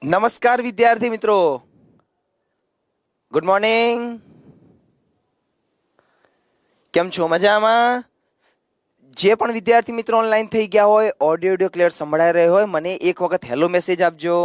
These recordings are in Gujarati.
નમસ્કાર વિદ્યાર્થી મિત્રો, ગુડ મોર્નિંગ. કેમ છો? મજામાં? જે પણ વિદ્યાર્થી મિત્રો ઓનલાઈન થઈ ગયા હોય, ઓડિયો ક્લિયર સંભળાઈ રહ્યો હોય, મને એક વખત હેલો મેસેજ આપજો.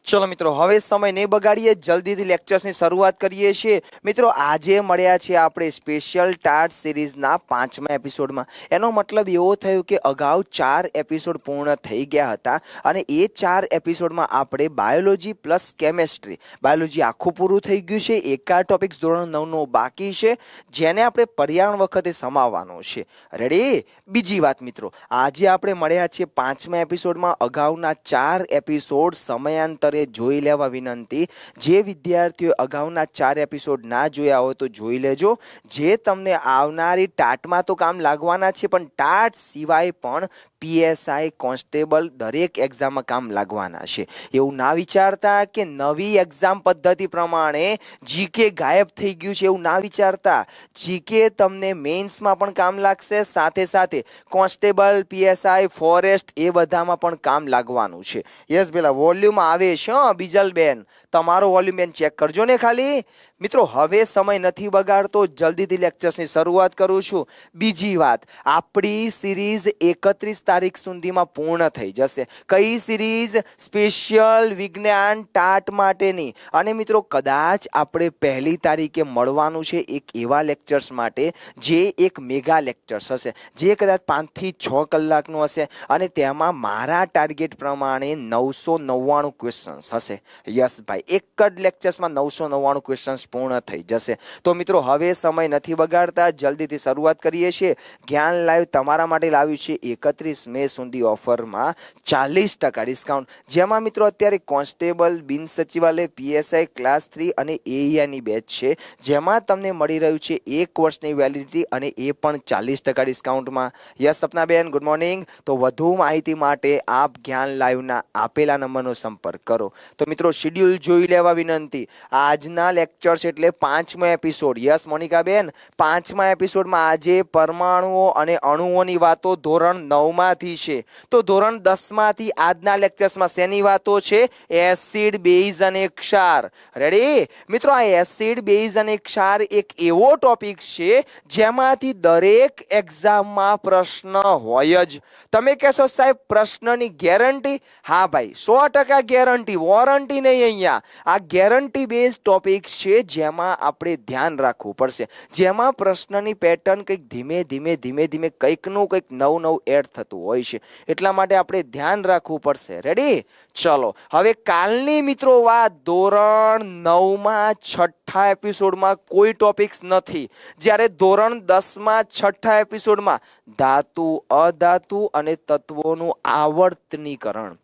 ચલો મિત્રો, હવે સમય નહીં બગાડીએ, જલ્દીથી લેક્ચર્સની શરૂઆત કરીએ છીએ. મિત્રો આજે મળ્યા છે આપણે સ્પેશિયલ ટાટ સિરીઝના 5મા એપિસોડમાં. એનો મતલબ એવો થયો કે અગાઉ 4 એપિસોડ પૂર્ણ થઈ ગયા હતા અને એ 4 એપિસોડમાં આપણે બાયોલોજી પ્લસ કેમેસ્ટ્રી, બાયોલોજી આખું પૂરું થઈ ગયું છે. એકાદ ટોપિક્સ ધોરણ 9નો બાકી છે, જેને આપણે પર્યાવરણ વખતે સમાવવાનો છે. રેડી? બીજી વાત મિત્રો, આજે આપણે મળ્યા છીએ 5મા એપિસોડમાં. અગાઉના 4 એપિસોડ સમયાંતરે જોઈ લેવા વિનંતી. જે વિદ્યાર્થીઓ અગાઉના 4 એપિસોડ ના જોયા હોય તો જોઈ લેજો. જે તમને આવનારી ટાટમાં તો કામ લાગવાના છે, પણ ટાટ સિવાય પણ પીએસઆઈ, કોન્સ્ટેબલ દરેક એક્ઝામમાં કામ લાગવાના છે. એવું ના વિચારતા કે નવી એક્ઝામ પદ્ધતિ પ્રમાણે જીકે ગાયબ થઈ ગયું છે, એવું ના વિચારતા. જીકે તમને મેઇન્સમાં પણ કામ લાગશે, સાથે સાથે કોન્સ્ટેબલ, પીએસઆઈ, ફોરેસ્ટ એ બધામાં પણ કામ લાગવાનું છે. યસ પેલા વોલ્યુમ આવે છે બીજલબેન, તમારો વોલ્યુમ બેન ચેક કરજો ને ખાલી. મિત્રો હવે સમય નથી બગાડતો, જલ્દીથી લેક્ચર્સની શરૂઆત કરું છું. બીજી વાત, આપણી સિરીઝ 31 તારીખ સુધીમાં પૂર્ણ થઈ જશે. કઈ સિરીઝ? સ્પેશિયલ વિજ્ઞાન ટાટ માટેની. અને મિત્રો કદાચ આપણે 1 તારીખે મળવાનું છે એક એવા લેક્ચર્સ માટે જે એક મેગા લેક્ચર્સ હશે, જે કદાચ 5 થી 6 કલાકનું હશે અને તેમાં મારા ટાર્ગેટ પ્રમાણે 999 ક્વેશ્ચન્સ હશે. યસ ભાઈ, એક જ લેક્ચર્સમાં 999 ક્વેશ્ચન્સ પૂર્ણ થઈ જશે. તો મિત્રો હવે સમય નથી બગાડતા, જલ્દીથી શરૂઆત કરીએ છીએ. જ્ઞાન લાઈવ તમારા માટે લાવ્યું છે 31 મે સુધી ઓફરમાં 40% ડિસ્કાઉન્ટ, જેમાં મિત્રો અત્યારે કોન્સ્ટેબલ, બિન સચિવાલય, પીએસઆઈ ક્લાસ 3 અને એઈઆની બેચ છે, જેમાં તમને મળી રહ્યું છે 1 વર્ષની વેલિડિટી અને એ પણ 40% ડિસ્કાઉન્ટમાં. Yes Sapnaben, good morning. તો વધુ માહિતી માટે આપ જ્ઞાન લાઈવના આપેલા નંબરનો સંપર્ક કરો. તો મિત્રો શિડ્યુલ જોઈ લેવા વિનંતી. આજના લેક્ચર્સ એટલે 5મો એપિસોડ. યસ મોનિકાબેન, 5મા એપિસોડમાં આજે પરમાણુઓ અને અણુઓની વાતો ધોરણ 9માંથી છે. તો ધોરણ 10માંથી આજના લેક્ચર્સમાં શેની વાતો છે? એસિડ, બેઝ અને ક્ષાર. રેડી મિત્રો? આ એસિડ, બેઝ અને ક્ષાર એક એવો ટોપિક છે જેમાંથી દરેક એક્ઝામમાં પ્રશ્ન હોય જ. તમે કહેશો સાહેબ પ્રશ્નની ગેરંટી? હા ભાઈ, 100% ગેરંટી, વોરંટી નહીં. અહીંયા આ ગેરંટી બેઝ ટોપિક છે, જેમાં આપણે ધ્યાન રાખવું પડશે, જેમાં પ્રશ્નની પેટર્ન કંઈક ધીમે કંઈકનું કંઈક નવું એડ થતું હોય છે, એટલા માટે આપણે ધ્યાન રાખવું પડશે. રેડી? ચલો હવે કાલની મિત્રો વાત, ધોરણ 9માં 6થા એપિસોડમાં કોઈ ટોપિક્સ નથી, જ્યારે ધોરણ 10માં 6થા એપિસોડમાં ધાતુ, અધાતુ અને તત્વોનું આવર્તનીકરણ,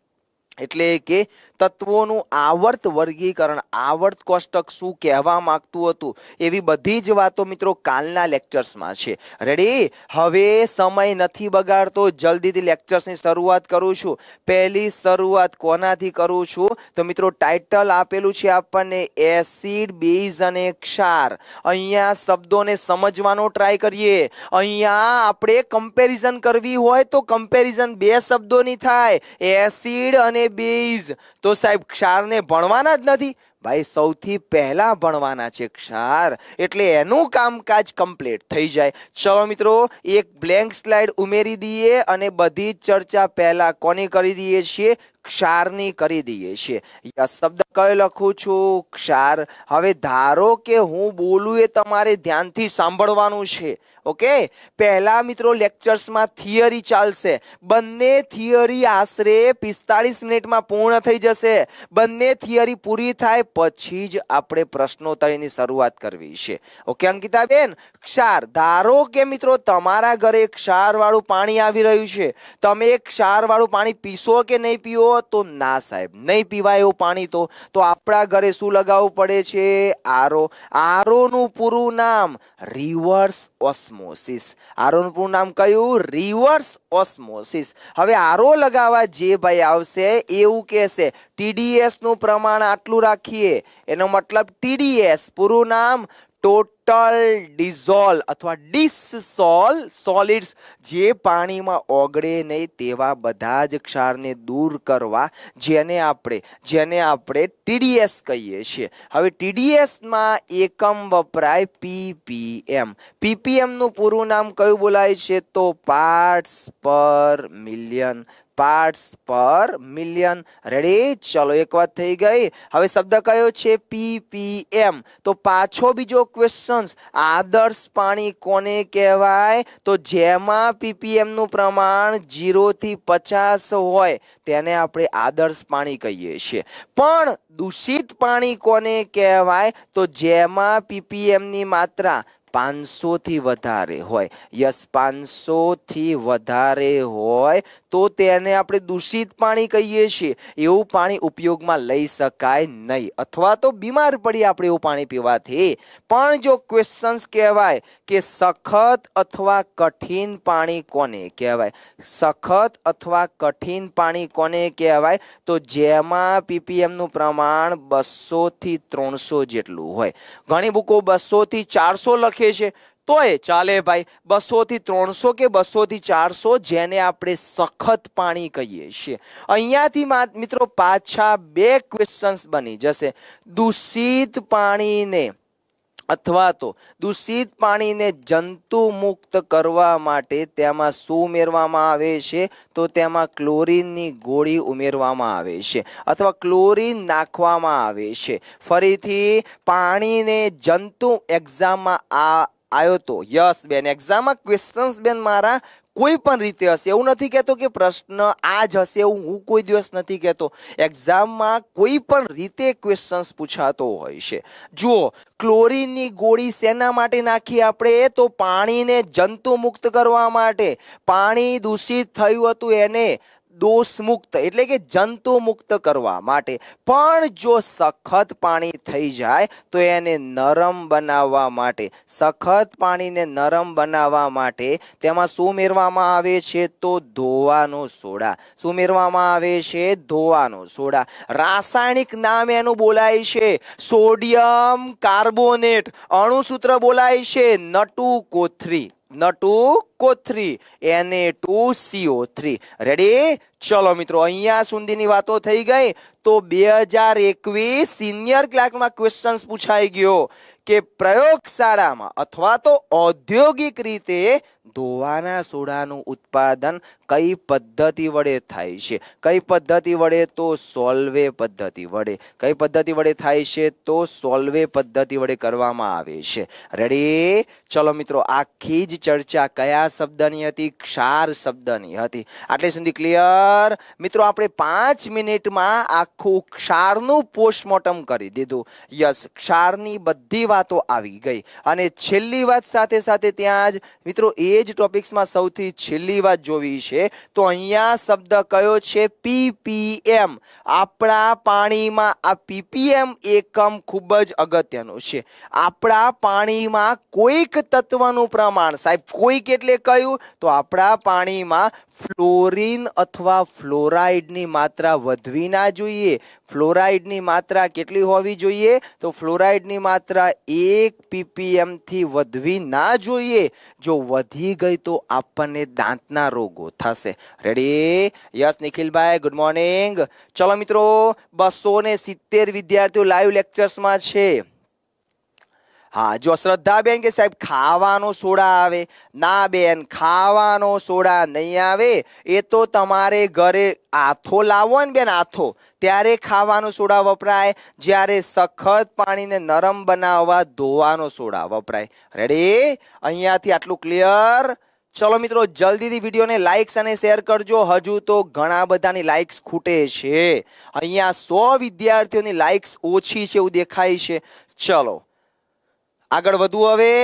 એટલે કે તત્વોનું આવર્ત વર્ગીકરણ, આવર્ત કોષ્ટક શું કહેવા માંગતું હતું, એવી બધી જ વાતો મિત્રો કાલના લેક્ચર્સમાં છે. રેડી? હવે સમય નથી બગાડતો, જલ્દીથી લેક્ચર્સની શરૂઆત કરું છું. પહેલી શરૂઆત કોનાથી કરું છું? તો મિત્રો ટાઇટલ આપેલું છે આપણને એસિડ, બેઝ અને ક્ષાર. અહીંયા શબ્દોને સમજવાનો ટ્રાય કરીએ. અહીંયા આપણે કમ્પેરિઝન કરવી હોય તો કમ્પેરિઝન 2 શબ્દોની થાય, એસિડ અને બેઝ. તો સાહેબ ક્ષારને ભણવાના જ નથી ભાઈ, સૌથી પહેલા ભણવાના છે ક્ષાર, એટલે એનું કામકાજ કમ્પ્લીટ થઈ જાય. ચલો મિત્રો એક બ્લેન્ક સ્લાઇડ ઉમેરી દઈએ અને બધી ચર્ચા પહેલા કોની કરી દઈએ છીએ? ક્ષારની કરી દઈએ છીએ. શબ્દ કયો લખું છું? ક્ષાર. હવે ધારો કે હું બોલું એ તમારે ધ્યાનથી સાંભળવાનું છે. ઓકે, પહેલા મિત્રો લેક્ચર્સમાં થિયરી ચાલશે. બંને થિયરી આશરે 45 મિનિટમાં પૂર્ણ થઈ જશે. બંને થિયરી પૂરી થાય પછી જ આપણે પ્રશ્નોત્તરીની શરૂઆત કરવી છે. ઓકે અંકિતાબેન, ક્ષાર. ધારો કે મિત્રો તમારા ઘરે ક્ષાર વાળું પાણી આવી રહ્યું છે, તમે ક્ષાર વાળું પાણી પીશો કે નહીં પીવો? તો ના સાહેબ, નહીં પીવાય એવું પાણી. તો આપણા ઘરે શું લગાવવું પડે છે? આરો. આરો નું પૂરું નામ રિવર્સ ઓસ્મોસિસ. આરો નું પૂરું નામ કયું? Reverse osmosis. હવે આરો લગાવવા જે ભાઈ આવશે એવું કહેશે ટીડીએસ નું પ્રમાણ આટલું રાખીએ, એનો મતલબ ટીડીએસ પૂરું નામ ટોટલ ટોટલ ડિઝોલ્વ અથવા ડિસસોલ્વ સોલિડ્સ, જે પાણીમાં ઓગળે નહીં તેવા બધા જ ક્ષારને દૂર કરવા, જેને આપણે TDS કહીએ છીએ. હવે TDS માં એકમ વપરાય ppm. ppm નું પૂરું નામ કયું બોલાય છે? તો પાર્ટ્સ પર મિલિયન. પાર્ટ્સ પર મિલિયન. રેડી? ચલો, એક વાત થઈ ગઈ. હવે શબ્દ કયો છે? ppm. તો પાછો બીજો ક્વેશ્ચન, આદર્શ પાણી કોને કહેવાય? તો જેમાં ppm નું પ્રમાણ 0 થી 50 હોય તેને આપણે આદર્શ પાણી કહીએ છીએ. પણ દૂષિત પાણી કોને કહેવાય? તો જેમાં ppm ની માત્રા 500 થી વધારે હોય. યસ, 500 થી વધારે હોય તો તેને આપણે દૂષિત પાણી કહીએ છીએ. એવું પાણી ઉપયોગમાં લઈ શકાય નહીં, અથવા તો બીમાર પડી આપણે એવું પાણી પીવાથી. પણ જો ક્વેશ્ચન્સ કહેવાય કે સખત અથવા કઠિન પાણી કોને કહેવાય? સખત અથવા કઠિન પાણી કોને કહેવાય? તો જેમાં ppm નું પ્રમાણ 200 થી 300 જેટલું હોય. ઘણી બુકો 200 થી 400 લખે છે, તોય ચાલે ભાઈ. 200 થી 300 કે 200 થી 400, જેને આપણે સખત પાણી કહીએ છીએ. અહીંયાથી મિત્રો પાછા બે ક્વેશ્ચન્સ બની જશે. દૂષિત પાણીને અથવા તો દૂષિત પાણીને જંતુ મુક્ત કરવા માટે તેમાં શું ઉમેરવામાં આવે છે? તો તેમાં ક્લોરીનની ગોળી ઉમેરવામાં આવે છે અથવા ક્લોરીન નાખવામાં આવે છે. ફરીથી પાણીને જંતુ, એક્ઝામમાં આવ્યો તો યસ બેન, એક્ઝામમાં ક્વેશ્ચન્સ બેન મારા કોઈ પણ રીતે હશે. એવું નથી કહેતો કે પ્રશ્ન આ જ હશે, એવું હું કોઈ દિવસ નથી કહેતો. એક્ઝામમાં કોઈ પણ રીતે ક્વેશ્ચન્સ પૂછાતો હોય છે. જુઓ, ક્લોરીનની ગોળી શેના માટે નાખી આપણે? તો પાણીને જંતુ મુક્ત કરવા માટે. પાણી દૂષિત થયું હતું એને દોષ મુક્ત એટલે કે જંતુ મુક્ત કરવા માટે. પણ જો સખત પાણી થઈ જાય તો એને નરમ બનાવવા માટે. સખત પાણીને નરમ બનાવવા માટે તેમાં શું ઉમેરવામાં આવે છે? તો ધોવાનો સોડા. શું ઉમેરવામાં આવે છે? ધોવાનો સોડા. રાસાયણિક નામ એનું બોલાય છે સોડિયમ કાર્બોનેટ. અણુસૂત્ર બોલાય છે N2CO3. N2CO3, Na2CO3. રેડી? ચલો મિત્રો, અહીંયા સુધીની વાતો થઈ ગઈ. તો 2021 સિનિયર ક્લાર્કમાં ક્વેશ્ચન્સ પૂછાઈ ગયો કે પ્રયોગશાળામાં અથવા તો ઔદ્યોગિક રીતે ધોવાના સોડાનું ઉત્પાદન કઈ પદ્ધતિ વડે થાય છે? કઈ પદ્ધતિ વડે? તો સોલ્વે પદ્ધતિ વડે. કઈ પદ્ધતિ વડે થાય છે? તો સોલ્વે પદ્ધતિ વડે કરવામાં આવે છે. રેડી? ચલો મિત્રો, આખી જ ચર્ચા કયા શબ્દની હતી? ક્ષાર શબ્દની હતી. આટલે સુધી ક્લિયર? મિત્રો, આપણે 5 મિનિટમાં આખું ક્ષારનું પોસ્ટમોર્ટમ કરી દીધું. યસ, ક્ષારની બધી વાતો આવી ગઈ. અને છેલ્લી વાત સાથે સાથે ત્યાં જ મિત્રો એ જ ટોપિક્સમાં સૌથી છેલ્લી વાત જોવી છે. તો અહીંયા શબ્દ કયો છે? ppm. આપણા પાણીમાં આ ppm એકમ ખૂબ જ અગત્યનું છે. આપણા પાણીમાં કોઈક તત્વનું પ્રમાણ, સાહેબ કોઈક એટલે કયું? તો આપણા પાણીમાં ફ્લોરીન અથવા ફ્લોરાઇડની માત્રા વધવી ના જોઈએ. ફ્લોરાઇડની માત્રા કેટલી હોવી જોઈએ? તો ફ્લોરાઇડની માત્રા 1 ppm થી વધવી ના જોઈએ. જો વધી ગઈ તો આપણને દાંતના રોગો થશે. રેડી? Yes નિખિલભાઈ, good morning. ચલો મિત્રો, 270 વિદ્યાર્થીઓ લાઈવ લેક્ચર્સમાં છે. હા, જો શ્રદ્ધાબેન કે સાહેબ ખાવાનો સોડા આવે. ના બેન, ખાવાનો સોડા નહીં આવે. એ તો તમારે ઘરે આથો લાવો ને બેન, આથો, ત્યારે ખાવાનો સોડા વપરાય. જ્યારે સખત પાણીને નરમ બનાવવા ધોવાનો સોડા વપરાય. રેડી? અહીંયાથી આટલું ક્લિયર? ચલો મિત્રો, જલ્દીથી વિડીયોને લાઇક્સ અને શેર કરજો. હજુ તો ઘણા બધાની લાઇક્સ ખૂટે છે. અહીંયા 100 વિદ્યાર્થીઓની લાઇક્સ ઓછી છે એવું દેખાય છે. ચલો આગળ વધુ. હવે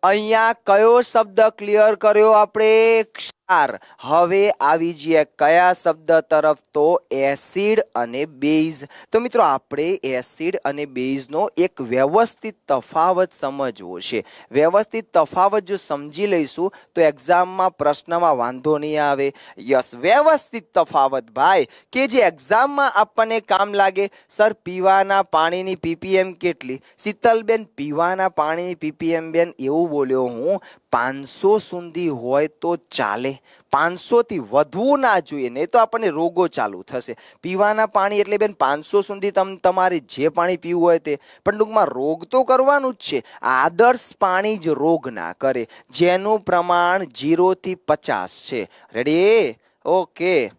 અહીંયા કયો શબ્દ ક્લિયર કર્યો આપણે? હવે આવી જઈએ કયા શબ્દ તરફ? તો એસિડ અને બેઝ. તો મિત્રો આપણે એસિડ અને બેઝનો એક વ્યવસ્થિત તફાવત સમજવો છે. વ્યવસ્થિત તફાવત જો સમજી લઈશું તો એક્ઝામમાં પ્રશ્નમાં વાંધો નહીં આવે. યસ, વ્યવસ્થિત તફાવત ભાઈ કે જે એક્ઝામમાં આપણને કામ લાગે. સર પીવાના પાણીની પીપીએમ કેટલી? શીતલબેન પીવાના પાણીની પીપીએમ બેન એવું બોલ્યો હું 500 સુધી હોય તો ચાલે, 500 થી વધવું ના જોઈએ, નહીં તો આપણને રોગો ચાલુ થશે. પીવાના પાણી એટલે બેન 500 સુધી તમારે જે પાણી પીવું હોય તે, પણ ટૂંકમાં રોગ તો કરવાનું જ છે. આદર્શ પાણી જ રોગ ના કરે, જેનું પ્રમાણ 0 થી 50 છે. રેડી? ઓકે,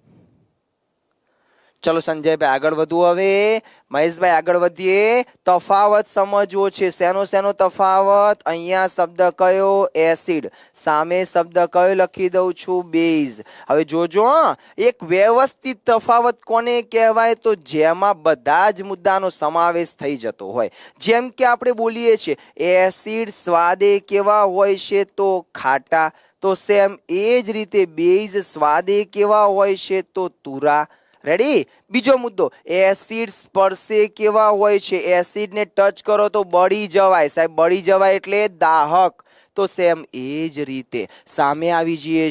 ચલો સંજયભાઈ આગળ વધવું. હવે મહેશભાઈ આગળ વધીએ. તફાવત સમજવો છે. શેનો તફાવત? અહીંયા શબ્દ કયો? એસિડ. સામે શબ્દ કયો લખી દઉં છું? બેઝ. હવે જોજો, એક વ્યવસ્થિત તફાવત કોને કહેવાય? તો જેમાં બધા જ મુદ્દાનો સમાવેશ થઈ જતો હોય. જેમ કે આપણે બોલીએ છીએ એસિડ સ્વાદે કેવા હોય છે? તો ખાટા. તો સેમ એ જ રીતે બેઝ સ્વાદે કેવા હોય છે? તો તુરા. રેડી? બીજો મુદ્દો, એસિડ સ્પર્શે કેવા હોય છે? એસિડ ને ટચ કરો તો બળી જવાય. સાહેબ બળી જવાય એટલે દાહક. તો સેમ એ જ રીતે સામે આવી જઈએ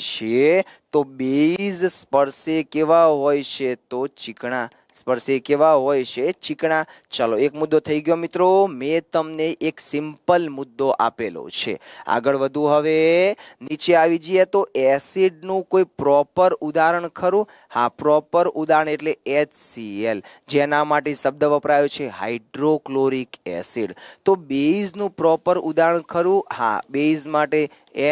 છીએ તો બેઝ સ્પર્શે કેવા હોય છે? તો ચીકણા. સ્પર્શે કેવા હોય છે? ચીકણા. ચલો એક મુદ્દો થઈ ગયો મિત્રો. મેં તમને એક સિમ્પલ મુદ્દો આપેલો છે. આગળ વધુ. હવે નીચે આવી જઈએ તો એસિડનું કોઈ પ્રોપર ઉદાહરણ ખરું? હા, પ્રોપર ઉદાહરણ એટલે HCl, જેના માટે શબ્દ વપરાયો છે હાઇડ્રોક્લોરિક એસિડ. તો બેઝનું પ્રોપર ઉદાહરણ ખરું? હા, બેઝ માટે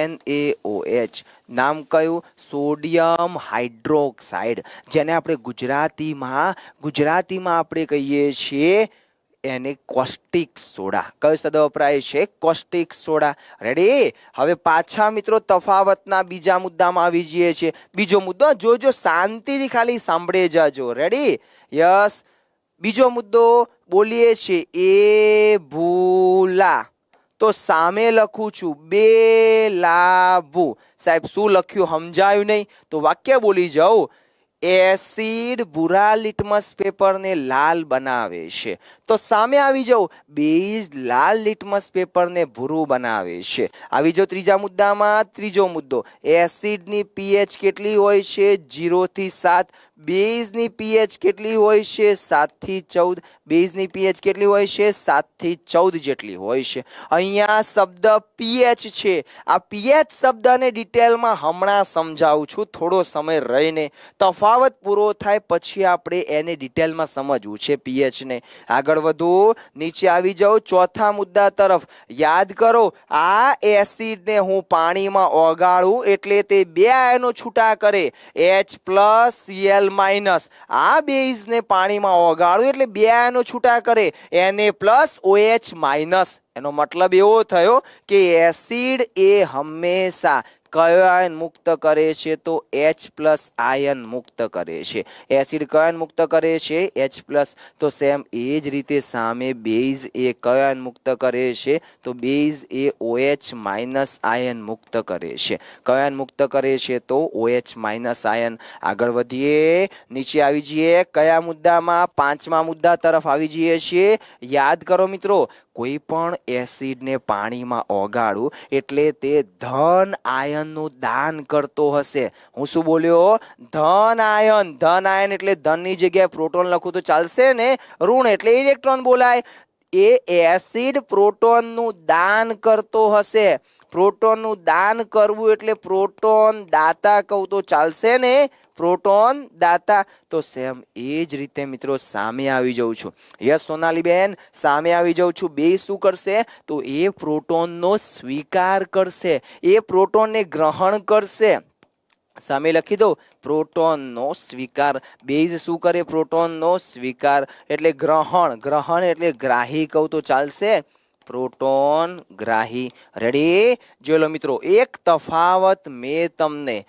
NaOH. નામ કયું? સોડિયમ હાઇડ્રોક્સાઇડ, જેને આપણે ગુજરાતીમાં આપણે કહીએ છીએ એને કોસ્ટિક સોડા. કયો શબ્દ વપરાય છે? Caustic soda. રેડી? હવે પાછા મિત્રો તફાવતના બીજા મુદ્દામાં આવી જઈએ છીએ. બીજો મુદ્દો જોજો, શાંતિથી ખાલી સાંભળે જાજો. રેડી? યસ. બીજો મુદ્દો બોલીએ છીએ એ ભૂલા. તો સામે લખું છું બેલાવું. સાહેબ શું લખ્યું સમજાયું નહીં? તો વાક્ય બોલી જાઉં. એસિડ ભૂરા લિટમસ પેપરને લાલ બનાવે છે. તો સામે આવી જાઉં, બેઝ લાલ લિટમસ પેપરને ભૂરું બનાવે છે. આવી જાઉં ત્રીજા મુદ્દામાં. ત્રીજો મુદ્દો, એસિડની પીએચ કેટલી હોય છે? 0 થી 7. બેઝની પીએચ કેટલી હોય છે? 7 થી 14. બેઝની પીએચ કેટલી હોય છે? 7 થી 14 જેટલી હોય છે. અહીંયા શબ્દ પીએચ છે. આ પીએચ શબ્દને ડિટેલમાં હમણાં સમજાવું છું, થોડો સમય રહીને. તફાવત પૂરો થાય પછી આપણે એને ડિટેલમાં સમજવું છે પીએચ ને. આગળ વધુ. નીચે આવી જાઉં ચોથા મુદ્દા તરફ. યાદ કરો, આ એસિડને હું પાણીમાં ઓગાળું એટલે તે 2 આયનો છૂટા કરે, H+Cl-. આ બેઝને પાણીમાં ઓગાળું એટલે 2 આયનો છૂટા કરે, Na+OH-. એનો મતલબ એવો થયો કે એસિડ એ હંમેશા કયો આયન મુક્ત કરે છે? તો H+ આયન મુક્ત કરે છે. એસિડ કયો આયન મુક્ત કરે છે? H+. તો સેમ એ જ રીતે સામે બેઝ એ કયો આયન મુક્ત કરે છે? તો બેઝ એ OH- આયન મુક્ત કરે છે. કયો આયન મુક્ત કરે છે? તો OH- આયન. આગળ વધીએ. નીચે આવી જઈએ કયા મુદ્દામાં? પાંચમા મુદ્દા તરફ આવી જઈએ છીએ. યાદ કરો મિત્રો, કોઈ પણ એસિડને પાણીમાં ઓગાળું એટલે તે ધન આયનનું દાન કરતો હશે. હું શું બોલ્યો? ધન આયન. ધન આયન એટલે ધનની જગ્યાએ પ્રોટોન લખું તો ચાલશે ને? ઋણ એટલે ઇલેક્ટ્રોન બોલાય. એ એસિડ પ્રોટોનનું દાન કરતો હશે. પ્રોટોનનું દાન કરવું એટલે પ્રોટોન દાતા કહું તો ચાલશે ને? પ્રોટોન દાતા. તો સેમ એ જ રીતે મિત્રો સામે આવી જાઉં છું. યસ સોનાલીબેન, સામે આવી જાઉં છું. બે શું કરશે? તો એ પ્રોટોનનો સ્વીકાર કરશે, એ પ્રોટોનને ગ્રહણ કરશે. સામે લખી દો પ્રોટોનનો સ્વીકાર. બેઝ શું કરે? પ્રોટોનનો સ્વીકાર એટલે ગ્રહણ. ગ્રહણ એટલે ગ્રાહી કહું તો ચાલશે? પ્રોટોન ગ્રાહી. રેડી? જો લો મિત્રો, એક તફાવત મેં તમને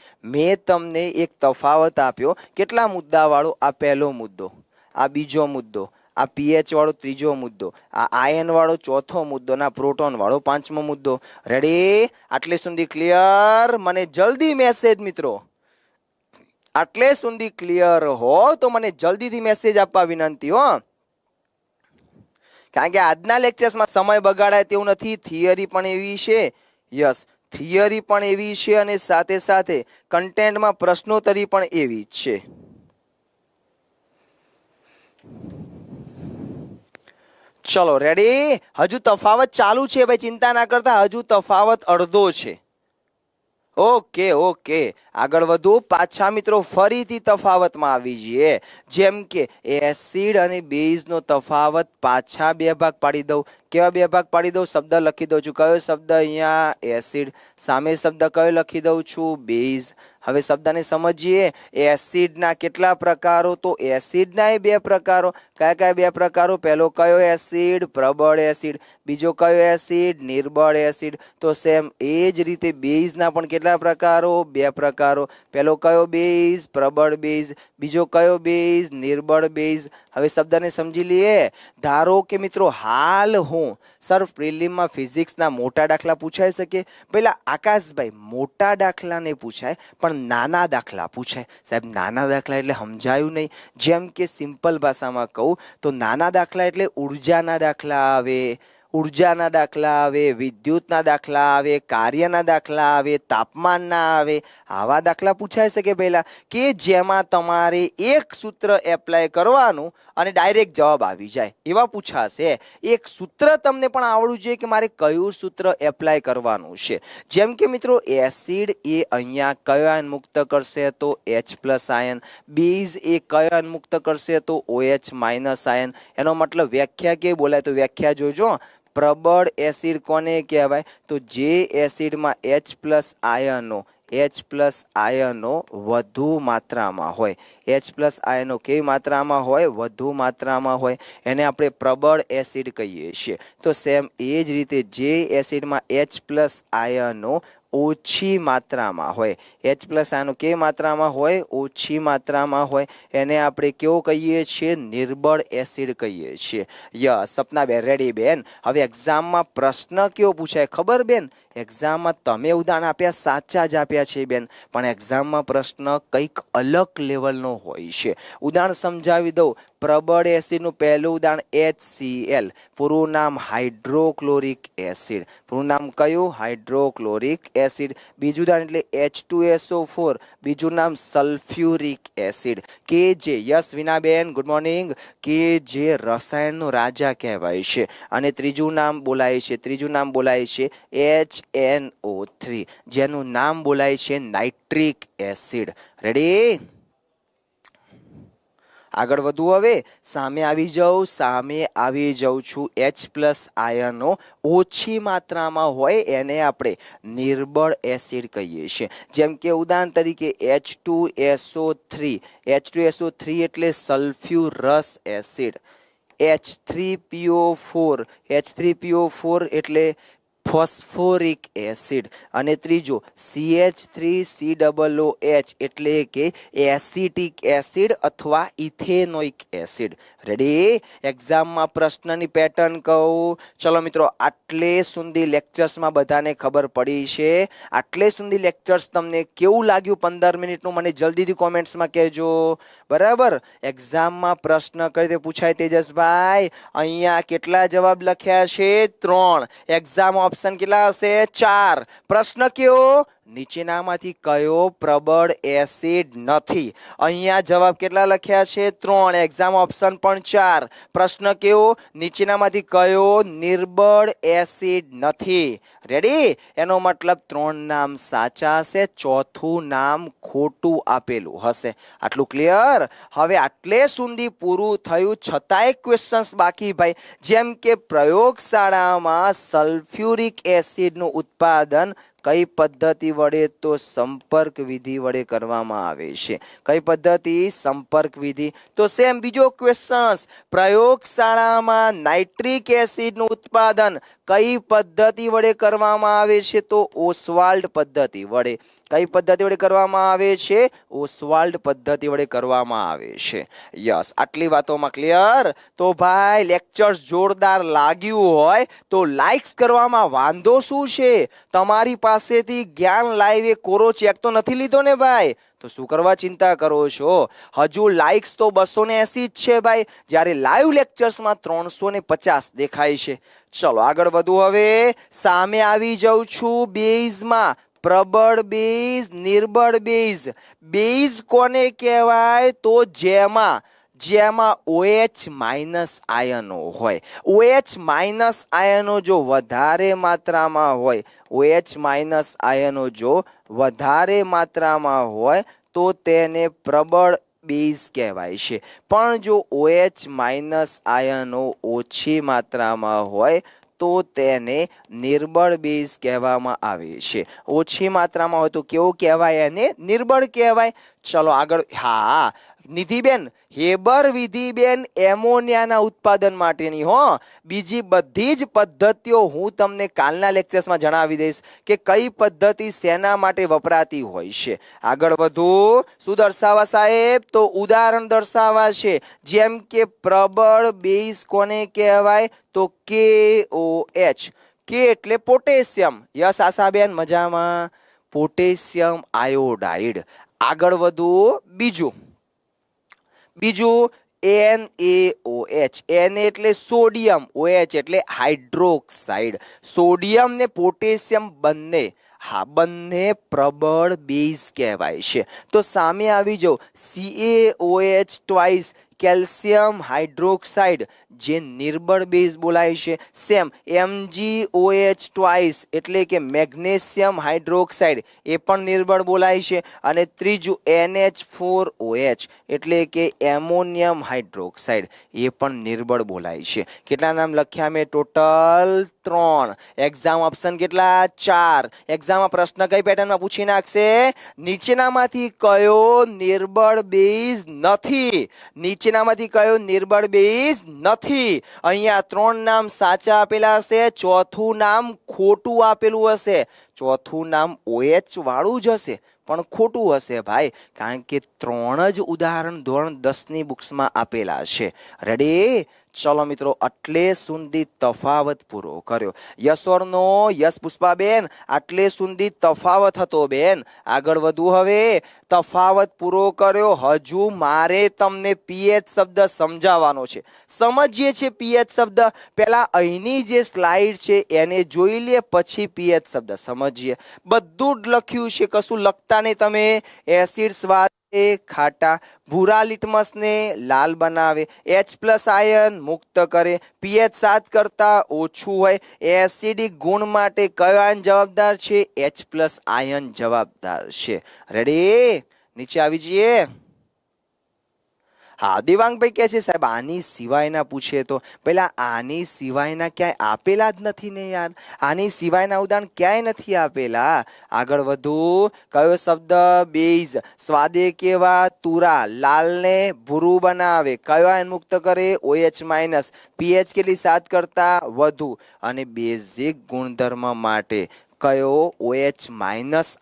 એક તફાવત આપ્યો. કેટલા મુદ્દા વાળો? આ પહેલો મુદ્દો, આ બીજો મુદ્દો, આ પીએચ વાળો ત્રીજો મુદ્દો, આ આયન વાળો ચોથો મુદ્દો, ના પ્રોટોન વાળો પાંચમો મુદ્દો. રેડી? આટલે સુધી ક્લિયર? મને જલ્દી મેસેજ મિત્રો, આટલે સુધી ક્લિયર હો તો મને જલ્દીથી મેસેજ આપવા વિનંતી હો. કારણ કે આજના લેક્ચર્સમાં સમય બગાડાય તેવું નથી. થિયરી પણ એવી છે, યસ થિયરી પણ એવી છે અને સાથે સાથે કન્ટેન્ટમાં પ્રશ્નોત્તરી પણ એવી જ છે. ચલો રેડી? હજુ તફાવત ચાલુ છે ભાઈ, ચિંતા ના કરતા, હજુ તફાવત અડધો છે. ઓકે ઓકે, આગળ વધુ. પાછા મિત્રો ફરીથી તફાવતમાં આવી જઈએ. જેમ કે એસિડ અને બેઝનો તફાવત પાછા બે ભાગ પાડી દઉં. કેવા બે ભાગ પાડી દઉં? શબ્દ લખી દઉં છું. કયો શબ્દ? અહીંયા એસિડ. સામે શબ્દ કયો લખી દઉં છું? બેઝ. હવે શબ્દને સમજીએ. એસિડના કેટલા પ્રકારો? તો એસિડના એ બે પ્રકારો. કયા કયા બે પ્રકારો? પહેલો કયો એસિડ? પ્રબળ એસિડ. બીજો કયો એસિડ? નિર્બળ એસિડ. તો સેમ એ જ રીતે બેઝના પણ કેટલા પ્રકારો? બે પ્રકારો. પહેલો કયો બેઝ? પ્રબળ બેઝ. બીજો કયો બેઝ? નિર્બળ બેઝ. હવે શબ્દને સમજી લઈએ. ધારો કે મિત્રો હાલ હું સર પ્રિલિમમાં ફિઝિક્સના મોટા દાખલા પૂછાઈ શકે? પહેલા આકાશભાઈ મોટા દાખલા નહીં પૂછાય પણ નાના દાખલા પૂછાય. સાહેબ નાના દાખલા એટલે સમજાયું નહીં. જેમ કે સિમ્પલ ભાષામાં કહું તો નાના દાખલા એટલે ઉર્જાના દાખલા આવે, ઉર્જાના દાખલા આવે, વિદ્યુતના દાખલા આવે, કાર્યના દાખલા આવે, તાપમાનના આવે. આવા દાખલા પૂછાઈ શકે પહેલા, કે જેમાં તમારે એક સૂત્ર એપ્લાય કરવાનું અને ડાયરેક્ટ જવાબ આવી જાય, એવા પૂછાશે. એક સૂત્ર તમને પણ આવડવું જોઈએ કે મારે કયું સૂત્ર એપ્લાય કરવાનું છે. જેમ કે મિત્રો એસિડ એ અહીંયા કયો આયન મુક્ત કરશે? તો H+ આયન. બેઝ એ કયો આયન મુક્ત કરશે? તો OH- આયન. એનો મતલબ વ્યાખ્યા કે બોલાય તો વ્યાખ્યા જોજો. પ્રબળ એસિડ કોને કહેવાય? તો જે એસિડમાં H+ આયનો વધુ માત્રામાં હોય. H+ આયનો કેવી માત્રામાં હોય? વધુ માત્રામાં હોય. એને આપણે પ્રબળ એસિડ કહીએ છીએ. તો સેમ એ જ રીતે જે એસિડમાં H+ આયનો ઓછી માત્રામાં હોય, H+ આયનો કેવી માત્રામાં હોય? ઓછી માત્રામાં હોય. એને આપણે કેવો કહીએ છીએ? નિર્બળ એસિડ કહીએ છીએ. યસ સપના બેન, રેડી બેન? હવે એક્ઝામમાં પ્રશ્ન કેવો પૂછાય ખબર બેન? એક્ઝામમાં તમે ઉદાહરણ આપ્યા સાચા જ આપ્યા છે બેન, પણ એક્ઝામમાં પ્રશ્ન કંઈક અલગ લેવલનો હોય છે. ઉદાહરણ સમજાવી દઉં. પ્રબળ એસિડનું પહેલું ઉદાહરણ HCl, પૂરું નામ હાઇડ્રોક્લોરિક એસિડ. પૂરું નામ કયું? Hydrochloric acid. બીજું ઉદાહરણ એટલે H2SO4, બીજું નામ સલ્ફ્યુરિક એસિડ. કે જે, યસ વિનાબેન ગુડ મોર્નિંગ, કે જે રસાયણનો રાજા કહેવાય છે. અને ત્રીજું નામ બોલાય છે, ત્રીજું નામ બોલાય છે HNO3, જેનું નામ બોલાય છે નાઇટ્રિક એસિડ. રેડી? આગળ વધુ. હવે સામે આવી જાઉં, સામે આવી જાઉં છું. H+ આયનો ઓછી માત્રામાં હોય એને આપણે નિર્બળ એસિડ કહીએ છીએ. જેમ કે ઉદાહરણ તરીકે H2SO3, H2SO3 એટલે સલ્ફ્યુરસ એસિડ. H3PO4, H3PO4 એટલે ફોસ્ફોરિક એસિડ. અને ત્રીજો CH3COOH એટલે કે એસિટિક એસિડ અથવા ઇથેનોઇક એસિડ. રેડી? એક્ઝામમાં પ્રશ્નની પેટર્ન કહું. ચલો મિત્રો આટલે સુધી લેક્ચર્સમાં બધાને ખબર પડી છે? આટલે સુધી લેક્ચર્સ તમને કેવું લાગ્યું 15 મિનિટનું મને જલ્દીથી કોમેન્ટ્સમાં કહેજો. બરાબર? એક્ઝામમાં પ્રશ્ન કઈ રીતે પૂછાય તેજસભાઈ? અહીંયા કેટલા જવાબ લખ્યા છે? 3. એક્ઝામ ઓપ્શન કેટલા હશે? 4. પ્રશ્ન કયો? નીચેનામાંથી કયો પ્રબળ એસિડ નથી? અહીંયા જવાબ કેટલા લખ્યા છે? 3. એક્ઝામ ઓપ્શન પણ 4. પ્રશ્ન કેવો? નીચેનામાંથી કયો નિર્બળ એસિડ નથી? રેડી? એનો મતલબ 3 નામ સાચા હશે, ચોથું નામ ખોટું આપેલું હશે. આટલું ક્લિયર? હવે આટલે સુધી પૂરું થયું, છતાંય ક્વેશ્ચન્સ બાકી ભાઈ. જેમ કે પ્રયોગશાળામાં સલ્ફ્યુરિક એસિડનું ઉત્પાદન કઈ પદ્ધતિ વડે? તો સંપર્ક વિધિ વડે કરવામાં આવે છે. કઈ પદ્ધતિ? સંપર્ક વિધિ. તો સેમ બીજો ક્વેશ્ચન, પ્રયોગશાળામાં નાઇટ્રિક એસિડનું ઉત્પાદન કઈ પદ્ધતિ વડે કરવામાં આવે છે? તો ઓસ્વાલ્ડ પદ્ધતિ વડે. કઈ પદ્ધતિ વડે કરવામાં આવે છે? ઓસ્વાલ્ડ પદ્ધતિ વડે કરવામાં આવે છે. યસ, આટલી વાતોમાં ક્લિયર? તો ભાઈ લેક્ચર્સ જોરદાર લાગ્યું હોય તો લાઇક્સ કરવામાં વાંધો શું છે? તમારી પાસેથી જ્ઞાન લાઈવ કોરો ચેક તો નથી લીધો ને ભાઈ? તો શું કરવા ચિંતા કરો છો? હજુ લાઇક્સ તો 280 જ છે ભાઈ, જ્યારે લાઈવ લેક્ચર્સમાં 350 દેખાય છે. ચલો આગળ વધુ. હવે સામે આવી જાઉં છું બેઝમાં. પ્રબળ બેઝ, નિર્બળ બેઝ. બેઝ કોને કહેવાય? તો જેમાં OH માઇનસ આયનો હોય. OH માઇનસ આયનો જો વધારે માત્રામાં હોય, OH માઇનસ આયનો જો વધારે માત્રામાં હોય તો તેને પ્રબળ બેઝ કહેવાય છે. પણ જો OH માઇનસ આયનો ઓછી માત્રામાં હોય તો તેને નિર્બળ બેઝ કહેવામાં આવે છે. ઓછી માત્રામાં હોય તો કેવું કહેવાય? એને નિર્બળ કહેવાય. ચલો આગળ. હા નિધિબેન, હેબર વિધિબેન એમોનિયાના ઉત્પાદન માટેની બીજી બધી જ પદ્ધતિઓ હું તમને કાલના લેક્ચર્સમાં જણાવી દઈશ કે કઈ પદ્ધતિ શેના માટે વપરાતી હોય છે. આગળ વધુ. શું દર્શાવવા સાહેબ? તો ઉદાહરણ દર્શાવવા છે. જેમ કે પ્રબળ બેઝ કોને કહેવાય? તો KOH. કે એટલે પોટેશિયમ. યસ આશાબેન, મજામાં? Potassium iodide. આગળ વધુ. બીજું NaOH. Na એટલે સોડિયમ, OH એટલે હાઇડ્રોક્સાઇડ. સોડિયમ ને પોટેશિયમ બંને, હા બંને પ્રબળ બેઝ કહેવાય છે. તો સામે આવી જાઓ. CaOH ટ્વાઇસ, કેલ્શિયમ હાઇડ્રોક્સાઇડ, જે નિર્બળ બેઝ બોલાય છે. સેમ MgOH ટ્વાઇસ એટલે કે મેગ્નેશિયમ હાઇડ્રોક્સાઇડ, એ પણ નિર્બળ બોલાય છે. અને ત્રીજું NH4OH એટલે કે એમોનિયમ હાઇડ્રોક્સાઇડ, એ પણ નિર્બળ બોલાય છે. કેટલા નામ લખ્યા મેં? ટોટલ 3. એક્ઝામ ઓપ્શન કેટલા? 4. એક્ઝામમાં પ્રશ્ન કઈ પેટર્નમાં પૂછી નાખશે? નીચેનામાંથી કયો નિર્બળ બેઝ નથી? નીચેનામાંથી કયો નિર્બળ બેઝ નથી? અહીંયા 3 નામ સાચા આપેલા હશે, ચોથું નામ ખોટું આપેલું હશે. ચોથું નામ OH વાળું જ હશે પણ ખોટું હશે ભાઈ, કારણ કે 3 જ ઉદાહરણ ધોરણ 10 ની બુક્સમાં આપેલા છે. રેડી? ચલો મિત્રો, આટલે સુધી તફાવત પૂરો કર્યો. Yes or no? Yes Pushpaben, આટલે સુધી તફાવત હતો બેન. આગળ વધુ. હવે તફાવત પૂરો કર્યો. હજુ મારે તમને પીએચ શબ્દ સમજાવવાનો છે. સમજીએ છીએ પીએચ શબ્દ. પહેલા અહીંની જે સ્લાઇડ છે એને જોઈ લે, પછી પીએચ શબ્દ સમજીએ. બધું જ લખ્યું છે, કશું લખતા નહીં તમે. એસિડ સ્વાદ ખાટા, ભૂરા લિટમસ ને લાલ બનાવે, H+ આયન મુક્ત કરે, pH 7 કરતા ઓછું હોય. એસિડિક ગુણ માટે કયો આયન જવાબદાર છે? H+ આયન જવાબદાર છે. રેડી? નીચે આવી જઈએ. હા દેવાંગભાઈ કહે છે સાહેબ આની સિવાયના પૂછે તો. પેલા આની સિવાયના ક્યાંય આપેલા જ નથી ને યાર. આની સિવાયના ઉદાહરણ ક્યાંય નથી આપેલા. આગળ વધુ. કયો શબ્દ? બેઝ. સ્વાદે કેવા? તુરા. લાલને ભૂરું બનાવે. કયો આયન મુક્ત કરે? OH-. pH કેટલી? 7 કરતા વધુ. અને બેઝિક ગુણધર્મ માટે કયો? OH-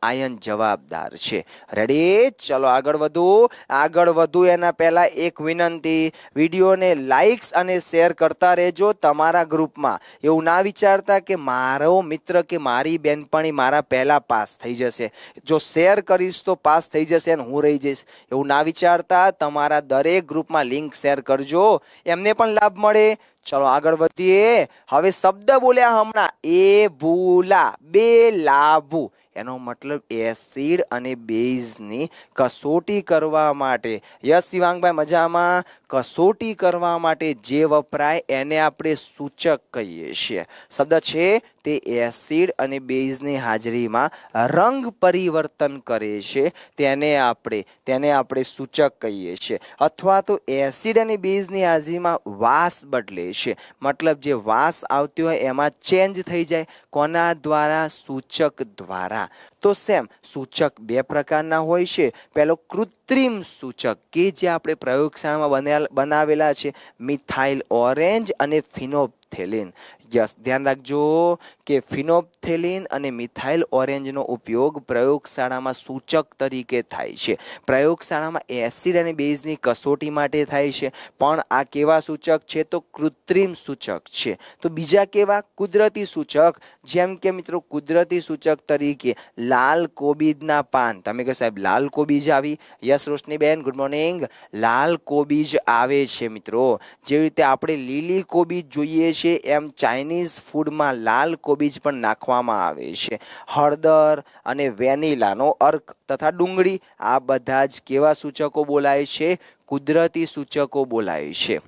આયન જવાબદાર છે. રેડી? ચલો આગળ વધુ. આગળ વધુ એના પહેલા એક વિનંતી, વિડીયોને લાઇક્સ અને શેર કરતા રહેજો તમારા ગ્રુપમાં. એવું ના વિચારતા કે મારો મિત્ર કે મારી બેનપણી મારા પહેલા પાસ થઈ જશે, જો શેર કરીશ તો પાસ થઈ જશે અને હું રહી જઈશ. એવું ના વિચારતા, તમારા દરેક ગ્રુપમાં લિંક શેર કરજો, એમને પણ લાભ મળે. ચલો આગળ વધીએ. હવે શબ્દ બોલ્યા હમણાં, એ ભૂલા, બે લાભુ. એનો મતલબ એસિડ અને બેઝની કસોટી કરવા માટે. યસ શિવાંગભાઈ, મજામાં? કસોટી કરવા માટે જે વપરાય એને આપણે સૂચક કહીએ છીએ. શબ્દ છે તે એસિડ અને બેઝની હાજરીમાં રંગ પરિવર્તન કરે છે, તેને આપણે સૂચક કહીએ છીએ. અથવા તો એસિડ અને બેઝની હાજરીમાં વાસ બદલે છે, મતલબ જે વાસ આવતી હોય એમાં ચેન્જ થઈ જાય. કોના દ્વારા? સૂચક દ્વારા. તો સેમ સૂચક બે પ્રકારના હોય છે. પહેલો કૃત્રિમ સૂચક કે જે આપણે પ્રયોગશાળામાં બનાવેલા છે, મિથાઇલ ઓરેન્જ અને ફિનોપ્થેલિન. યસ, ધ્યાન રાખજો કે ફિનોપ્થેલિન અને મિથાઇલ ઓરેન્જનો ઉપયોગ પ્રયોગશાળામાં સૂચક તરીકે થાય છે. પ્રયોગશાળામાં એસિડ અને બેઝની કસોટી માટે થાય છે, પણ આ કેવા સૂચક છે? તો કૃત્રિમ સૂચક છે. તો બીજા કેવા? કુદરતી સૂચક. જેમ કે મિત્રો કુદરતી સૂચક તરીકે લાલ કોબીજના પાન. તમે કહો સાહેબ લાલ કોબીજ આવી? Yes રોશનીબેન, good morning. લાલ કોબીજ આવે છે મિત્રો. જેવી રીતે આપણે લીલી કોબીજ જોઈએ છે એમ ચાઇનીઝ ફૂડમાં લાલ કોબીજ પણ નાખવામાં આવે છે. હળદર અને વેનીલાનો અર્ક તથા ડુંગળી, આ બધા જ કેવા સૂચકો બોલાય છે? કુદરતી સૂચકો બોલાય છે.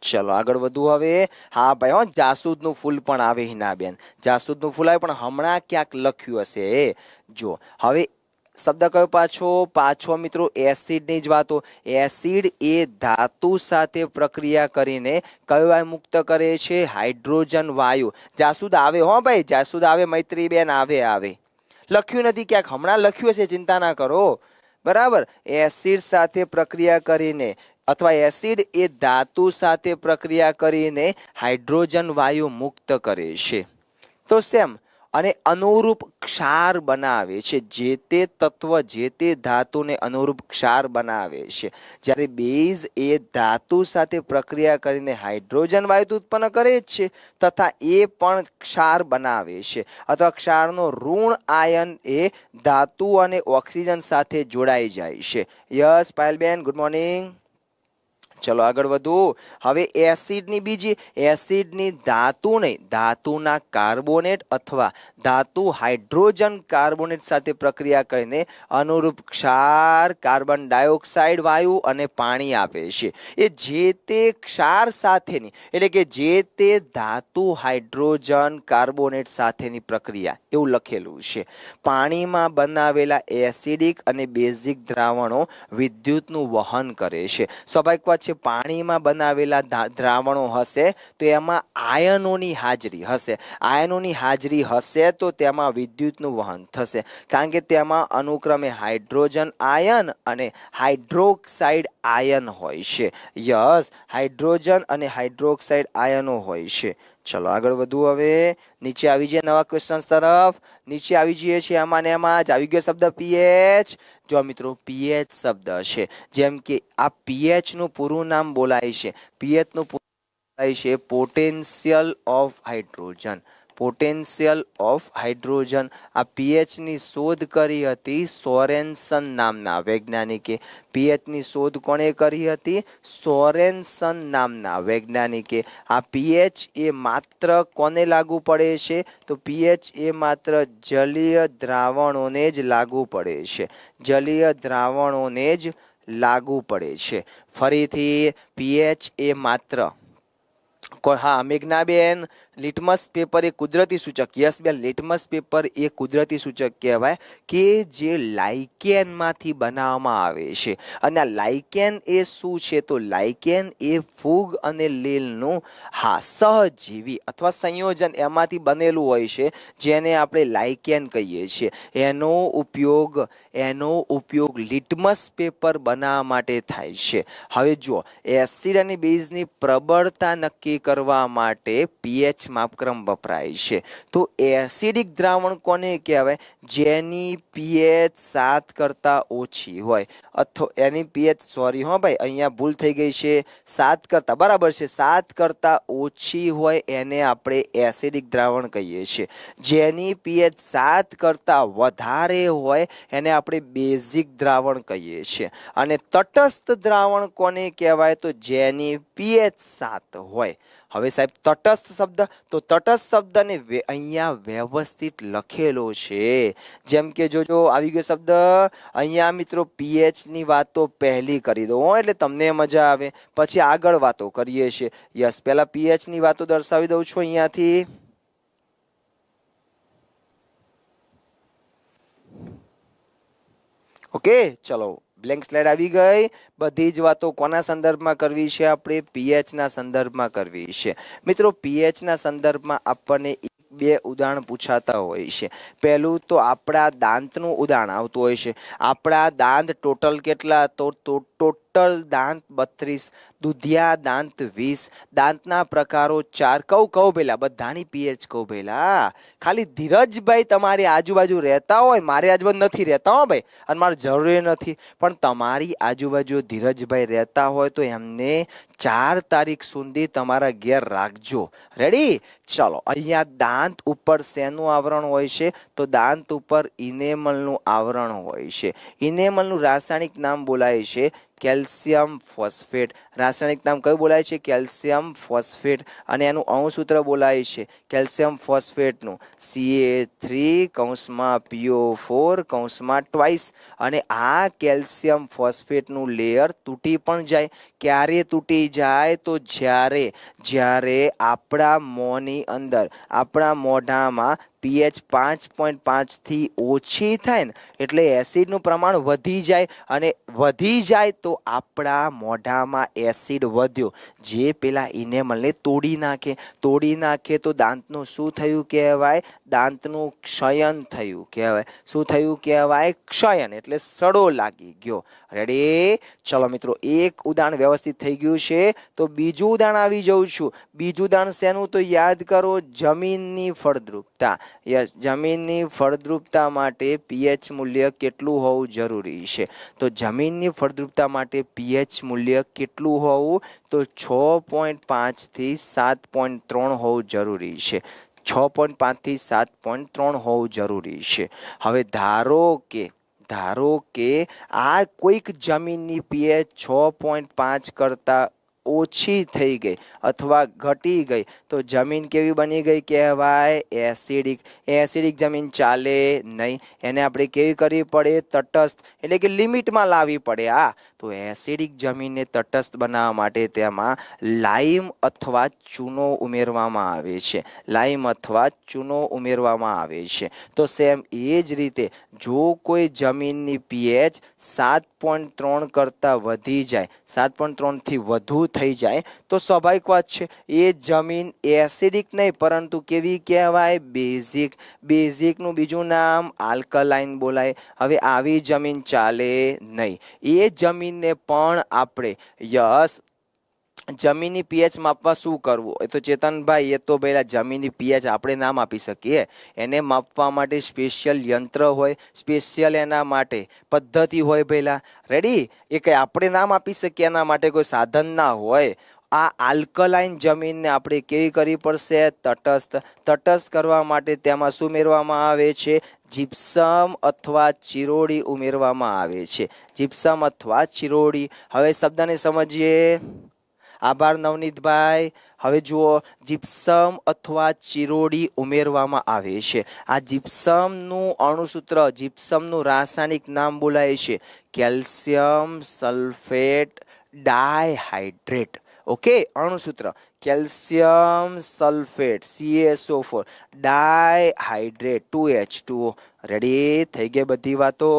ચલો આગળ વધુ હવે. હા ભાઈ, હો જાસૂદનું ફૂલ પણ આવે હિનાબેન, જાસૂદનું ફૂલ આવે, પણ હમણાં ક્યાંક લખ્યું હશે. જો હવે શબ્દ કયો પાછો મિત્રો એસિડની જ વાતો. એસિડ એ ધાતુ સાથે પ્રક્રિયા કરીને કયો વાયુ મુક્ત કરે છે? હાઇડ્રોજન વાયુ. જાસૂદ આવે હો ભાઈ, જાસૂદ આવે મૈત્રીબેન, આવે. લખ્યું નથી ક્યાંક, હમણાં લખ્યું હશે, ચિંતા ના કરો. બરાબર, એસિડ સાથે પ્રક્રિયા કરીને અથવા એસિડ એ ધાતુ સાથે પ્રક્રિયા કરીને હાઇડ્રોજન વાયુ મુક્ત કરે છે. તો સેમ અને અનુરૂપ ક્ષાર બનાવે છે. જે તે તત્વ જે તે ધાતુને અનુરૂપ ક્ષાર બનાવે છે. જ્યારે બેઝ એ ધાતુ સાથે પ્રક્રિયા કરીને હાઇડ્રોજન વાયુ ઉત્પન્ન કરે છે તથા એ પણ ક્ષાર બનાવે છે, અથવા ક્ષારનો ઋણ આયન એ ધાતુ અને ઓક્સિજન સાથે જોડાઈ જાય છે. Yes Payalben, good morning. ચલો આગળ વધુ. હવે એસિડની બીજી, એસિડની ધાતુ નહીં, ધાતુના કાર્બોનેટ અથવા ધાતુ હાઇડ્રોજન કાર્બોનેટ સાથે પ્રક્રિયા કરીને અનુરૂપ ક્ષાર, કાર્બન ડાયોક્સાઇડ વાયુ અને પાણી આપે છે. એ જે તે ક્ષાર સાથેની એટલે કે જે તે ધાતુ હાઇડ્રોજન કાર્બોનેટ સાથેની પ્રક્રિયા, એવું લખેલું છે. પાણીમાં બનાવેલા એસિડિક અને બેઝિક દ્રાવણો વિદ્યુતનું વહન કરે છે. સ્વાભાવિક વાત છે, પાણીમાં બનાવેલા દ્રાવણો હશે તો એમાં આયનોની હાજરી હશે. આયનોની હાજરી હશે તો તેમાં વિદ્યુતનું વહન થશે, કારણ કે તેમાં અનુક્રમે હાઇડ્રોજન આયન અને હાઇડ્રોક્સાઇડ આયન હોય છે. યસ, હાઇડ્રોજન અને હાઇડ્રોક્સાઇડ આયનો હોય છે. ચલો આગળ વધુ. હવે નીચે આવી જઈએ નવા ક્વેશ્ચન તરફ. નીચે આવી જઈએ છીએ એમાં ને એમાં જ આવી ગયો શબ્દ પીએચ. જો મિત્રો પીએચ શબ્દ છે, જેમ કે આ પીએચ નું પૂરું નામ બોલાય છે. પીએચ નું પૂરું બોલાય છે potential of hydrogen. Potential of hydrogen. આ પીએચ ની શોધ કરી હતી સોરેનસન નામના વૈજ્ઞાનિકે. પીએચ ની શોધ કોણે કરી હતી? સોરેનસન નામના વૈજ્ઞાનિકે. આ પીએચ એ માત્ર કોને લાગુ પડે છે? તો પીએચ એ માત્ર જલીય દ્રાવણોને જ લાગુ પડે છે. જલીય દ્રાવણોને જ લાગુ પડે છે. ફરીથી, પીએચ એ માત્ર, હા મેઘનાબેન, લિટમસ પેપર એ કુદરતી સૂચક. યસ બેન, લિટમસ પેપર એ કુદરતી સૂચક કહેવાય કે જે લાઇકેનમાંથી બનાવવામાં આવે છે. અને આ લાઇકેન એ શું છે? તો લાઇકેન એ ફૂગ અને લીલનું સહજીવી અથવા સંયોજન એમાંથી બનેલું હોય છે, જેને આપણે લાઇકેન કહીએ છીએ. એનો ઉપયોગ લિટમસ પેપર બનાવવા માટે થાય છે. હવે જુઓ, એસિડ અને બેઝની પ્રબળતા નક્કી કરવા માટે પીએચ માપક્રમ વપરાય છે. તો એસિડિક દ્રાવણ કોને કહેવાય? જેની પીએચ 7 કરતા ઓછી હોય, અથવા એની પીએચ, સોરી હો ભાઈ, અહીંયા ભૂલ થઈ ગઈ છે, 7 કરતા, બરાબર છે, 7 કરતા ઓછી હોય એને આપણે એસિડિક દ્રાવણ કહીએ છીએ. જેની પીએચ 7 કરતા વધારે હોય એને આપણે બેઝિક દ્રાવણ કહીએ છીએ. અને તટસ્થ દ્રાવણ કોને કહેવાય? તો જેની પીએચ 7 હોય. હવે સાહેબ તટસ્થ શબ્દ, તો તટસ્થ શબ્દને અહીંયા વ્યવસ્થિત લખેલો છે. જેમ કે જોજો આવી ગયો શબ્દ અહીંયા મિત્રો, પીએચ ની વાતો પહેલી કરી દો એટલે તમને મજા આવે, પછી આગળ વાતો કરીએ છીએ. યસ, પહેલા પીએચ ની વાતો દર્શાવી દઉં છું અહીંયાથી. ઓકે, ચલો બ્લેન્ક સ્લાઇડ આવી ગઈ. બધી જ વાતો કોના સંદર્ભમાં કરવી છે? આપણે પીએચ ના સંદર્ભમાં કરવી છે. મિત્રો પીએચ ના સંદર્ભમાં આપણને બે ઉદાહરણ પૂછાતા હોય છે. પહેલું તો આપણા દાંતનું ઉદાહરણ આવતું હોય છે. આપણા દાંત ટોટલ કેટલા? તો ટોટલ દાંત 32, દુધિયા દાંત 20, દાંતના પ્રકારો 4. કહું પેલા બધાની પીએચ કહું પેલા. ખાલી ધીરજભાઈ તમારી આજુબાજુ રહેતા હોય, મારી આજુબાજુ નથી રહેતા હો ભાઈ, અને મારે જરૂરી નથી, પણ તમારી આજુબાજુ ધીરજભાઈ રહેતા હોય તો એમને 4 તારીખ સુધી તમારા ઘેર રાખજો. રેડી? ચલો, અહીંયા દાંત ઉપર શેનું આવરણ હોય છે? તો દાંત ઉપર ઇનેમલનું આવરણ હોય છે. ઇનેમલનું રાસાયણિક નામ બોલાય છે કેલ્શિયમ ફોસ્ફેટ. રાસાયણિક નામ કયું બોલાય છે? Calcium phosphate. અને એનું અણુસૂત્ર બોલાય છે કેલ્શિયમ ફોસ્ફેટનું CA3 કૌંસમાં PO4 કૌંસમાં ટ્વાઇસ. અને આ કેલ્શિયમ ફોસ્ફેટનું લેયર તૂટી પણ જાય. ક્યારે તૂટી જાય? તો જ્યારે આપણા મોંની અંદર, આપણા મોઢામાં pH 5.5 થી ઓછી થાય ને, એટલે એસિડનું પ્રમાણ વધી જાય. અને વધી જાય તો આપણા મોઢામાં એસિડ વધ્યો, જે પેલા ઇનેમલને તોડી નાખે તો દાંતનું શું થયું કહેવાય? દાંતનું ક્ષયન થયું કહેવાય. શું થયું કહેવાય? ક્ષયન. એટલે સડો લાગી ગયો. રેડી? ચલો મિત્રો, એક ઉદાહરણ વ્યવસ્થિત થઈ ગયું છે, તો બીજું ઉદાહરણ આવી જઉં છું. બીજું ઉદાહરણ શેનું? તો યાદ કરો, જમીનની ફળદ્રુપતા. યસ, જમીનની ફળદ્રુપતા માટે pH મૂલ્ય કેટલું હોવું જરૂરી છે? તો જમીનની ફળદ્રુપતા માટે pH મૂલ્ય કેટલું હોવું? તો 6.5 થી 7.3 હોવું જરૂરી છે. 6.5 થી 7.3 હોવું જરૂરી છે. હવે ધારો કે આ કોઈક જમીનની pH 6.5 કરતા ઓછી થઈ ગઈ અથવા ઘટી ગઈ, તો જમીન કેવી બની ગઈ કહેવાય? એસિડિક. એસિડિક જમીન ચાલે નહીં, એને આપણે કેવી કરવી પડે? તટસ્થ, એટલે કે લિમિટમાં લાવવી પડે. તો એસિડિક જમીનને તટસ્થ બનાવવા માટે તેમાં લાઈમ અથવા ચૂનો ઉમેરવામાં આવે છે. લાઈમ અથવા ચૂનો ઉમેરવામાં આવે છે. તો સેમ એ જ રીતે જો કોઈ જમીનની pH 7.3 કરતાં વધી જાય, 7.3 થી વધુ થઈ જાય, તો સ્વાભાવિક વાત છે એ જમીન એસિડિક નહીં પરંતુ કેવી કહેવાય? બેઝિક. બેઝિકનું બીજું નામ આલ્કલાઇન બોલાય. હવે આવી જમીન ચાલે નહીં. એ જમીનને પણ આપણે જમીનની pH માપવા શું કરવું? એ તો ચેતનભાઈ, એ તો પહેલા જમીનની pH આપણે ના માપી શકીએ. એને માપવા માટે સ્પેશિયલ યંત્ર હોય, સ્પેશિયલ એના માટે પદ્ધતિ હોય. પહેલા રેડી? એ કંઈ આપણે ના માપી શકીએ, એના માટે કોઈ સાધન ના હોય. આ આલ્કલાઇન જમીનને આપણે કેવી કરવી પડશે? તટસ્થ. તટસ્થ કરવા માટે તેમાં શું ઉમેરવામાં આવે છે? જીપ્સમ અથવા ચિરોડી ઉમેરવામાં આવે છે. જીપ્સમ અથવા ચિરોડી. હવે શબ્દને સમજીએ. આભાર નવનીતભાઈ. હવે જુઓ, જીપ્સમ અથવા ચિરોડી ઉમેરવામાં આવે છે. આ જીપ્સમનું અણુસૂત્ર, જીપ્સમનું રાસાયણિક નામ બોલાય છે કેલ્શિયમ સલ્ફેટ ડાયહાઇડ્રેટ. ઓકે, અણુસૂત્ર calcium sulphate CaSO4 dihydrate 2H2O. Ready? થઈ ગઈ બધી વાતો?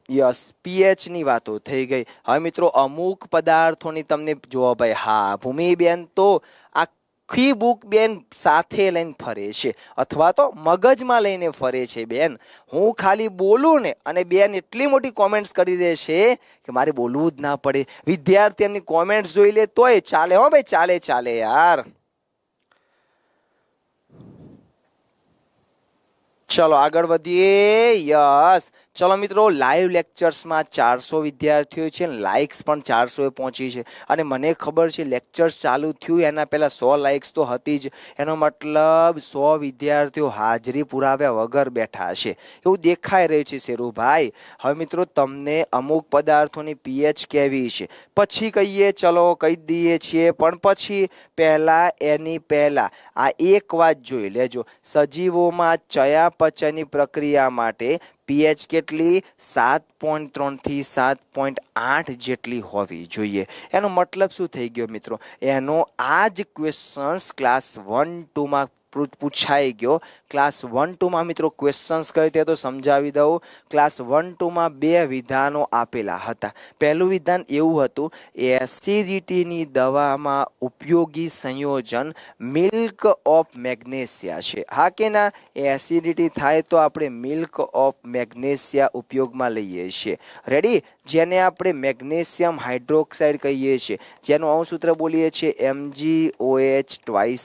યસ, pH ની વાતો થઈ ગઈ. હવે મિત્રો, અમુક પદાર્થોની તમને જો ભાઈ, હા ભૂમિબેન તો આખી બુક બેન સાથે લઈને ફરે છે, અથવા તો મગજમાં લઈને ફરે છે. બેન, હું ખાલી બોલું ને અને બેન એટલી મોટી કોમેન્ટ્સ કરી દે છે કે મારે બોલવું જ ના પડે. વિદ્યાર્થી એમની કોમેન્ટ્સ જોઈ લે તોય ચાલે. હો ભાઈ, ચાલે યાર. ચલો આગળ વધીએ. યસ, ચલો મિત્રો, લાઈવ લેક્ચર્સમાં 400 વિદ્યાર્થીઓ છે, લાઇક્સ પણ 400 પહોંચી છે. અને મને ખબર છે લેક્ચર્સ ચાલુ થયું એના પહેલા 100 લાઇક્સ તો હતી જ. એનો મતલબ 100 વિદ્યાર્થીઓ હાજરી પુરાવ્યા વગર બેઠા છે, એવું દેખાઈ રહ્યું છે શેરુભાઈ. હવે મિત્રો, તમને અમુક પદાર્થોની pH કેવી છે પછી કહીએ. ચલો કહી દઈએ છીએ, પણ પછી એની પહેલા આ એક વાત જોઈ લેજો. સજીવોમાં ચયાપચયની પ્રક્રિયા માટે pH કેટલી? 7.3 થી 7.8 જેટલી હોવી જોઈએ. એનો મતલબ શું થઈ ગયો મિત્રો? એનો આ જ ક્વેશ્ચન્સ ક્લાસ 1-2માં પૂછાઈ ગયો. ક્લાસ 1-2માં મિત્રો ક્વેશ્ચન્સ કઈ તે તો સમજાવી દઉં. ક્લાસ 1-2માં બે વિધાનો આપેલા હતા. પહેલું વિધાન એવું હતું, એસિડિટીની દવામાં ઉપયોગી સંયોજન મિલ્ક ઓફ મેગ્નેશિયા છે. હા કે ના? એસિડિટી થાય તો આપણે મિલ્ક ઓફ મેગ્નેશિયા ઉપયોગમાં લઈએ છીએ. રેડી? જેને આપણે મેગ્નેશિયમ હાઇડ્રોક્સાઇડ કહીએ છીએ, જેનું અણુસૂત્ર બોલીએ છીએ MgOH ટ્વાઇસ.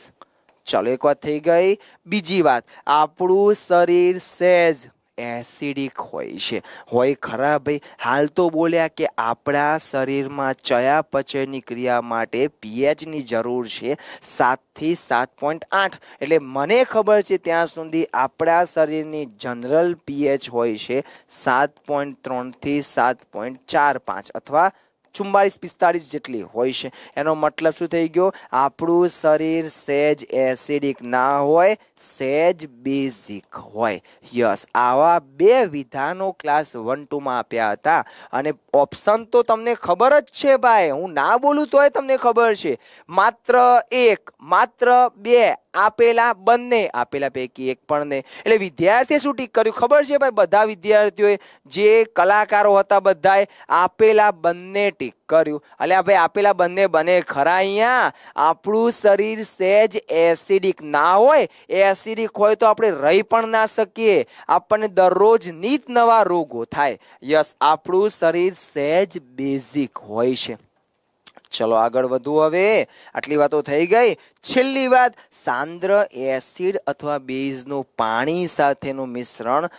ચલો, એક વાત થઈ ગઈ. બીજી વાત, આપણું શરીર સહેજ એસિડિક હોય છે. હોય ખરા ભાઈ? હાલ તો બોલ્યા કે આપણા શરીરમાં ચયાપચયની ક્રિયા માટે પીએચની જરૂર છે 7 થી 7.8. એટલે મને ખબર છે ત્યાં સુધી આપણા શરીરની જનરલ પીએચ હોય છે 7.3 થી 7.45 અથવા 44-45 જેટલી હોય છે. એનો મતલબ શું થઈ ગયો? આપણું શરીર સહેજ એસિડિક ના હોય, સહેજ બેઝિક હોય. યસ, આવા બે વિધાનો ક્લાસ 1-2માં આપ્યા હતા. અને ઓપ્શન તો તમને ખબર જ છે ભાઈ, હું ના બોલું તોય તમને ખબર છે. માત્ર એક, માત્ર બે આપેલા, બંને આપેલા પૈકી એક પણ નહીં. એટલે વિદ્યાર્થીએ શું ટીક કર્યું ખબર છે ભાઈ? બધા વિદ્યાર્થીઓએ, જે કલાકારો હતા બધાએ આપેલા બંને ટીક કર્યું. એટલે ભાઈ આપેલા બંને બને ખરા અહીંયા? આપણું શરીર સહેજ એસિડિક ના હોય, એસિડિક હોય તો આપણે રહી પણ ના શકીએ, આપણને દરરોજ નિત નવા રોગો થાય. યસ, આપણું શરીર સહેજ બેઝિક હોય છે. ચલો આગળ વધુ. હવે આટલી વાતો થઈ ગઈ. છેલ્લી વાત, સાંદ્ર એસિડ અથવા બેઝનું પાણી સાથેનું મિશ્રણ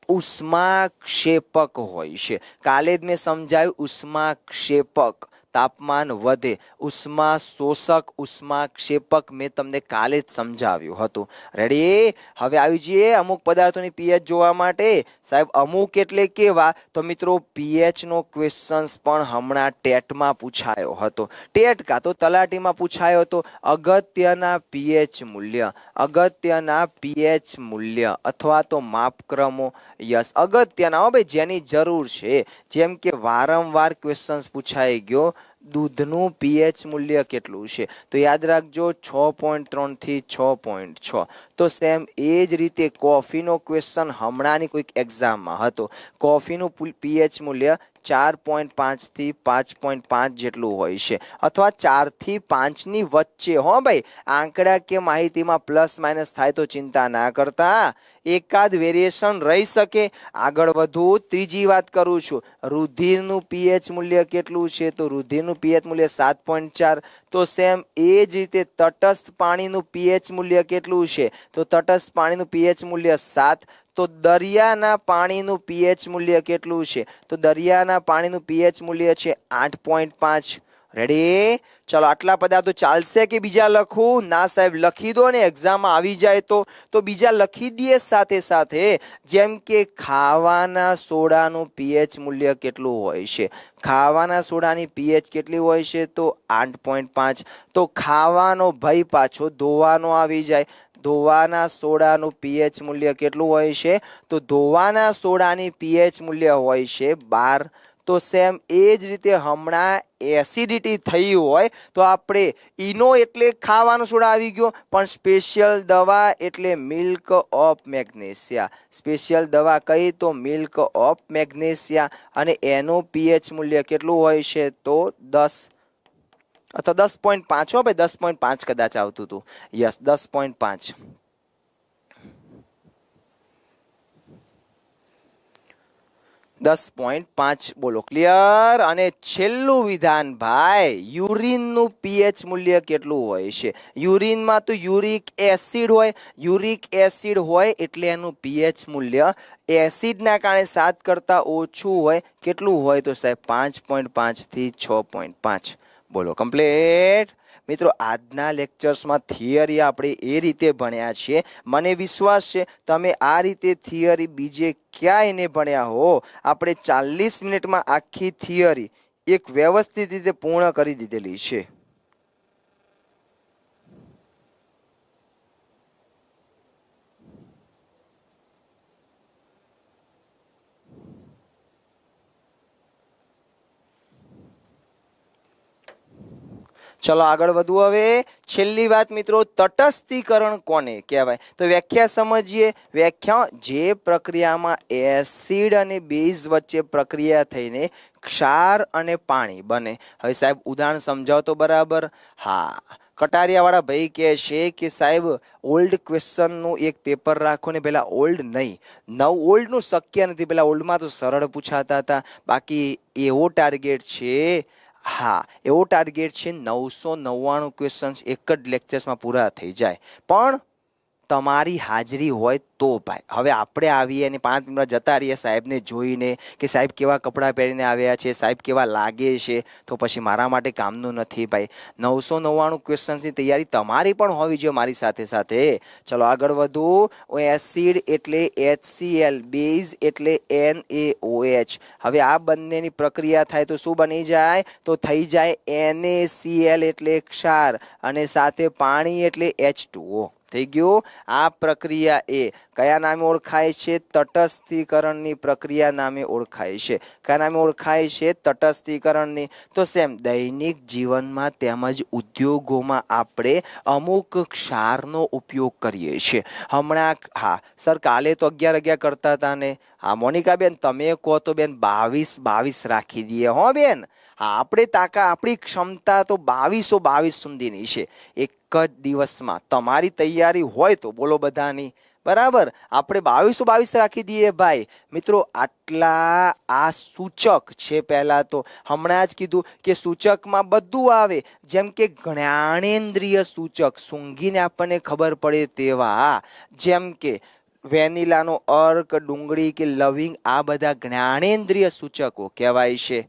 ઉષ્માક્ષેપક હોય છે. કાલે જ મેં સમજાવ્યું, ઉષ્માક્ષેપક તાપમાન વધે, ઉષ્મા શોષક, ઉષ્માક્ષેપક મેં તમને કાલે જ સમજાવ્યું હતું. રેડી? હવે આવી જઈએ અમુક પદાર્થોની પીએચ જોવા માટે. સાહેબ અમુક એટલે કેવા? તો મિત્રો પીએચ નો ક્વેશ્ચન્સ પણ હમણાં ટેટમાં પૂછાયો હતો. ટેટ કાં તો તલાટીમાં પૂછાયો હતો. અગત્યના પીએચ મૂલ્ય, અગત્યના પીએચ મૂલ્ય અથવા તો માપક્રમો. યસ, અગત્યના હો ભાઈ, જેની જરૂર છે. જેમ કે વારંવાર ક્વેશ્ચન્સ પૂછાઈ ગયો, દૂધનું પીએચ મૂલ્ય કેટલું છે? તો યાદ રાખજો 6.3 થી 6.6. તો સેમ એ જ રીતે કોફીનો ક્વેશ્ચન હમણાંની કોઈક એક્ઝામમાં હતો. કોફીનું પીએચ મૂલ્ય 4.5 થી 5.5 જેટલું હોય છે, અથવા 4 થી 5 ની વચ્ચે. હો ભાઈ, આંકડા કે માહિતીમાં પ્લસ માઇનસ થાય તો ચિંતા ના કરતા, એકાદ વેરિએશન રહી શકે. આગળ વધુ, ત્રીજી વાત કરું છું. રુધિરનું પીએચ મૂલ્ય કેટલું છે? તો રુધિરનું પીએચ મૂલ્ય 7.4. તો સેમ એ જ રીતે તટસ્થ પાણીનું પીએચ મૂલ્ય કેટલું છે? તો તટસ્થ પાણીનું પીએચ મૂલ્ય 7. તો દરિયાના પાણીનું પીએચ મૂલ્ય કેટલું છે? તો દરિયાના પાણીનું પીએચ મૂલ્ય છે 8.5. રેડી? ચલો, આટલા પદાર્થો ચાલશે કે બીજા લખું? ના સાહેબ, લખી દો ને, એક્ઝામમાં આવી જાય તો બીજા લખી દઈએ સાથે સાથે. જેમ કે ખાવાના સોડાનું પીએચ મૂલ્ય કેટલું હોય છે? ખાવાના સોડાની પીએચ કેટલી હોય છે? તો 8.5. તો ખાવાનો ભાઈ પાછો ધોવાનો આવી જાય. ધોવાના સોડાનું પીએચ મૂલ્ય કેટલું હોય છે? તો ધોવાના સોડાની પીએચ મૂલ્ય હોય છે 12. તો સેમ એ જ રીતે હમણાં એસિડિટી થઈ હોય તો આપણે ઈનો એટલે ખાવાનો સોડા આવી ગયો, પણ સ્પેશિયલ દવા એટલે મિલ્ક ઓફ મેગ્નેશિયા. સ્પેશિયલ દવા કઈ? તો મિલ્ક ઓફ મેગ્નેશિયા. અને એનું પીએચ મૂલ્ય કેટલું હોય છે? તો 10 અથવા 10.5. હો ભાઈ, 10.5 કદાચ આવતું હતું. યસ, 10.5. 10.5 બોલો. ક્લિયર? અને છેલ્લું વિધાન ભાઈ, યુરિનનું પીએચ મૂલ્ય કેટલું હોય છે? યુરિનમાં તો યુરિક એસિડ હોય. યુરિક એસિડ હોય એટલે એનું પીએચ મૂલ્ય એસિડના કારણે 7 કરતાં ઓછું હોય. કેટલું હોય? તો સાહેબ 5.5 થી 6.5. બોલો કમ્પ્લીટ. મિત્રો આજના લેક્ચર્સમાં થિયરી આપણે એ રીતે ભણ્યા છીએ. મને વિશ્વાસ છે તમે આ રીતે થિયરી બીજે ક્યાંય ને ભણ્યા હો. આપણે 40 મિનિટમાં આખી થિયરી એક વ્યવસ્થિત રીતે પૂર્ણ કરી દીધેલી છે. ચલો આગળ વધુ. હવે છેલ્લી વાત મિત્રો, તટસ્થીકરણ કોને કહેવાય? તો વ્યાખ્યા સમજીએ. વ્યાખ્યા: જે પ્રક્રિયામાં એસિડ અને બેઝ વચ્ચે પ્રક્રિયા થઈને ક્ષાર અને પાણી બને. હવે સાહેબ ઉદાહરણ સમજાવો તો બરાબર. હા, કટારિયાવાળા ભાઈ કહે છે કે સાહેબ ઓલ્ડ ક્વેશ્ચનનું એક પેપર રાખો ને. પેલા ઓલ્ડ નહીં, ઓલ્ડનું શક્ય નથી. પેલા ઓલ્ડમાં તો સરળ પૂછાતા હતા. બાકી એવો ટાર્ગેટ છે, હા એવો ટાર્ગેટ છે 999 ક્વેશ્ચન્સ એક જ લેક્ચર્સમાં પૂરા થઈ જાય. પણ તમારી હાજરી હોય તો ભાઈ. હવે આપણે આવીએ અને 5 મિનિટ જતા રહીએ સાહેબને જોઈને કે સાહેબ કેવા કપડાં પહેરીને આવ્યા છે, સાહેબ કેવા લાગે છે, તો પછી મારા માટે કામનું નથી ભાઈ. 999 ક્વેશ્ચન્સની તૈયારી તમારી પણ હોવી જોઈએ મારી સાથે સાથે. ચલો આગળ વધુ. એસિડ એટલે HCl, બેઝ એટલે NaOH. હવે આ બંનેની પ્રક્રિયા થાય તો શું બની જાય? તો થઈ જાય NaCl એટલે ક્ષાર અને સાથે પાણી એટલે H2O. થઈ ગયું. આ પ્રક્રિયા એ કયા નામે ઓળખાય છે? તટસ્થીકરણની પ્રક્રિયા નામે ઓળખાય છે. કયા નામે ઓળખાય છે? તટસ્થીકરણની. તો સેમ દૈનિક જીવનમાં તેમજ ઉદ્યોગોમાં આપણે અમુક ક્ષારનો ઉપયોગ કરીએ છીએ. હમણાં હા સર કાલે તો 11 કરતા હતા ને. હા મોનિકા બેન તમે કહો તો બેન 22 રાખી દઈએ હો બેન. હા આપણી ક્ષમતા તો 22 સુધીની છે. એક જ દિવસમાં તમારી તૈયારી હોય તો બોલો બધાની બરાબર. આપણે 22 રાખી દઈએ ભાઈ. મિત્રો આટલા આ સૂચક છે. પહેલા તો હમણાં જ કીધું કે સૂચકમાં બધું આવે. જેમ કે જ્ઞાનેન્દ્રિય સૂચક સૂંઘીને આપણને ખબર પડે તેવા, જેમ કે વેનીલાનો અર્ક, ડુંગળી કે લવિંગ, આ બધા જ્ઞાનેન્દ્રિય સૂચકો કહેવાય છે.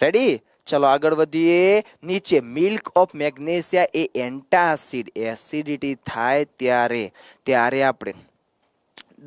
રેડી? ચલો આગળ વધીએ. નીચે milk of magnesia A antacid, acidity થાય ત્યારે આપણે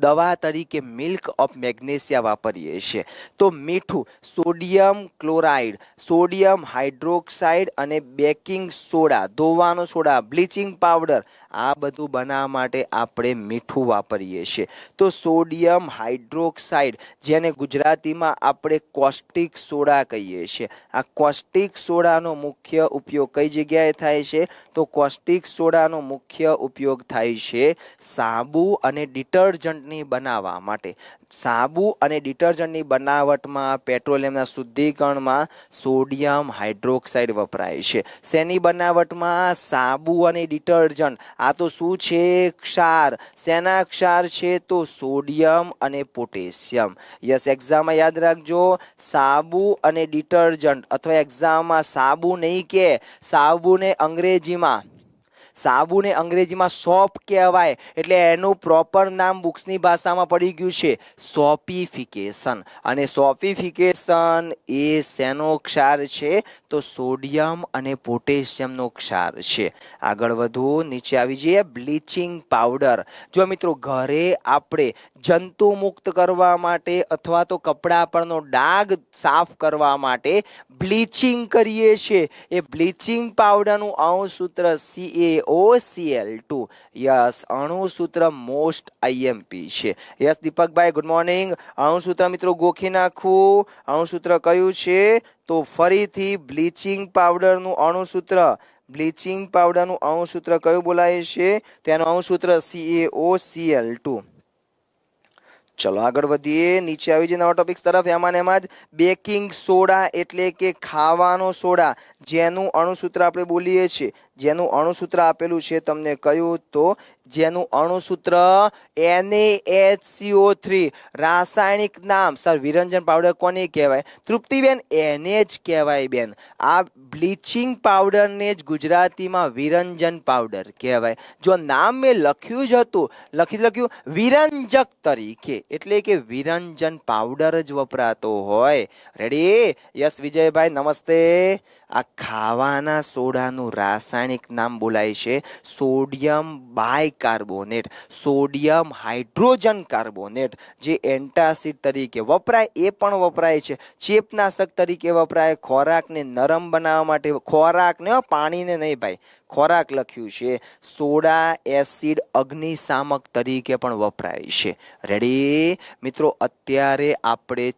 દવા તરીકે મિલ્ક ઓફ મેગ્નેશિયા વાપરીએ છીએ. તો મીઠું, સોડિયમ ક્લોરાઇડ, સોડિયમ હાઇડ્રોક્સાઇડ અને બેકિંગ સોડા, ધોવાનો સોડા, બ્લીચિંગ પાવડર, આ બધું બનાવવા માટે આપણે મીઠું વાપરીએ છીએ. તો સોડિયમ હાઇડ્રોક્સાઇડ જેને ગુજરાતીમાં આપણે કોસ્ટિક સોડા કહીએ છીએ. આ કોસ્ટિક સોડાનો મુખ્ય ઉપયોગ કઈ જગ્યાએ થાય છે? તો કોસ્ટિક સોડાનો મુખ્ય ઉપયોગ થાય છે સાબુ અને ડિટર્જન્ટની બનાવવા માટે. સાબુ અને ડિટર્જન્ટની બનાવટમાં, પેટ્રોલિયમના શુદ્ધિકરણમાં સોડિયમ હાઇડ્રોક્સાઇડ વપરાય છે. શેની બનાવટમાં? સાબુ અને ડિટર્જન્ટ. આ તો શું છે? ક્ષાર. શેના ક્ષાર છે? તો સોડિયમ અને પોટેશિયમ. યસ, એક્ઝામમાં યાદ રાખજો સાબુ અને ડિટર્જન્ટ. અથવા એક્ઝામમાં સાબુ નહીં કે સાબુને અંગ્રેજીમાં સોપ કહેવાય. એટલે એનું પ્રોપર નામ બુક્સની ભાષામાં પડી ગયું છે સોપિફિકેશન. અને સોપિફિકેશન એ શેનો ક્ષાર છે? તો સોડિયમ અને પોટેશિયમનો ક્ષાર છે. આગળ વધુ. નીચે આવી જઈએ. Bleaching powder. જો મિત્રો ઘરે આપણે જંતુ મુક્ત કરવા માટે અથવા તો કપડા પરનો ડાઘ સાફ કરવા માટે બ્લીચિંગ કરીએ છીએ. એ બ્લીચિંગ પાવડરનું અણુસૂત્ર CaOCl2. યસ, અણુસૂત્ર મોસ્ટ IMP છે. Yes Deepakbhai good morning. અણુસૂત્ર મિત્રો ગોખી નાખવું. અણુસૂત્ર કયું છે? તો ફરીથી બ્લીચિંગ પાવડરનું અણુસૂત્ર કયું બોલાય છે? તેનું અણુસૂત્ર CaOCl2. ચલો આગળ વધીએ. નીચે આવી જઈએ નવા ટોપિક્સ તરફ. એમાં જ બેકિંગ સોડા એટલે કે ખાવાનો સોડા, જેનું અણુસૂત્ર આપણે બોલીએ છીએ, જેનું અણુસૂત્ર આપેલું છે તમને કયું? તો જેનું અણુસૂત્ર NaHCO3. રાસાયણિક નામ સર વિરંજન પાવડર કોને કહેવાય? તૃપ્તિબેન એને જ કહેવાય બેન. આ બ્લીચિંગ પાવડરને જ ગુજરાતીમાં વિરંજન પાવડર કહેવાય. જો નામ મેં લખ્યું જ હતું, લખ્યું વિરંજક તરીકે, એટલે કે વિરંજન પાવડર જ વપરાતો હોય. રેડી? યસ વિજયભાઈ નમસ્તે. આ ખાવાના સોડાનું રાસાયણિક નામ બોલાય છે sodium bicarbonate, sodium hydrogen carbonate. જે એન્ટાસિડ તરીકે વપરાય એ પણ વપરાય છે, ચેપનાશક તરીકે વપરાય, ખોરાકને નરમ બનાવવા માટે. ખોરાકને, પાણીને નહીં ભાઈ, ખોરાક લખ્યું છે. સોડા એસિડ અગ્નિશામક તરીકે પણ વપરાય છે. રેડી મિત્રો? અત્યારે આપણે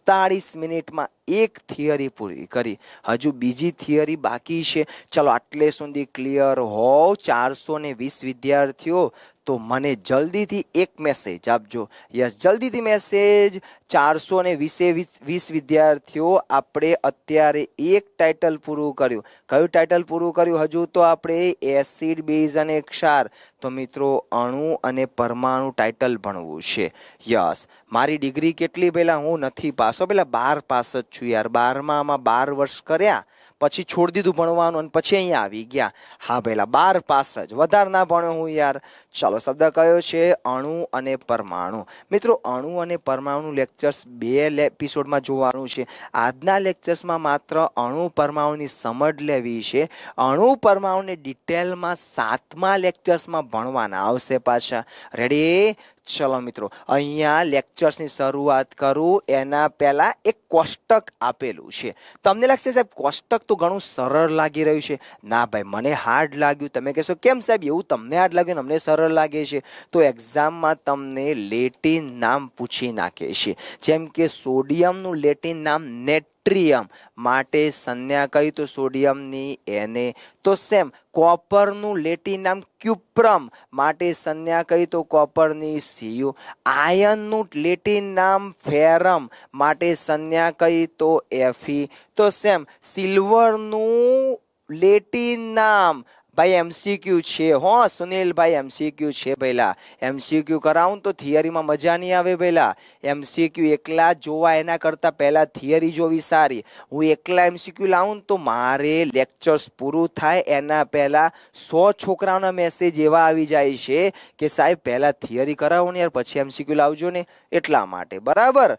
45 મિનિટમાં એક થિયરી પૂરી કરી, હજુ બીજી થિયરી બાકી છે. ચલો આટલે સુધી ક્લિયર હોવ 420 વિદ્યાર્થીઓ, તો મને જલ્દીથી એક મેસેજ આપજો. યસ, જલ્દીથી મેસેજ. 420 વિદ્યાર્થીઓ, આપણે અત્યારે એક ટાઇટલ પૂરું કર્યું. કયું ટાઇટલ પૂરું કર્યું? હજુ તો આપણે એસિડ, બેઝ અને ક્ષાર, તો મિત્રો અણુ અને પરમાણુ ટાઇટલ ભણવું છે. યસ, મારી ડિગ્રી કેટલી પહેલા? હું નથી પાસ હો, પેલા 12 પાસ જ છું યાર. 12માં 12 વર્ષ કર્યા, પછી છોડી દીધું ભણવાનું અને પછી અહીંયા આવી ગયા. હા પહેલા 12 પાસ જ, વધારે ના ભણ્યો હું યાર. ચાલો, શબ્દ કયો છે? અણુ અને પરમાણુ. મિત્રો અણુ અને પરમાણુ લેક્ચર્સ 2 એપિસોડમાં જોવાનું છે. આજના લેક્ચર્સમાં માત્ર અણુ પરમાણુની સમજ લેવી છે. અણુ પરમાણુને ડિટેલમાં 7મા લેક્ચર્સમાં ભણવાના આવશે પાછા. રેડી? ચલો મિત્રો, અહીંયા લેક્ચર્સની શરૂઆત કરું એના પહેલા એક કોષ્ટક આપેલું છે. તમને લાગશે સાહેબ કોષ્ટક તો ઘણું સરળ લાગી રહ્યું છે. ના ભાઈ, મને હાર્ડ લાગ્યું. તમે કહેશો કેમ સાહેબ એવું તમને હાર્ડ લાગ્યું, અમને સરળ લાગે છે? તો એક્ઝામમાં તમને લેટિન નામ પૂછી નાખે છે. જેમ કે સોડિયમનું લેટિન નામ નેટ્રિયમ, માટે સંજ્ઞા કઈ? તો સોડિયમની Na. તો સેમ કોપરનું લેટિન નામ ક્યુપ્રમ, માટે સંજ્ઞા કઈ? તો કોપરની Cu. આયનનું લેટિન નામ ફેરમ, માટે સંજ્ઞા કઈ? તો Fe. તો સેમ સિલ્વરનું લેટિન નામ, ભાઈ એમસીક્યુ છે હો સુનિલભાઈ, એમસીક્યુ છે પહેલા. એમસીક્યુ કરાવું તો થિયરીમાં મજા નહીં આવે પહેલા. એમસીક્યુ એકલા જોવા એના કરતાં પહેલા થિયરી જોવી સારી. હું એકલા એમસીક્યુ લાવું તો મારે લેક્ચર્સ પૂરું થાય એના પહેલા 100 છોકરાઓના મેસેજ એવા આવી જાય છે કે સાહેબ પહેલા થિયરી કરાવો ને યાર, પછી એમસીક્યુ લાવજો ને. એટલા માટે બરાબર.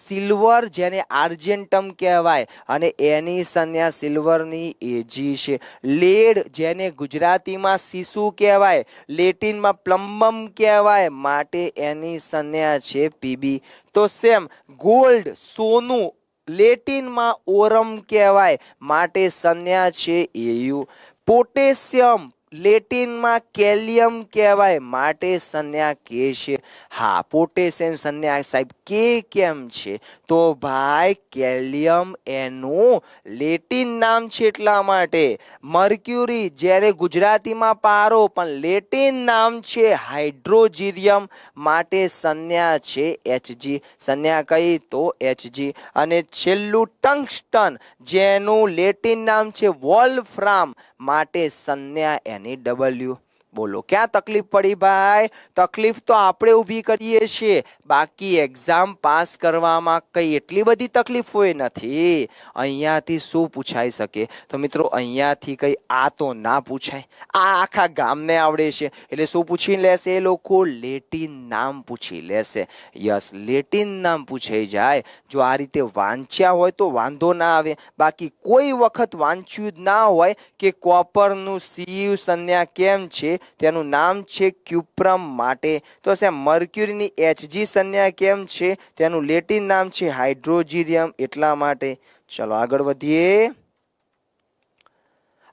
સિલ્વર જેને આર્જેન્ટમ કહેવાય અને એની સંજ્ઞા સિલ્વરની Ag છે. લેડ જેને ગુજરાતીમાં સીસુ કહેવાય, લેટિનમાં પ્લમ્બમ કહેવાય, માટે એની સંજ્ઞા છે Pb. તો સેમ ગોલ્ડ સોનું લેટિનમાં ઓરમ કહેવાય, માટે સંજ્ઞા છે Au. પોટેશિયમ લેટિનમાં કેલિયમ કહેવાય, માટે સંજ્ઞા K છે. હા, પોટેશિયમ સંજ્ઞા સાહેબ K કેમ છે? તો ભાઈ કેલિયમ એનું લેટિન નામ છે એટલા માટે. મર્ક્યુરી જ્યારે ગુજરાતીમાં પારો પણ લેટિન નામ છે હાઇડ્રોજીરિયમ, માટે સંજ્ઞા છે Hg. સંજ્ઞા કઈ? તો Hg. અને છેલ્લું ટંગસ્ટન જેનું લેટિન નામ છે વોલ્ફ્રામ, માટે સંજ્ઞા NaW. બોલો ક્યાં તકલીફ પડી ભાઈ? તકલીફ તો આપણે ઊભી કરીએ છીએ, બાકી એક્ઝામ પાસ કરવામાં કઈ એટલી બધી તકલીફ હોય નથી. અહીંયાથી શું પૂછાઈ શકે? તો મિત્રો અહીંયાથી કઈ આ તો ના પૂછાય, આ આખા ગામને આવડે છે એટલે શું પૂછી લેશે એ લોકો? લેટિન નામ પૂછી લેશે. યસ, લેટિન નામ પૂછાઈ જાય. જો આ રીતે વાંચ્યા હોય તો વાંધો ના આવે, બાકી કોઈ વખત વાંચ્યું જ ના હોય કે કોપરનું Cu સંજ્ઞા કેમ છે? તેનું નામ છે ક્યુપ્રમ, માટે. તો સાહેબ મર્ક્યુરીની Hg સંજ્ઞા કેમ છે? તેનું લેટિન નામ છે હાઇડ્રોજીરિયમ, એટલા માટે. ચલો આગળ વધીએ.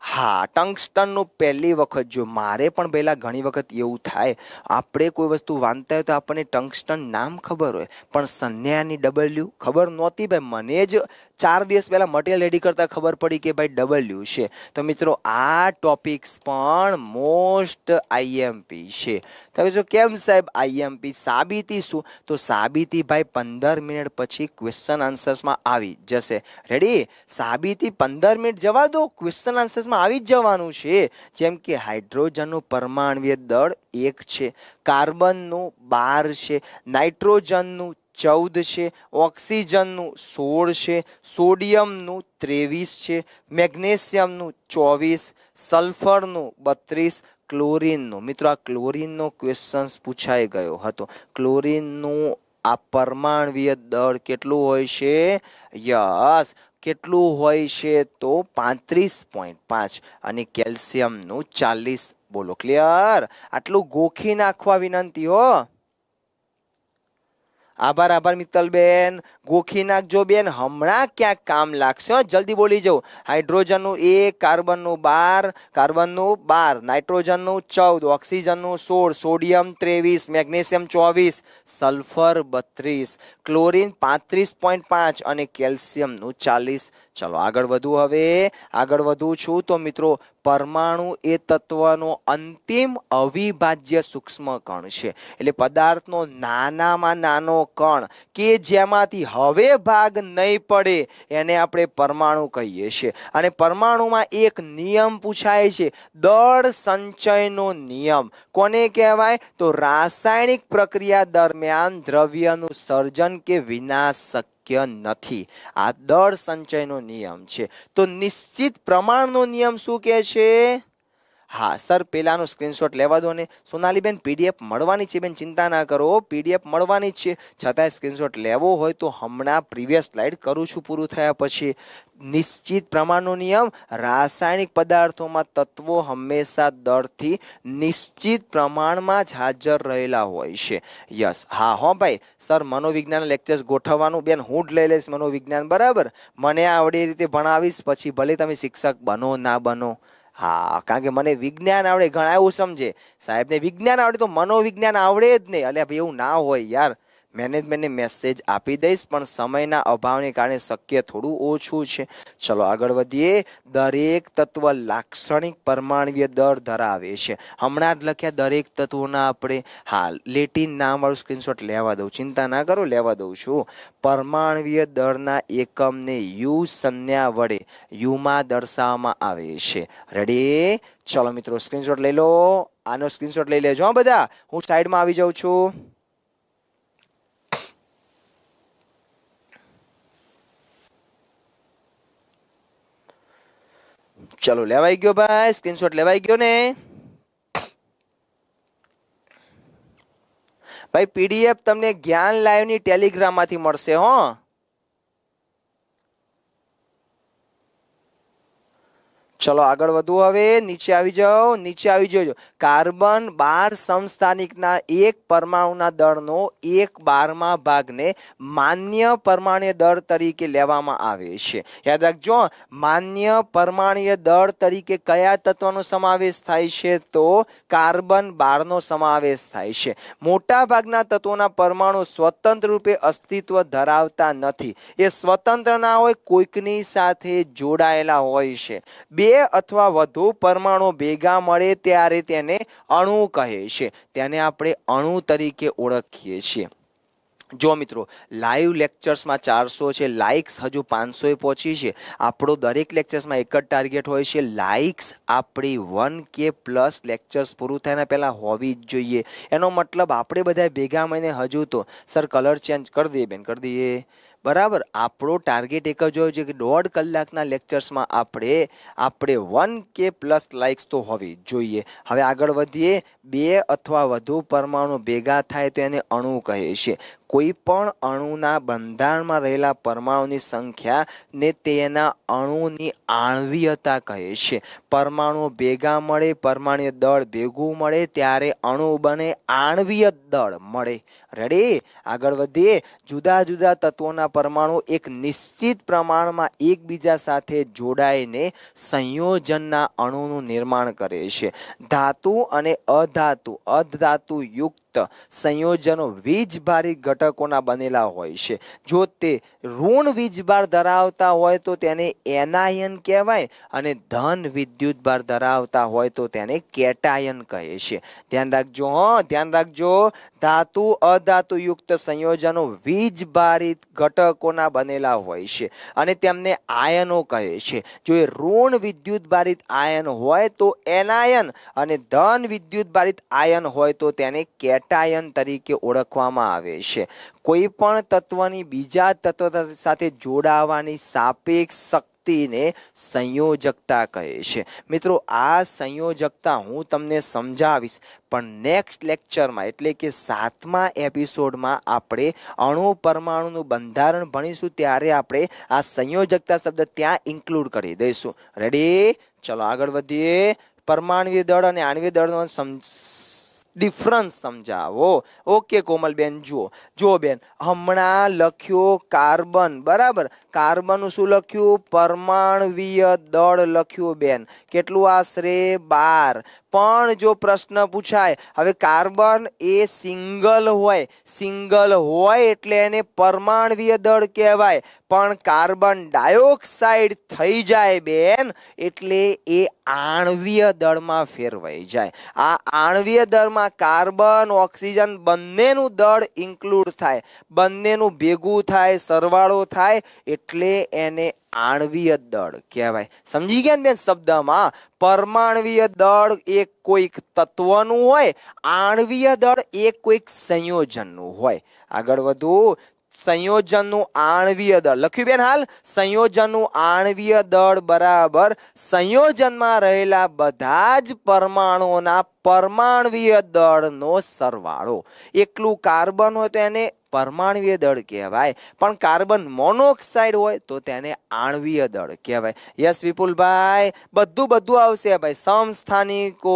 હા, ટંગસ્ટનનું પહેલી વખત જો મારે પણ પહેલા ઘણી વખત એવું થાય, આપણે કોઈ વસ્તુ વાંચતા હોય તો આપણને ટંગસ્ટન નામ ખબર હોય પણ સંજ્ઞાની W ખબર નહોતી ભાઈ. મને જ 4 દિવસ પહેલા મટીરિયલ રેડી કરતા ખબર પડી કે ભાઈ W છે. તો મિત્રો આ ટોપિક્સ પણ મોસ્ટ IMP છે. તમે જો કેમ સાહેબ IMP? સાબિતી શું? તો સાબિતી ભાઈ 15 મિનિટ પછી ક્વેશ્ચન આન્સર્સમાં આવી જશે. રેડી? સાબિતી 15 મિનિટ જવા દો, ક્વેશ્ચન આન્સર્સમાં આવી જ જવાનું છે. જેમ કે હાઇડ્રોજનનું પરમાણ્વીય દળ 1 છે, કાર્બનનું 12 છે, નાઇટ્રોજનનું 14 છે, ઓક્સિજનનું 16 છે, સોડિયમનું 23 છે, મેગ્નેશિયમનું 24, સલ્ફરનું 32, ક્લોરીનનું. મિત્રો આ ક્લોરીનનો ક્વેશ્ચન પૂછાઈ ગયો હતો. ક્લોરીનનું આ પરમાણ્વીય દળ કેટલું હોય છે? યસ, કેટલું હોય છે? તો 35.5 અને કેલ્શિયમનું 40. બોલો ક્લિયર? આટલું ગોખી નાખવા વિનંતી હો. આભાર આભાર મિત્તલબેન, ગોખી નાખજો બેન, હમણાં ક્યાંક કામ લાગશે. જલ્દી બોલી જાઓ. હાઇડ્રોજનનું 1, કાર્બનનું 12, નાઇટ્રોજનનું 14, ઓક્સિજનનું 16, સોડિયમ 23, મેગ્નેશિયમ 24, સલ્ફર 32, ક્લોરીન 35.5 અને કેલ્શિયમનું 40. ચલો આગળ વધુ. હવે આગળ વધું છું તો મિત્રો, પરમાણુ એ તત્વનો અંતિમ અવિભાજ્ય સૂક્ષ્મ કણ છે. એટલે પદાર્થનો નાનામાં નાનો કણ કે જેમાંથી હવે ભાગ નહીં પડે એને આપણે પરમાણુ કહીએ છીએ. અને પરમાણુમાં એક નિયમ પૂછાય છે, દળ સંચયનો નિયમ. કોને કહેવાય? તો રાસાયણિક પ્રક્રિયા દરમિયાન દ્રવ્યનું સર્જન કે વિનાશ શક્ય નથી. આ દળ સંચયનો નિયમ છે. તો નિશ્ચિત પ્રમાણનો નિયમ શું કહે છે? હા સર, પેલાનો સ્ક્રીનશોટ લેવા દો ને. સોનાલીબેન, પીડીએફ મળવાની છે બેન, ચિંતા ના કરો, પીડીએફ મળવાની જ છે. છતાંય સ્ક્રીનશોટ લેવો હોય તો હમણાં પ્રીવિયસ સ્લાઇડ કરું છું પૂરું થયા પછી. નિશ્ચિત પ્રમાણનો નિયમ, રાસાયણિક પદાર્થોમાં તત્વો હંમેશા દળથી નિશ્ચિત પ્રમાણમાં જ હાજર રહેલા હોય છે. યસ, હા હો ભાઈ. સર મનોવિજ્ઞાન લેક્ચર્સ ગોઠવવાનું બેન હું જ લઈ લઈશ મનોવિજ્ઞાન, બરાબર? મને આવડે રીતે ભણાવીશ, પછી ભલે તમે શિક્ષક બનો ના બનો. હા, કારણ કે મને વિજ્ઞાન આવડે, ઘણા એવું સમજે સાહેબને વિજ્ઞાન આવડે તો મનોવિજ્ઞાન આવડે જ નહીં. એટલે ભાઈ એવું ના હોય યાર. મેનેજમેન્ટને મેસેજ આપી દઈશ, પણ સમયના અભાવને કારણે શક્ય થોડું ઓછું છે. ચલો આગળ વધીએ. દરેક તત્વ લાક્ષણિક પરમાણ્વીય દળ ધરાવે છે. હમણાં જ લખ્યા દરેક તત્વોના આપણે. હા, લેટિન નામ વાળું સ્ક્રીનશોટ લેવા દઉં, ચિંતા ના કરો, લેવા દઉં છું. પરમાણ્વીય દળના એકમને યુ સંજ્ઞા વડે યુમાં દર્શાવવામાં આવે છે. રેડી? ચલો મિત્રો સ્ક્રીનશોટ લઈ લો. આનો સ્ક્રીનશોટ લઈ લેજો બધા. હું સાઈડમાં આવી જાઉં છું. ચલો લેવાઈ ગયો ભાઈ, સ્ક્રીનશોટ લેવાઈ ગયો ને ભાઈ? પીડીએફ તમને જ્ઞાન લાઈવ ની ટેલિગ્રામ માંથી મળશે હો. ચલો આગળ વધુ. હવે નીચે આવી જાઓ, નીચે આવી જાઓ. કાર્બન 12 સમસ્થાનિકના એક પરમાણુના દળનો 1/12 ભાગને માન્ય પરમાણ્વીય દળ તરીકે લેવામાં આવે છે. યાદ રાખજો, માન્ય પરમાણ્વીય દળ તરીકે કયા તત્વનો સમાવેશ થાય છે? તો કાર્બન 12 નો સમાવેશ થાય છે. મોટા ભાગના તત્વોના પરમાણુ સ્વતંત્ર રૂપે અસ્તિત્વ ધરાવતા નથી. એ સ્વતંત્ર ના હોય, કોઈકની સાથે જોડાયેલા હોય છે. બે અથવા વધુ પરમાણુ ભેગા મળે ત્યારે તેને અણુ કહે છે. તેને આપણે અણુ તરીકે ઓળખીએ છીએ. જો મિત્રો, લાઈવ લેક્ચર્સમાં 400 છે, લાઇક્સ હજુ 500 પહોંચી છે. આપણો દરેક લેક્ચર્સમાં એક જ ટાર્ગેટ હોય છે, લાઇક્સ આપણી 1K પ્લસ લેક્ચર્સ પૂરું થયાના પહેલા હોવી જ જોઈએ. એનો મતલબ આપણે બધા ભેગા મળીને હજુ તો સર કલર ચેન્જ કરી દઈએ બેન, કરી દઈએ, બરાબર? આપણો ટાર્ગેટ એક જ હોય છે કે 1.5 કલાકના લેક્ચર્સમાં આપણે 1K પ્લસ લાઇક્સ તો હોવી જોઈએ. હવે આગળ વધીએ. બે અથવા વધુ પરમાણુ ભેગા થાય તો એને અણુ કહે છે. કોઈ પણ અણુના બંધારણમાં રહેલા પરમાણુની સંખ્યા ને તેના અણુની આણ્વીયતા કહે છે. પરમાણુ ભેગા મળે, પરમાણ્વીય દળ ભેગું મળે ત્યારે અણુ બને, આણ્વીય દળ મળે. રેડી? આગળ વધીએ. જુદા જુદા તત્વોના પરમાણુ એક નિશ્ચિત પ્રમાણમાં એકબીજા સાથે જોડાઈને સંયોજનના અણુનું નિર્માણ કરે છે. ધાતુ અને અધાતુ યુક્ત સંયોજનો વીજભારી ઘટકોના બનેલા હોય છે. જો તે ઋણ વીજભાર ધરાવતા હોય તો તેને એનાયન કહેવાય, અને ધન વિદ્યુતભાર ધરાવતા હોય તો તેને કેટાયન કહે છે. ધ્યાન રાખજો હો, ધ્યાન રાખજો. ધાતુ અધાતુ યુક્ત સંયોજનો વીજભારિત ઘટકોના બનેલા હોય છે અને તેમને આયનો કહે છે. જો એ ઋણ વિદ્યુતભારિત આયન હોય તો એનાયન, અને ધન વિદ્યુતભારિત આયન હોય તો તેને કેટાયન તરીકે ઓળખવામાં આવે છે. કોઈ પણ તત્વની બીજા તત્વ સાથે જોડાવાની સાપેક્ષ શક્તિને સંયોજકતા કહે છે. મિત્રો, આ સંયોજકતા હું તમને સમજાવીશ, પણ નેક્સ્ટ લેક્ચરમાં એટલે કે 7મા એપિસોડમાં આપણે અણુ પરમાણુનું બંધારણ ભણીશું, ત્યારે આપણે આ સંયોજકતા શબ્દ ત્યાં ઇન્ક્લુડ કરી દઈશું. રેડી? ચલો આગળ વધીએ. પરમાણ્વીય દળ અને આણ્વીય દળનો ડિફરન્સ સમજાવો. ઓકે કોમલબેન, જુઓ બેન, હમણાં લખ્યો કાર્બન, બરાબર. કાર્બનનું શું લખ્યું? પરમાણવીય દળ લખ્યું બેન. કેટલું? આશરે 12. પણ જો પ્રશ્ન પૂછાય, હવે કાર્બન એ સિંગલ હોય એટલે એને પરમાણવીય દળ કહેવાય. પણ કાર્બન ડાયોક્સાઇડ થઈ જાય બેન એટલે એ આણવીય દળમાં ફેરવાઈ જાય. આ આણવીય દળમાં કાર્બન ઓક્સિજન બંનેનું દળ ઇન્ક્લુડ થાય, બંનેનું ભેગું થાય, સરવાળો થાય એટલે એને આણવીય દળ કહેવાય. સમજી ગયા ને બેન? શબ્દમાં પરમાણવીય દળ એક કોઈક તત્વનું હોય, આણવીય દળ એક કોઈક સંયોજનનું હોય. આગળ વધુ. સંયોજનનું આણવીય દળ લખ્યું બેન. હાલ સંયોજનનું આણવીય દળ બરાબર સંયોજનમાં રહેલા બધા જ પરમાણુઓના પરમાણવીય દળનો સરવાળો. એકલું કાર્બન હોય તો એને પરમાણવીય દળ કહેવાય, પણ કાર્બન મોનોક્સાઇડ હોય તો તેને આણવીય દળ કહેવાય. યસ વિપુલભાઈ, બધું આવશે ભાઈ. સમસ્થાનિકો,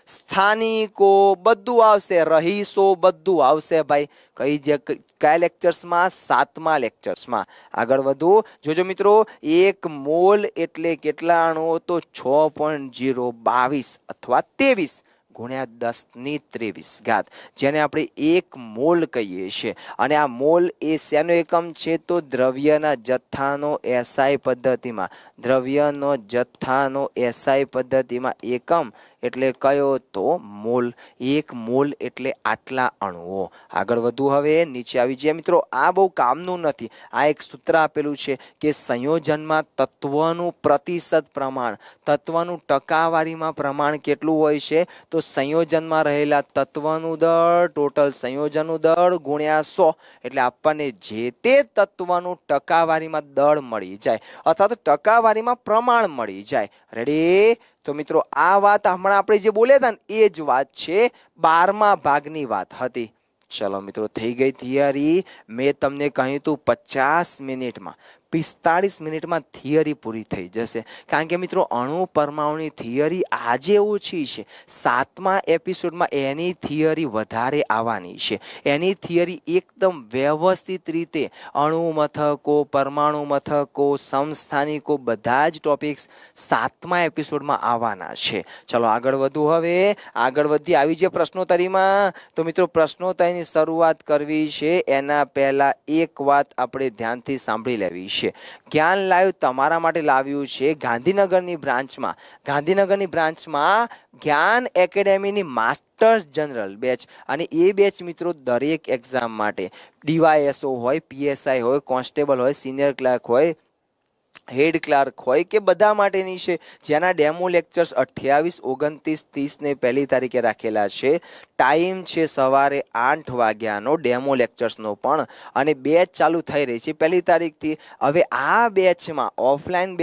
સ્થાનિકો બધું આવશે, રહીશો બધું આવશે ભાઈ. કયા લેક્ચર્સમાં? 7મા લેક્ચર્સમાં. આગળ વધુ. જોજો મિત્રો, 1 મોલ એટલે કેટલા અણુઓ? તો 6.022 અથવા 23 ગુણ્યા 10⁻23, જેને આપણે 1 મોલ કહીએ છીએ. અને આ મોલ એ શેનો એકમ છે? તો દ્રવ્યના જથ્થાનો એસઆઈ પદ્ધતિમાં, દ્રવ્યનો જથ્થાનો એસઆઈ પદ્ધતિમાં એકમ એટલે કયો? તો મોલ. 1 મોલ એટલે આટલા અણુઓ. આગળ વધુ. હવે નીચે આવી જાય મિત્રો. આ બહુ કામનું નથી. આ એક સૂત્ર આપેલું છે કે સંયોજનમાં તત્વનું પ્રતિશત પ્રમાણ, તત્વનું ટકાવારીમાં પ્રમાણ કેટલું હોય છે? તો સંયોજનમાં રહેલા તત્વનું દળ, ટોટલ સંયોજનનું દળ ગુણ્યા 100 એટલે આપણને જે તે તત્વનું ટકાવારીમાં દળ મળી જાય અથવા તો ટકાવારીમાં પ્રમાણ મળી જાય. રેડી? તો મિત્રો આ વાત હમણાં આપણે જે બોલ્યા હતા ને એ જ વાત છે. 12મા ભાગની વાત હતી. ચલો મિત્રો, થઈ ગઈ થિયરી. મેં તમને કહ્યું તું 50 મિનિટમાં, 45 મિનિટમાં થિયરી પૂરી થઈ જશે. કારણ કે મિત્રો અણુ પરમાણુની થિયરી આજે ઓછી છે. 7મા એપિસોડમાં એની થિયરી વધારે આવવાની છે. એની થિયરી એકદમ વ્યવસ્થિત રીતે અણુ મથકો, પરમાણુ મથકો, સમસ્થાનિકો બધા જ ટોપિક્સ 7મા એપિસોડમાં આવવાના છે. ચલો આગળ વધુ. હવે આગળ વધી આવી છે પ્રશ્નોત્તરીમાં. તો મિત્રો પ્રશ્નોત્તરીની શરૂઆત કરવી છે એના પહેલા એક વાત આપણે ધ્યાનથી સાંભળી લેવી છે. જ્ઞાન લાઈવ તમારા માટે લાવ્યું છે ગાંધીનગરની બ્રાન્ચમાં જ્ઞાન એકેડેમીની માસ્ટર્સ જનરલ બેચ. અને એ બેચ મિત્રો દરેક એક્ઝામ માટે, ડીવાયએસઓ હોય, પીએસઆઈ હોય, કોન્સ્ટેબલ હોય, સિનિયર ક્લાર્ક હોય, હેડ ક્લાર્ક હોય કે બધા માટેની છે. જેના ડેમો લેક્ચર્સ 28, 29, 30 ને 1લી તારીખે રાખેલા છે. ટાઈમ છે સવારે 8 વાગ્યાનો ડેમો લેક્ચર્સનો પણ. અને બેચ ચાલુ થઈ રહી છે 1લી તારીખથી. હવે આ બેચમાં, ઓફલાઈન